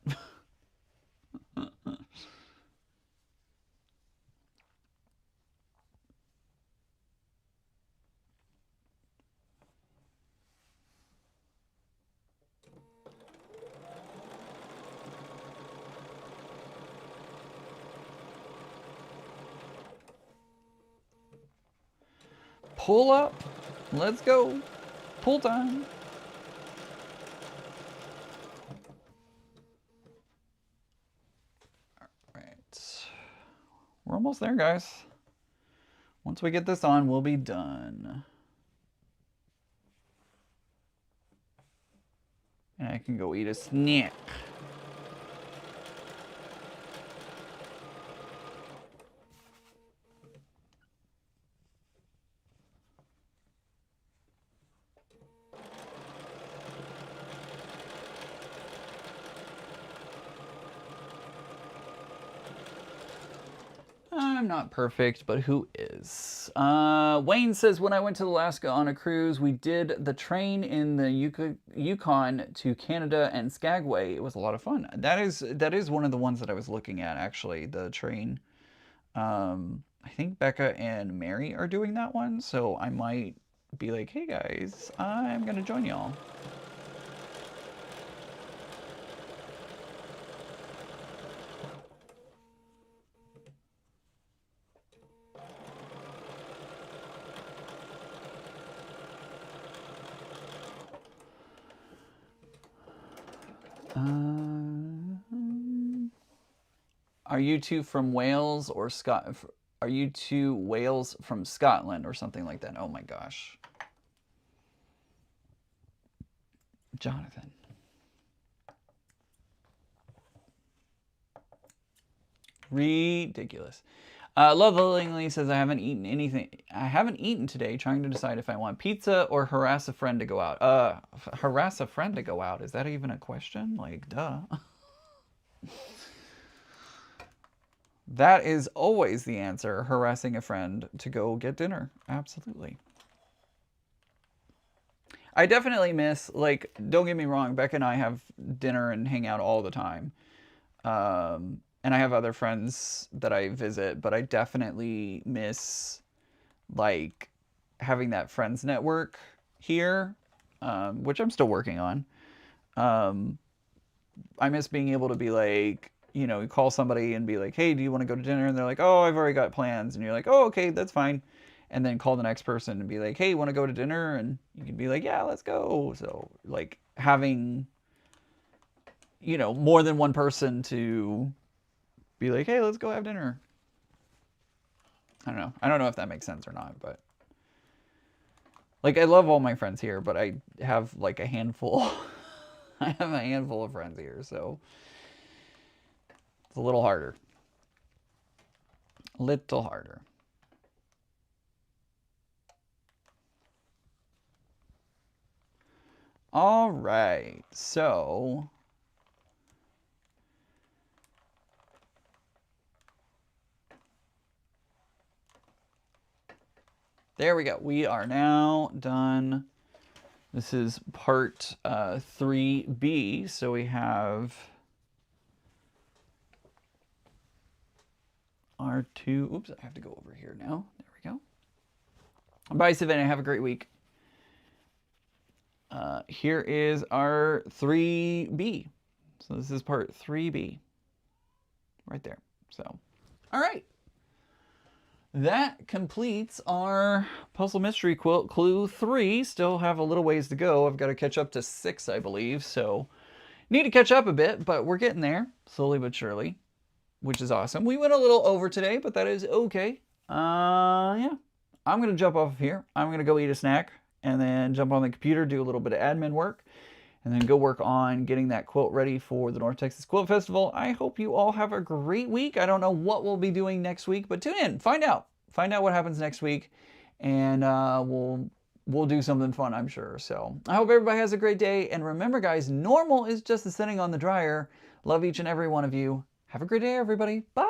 Pull up. Let's go. Pull time. All right. We're almost there, guys. Once we get this on, we'll be done. And I can go eat a snack. I'm not perfect, but who is? Wayne says, when I went to Alaska on a cruise, we did the train in the Yukon to Canada and Skagway. It was a lot of fun. That is one of the ones that I was looking at, actually, the train. I think Becca and Mary are doing that one, so I might be like, hey guys, I'm gonna join y'all. Are you two from Wales or Scot? Are you two Wales from Scotland or something like that? Oh my gosh. Jonathan. Ridiculous. Lovingly says, I haven't eaten anything. I haven't eaten today, trying to decide if I want pizza or harass a friend to go out. Harass a friend to go out. Is that even a question? Like, duh. That is always the answer, harassing a friend to go get dinner. Absolutely. I definitely miss, like, don't get me wrong, Becca and I have dinner and hang out all the time. And I have other friends that I visit, but I definitely miss, like, having that friends network here, which I'm still working on. I miss being able to be like, you know, you call somebody and be like, hey, do you want to go to dinner? And they're like, oh, I've already got plans. And you're like, oh, okay, that's fine. And then call the next person and be like, hey, want to go to dinner? And you can be like, yeah, let's go. So, like, having, you know, more than one person to be like, hey, let's go have dinner. I don't know. I don't know if that makes sense or not, but like, I love all my friends here, but I have like a handful. I have a handful of friends here, so it's a little harder. Little harder. All right, so there we go. We are now done. This is part 3B. So we have our two. Oops, I have to go over here now. There we go. Bye, Savannah. Have a great week. Here is our 3B. So this is part 3B. Right there. So, all right. That completes our Puzzle Mystery Quilt Clue 3. Still have a little ways to go. I've got to catch up to 6, I believe. So, need to catch up a bit, but we're getting there, slowly but surely, which is awesome. We went a little over today, but that is okay. Yeah. I'm going to jump off of here. I'm going to go eat a snack and then jump on the computer, do a little bit of admin work, and then go work on getting that quilt ready for the North Texas Quilt Festival. I hope you all have a great week. I don't know what we'll be doing next week, but tune in, find out what happens next week, and we'll do something fun, I'm sure. So I hope everybody has a great day, and remember, guys, normal is just the setting on the dryer. Love each and every one of you. Have a great day, everybody. Bye.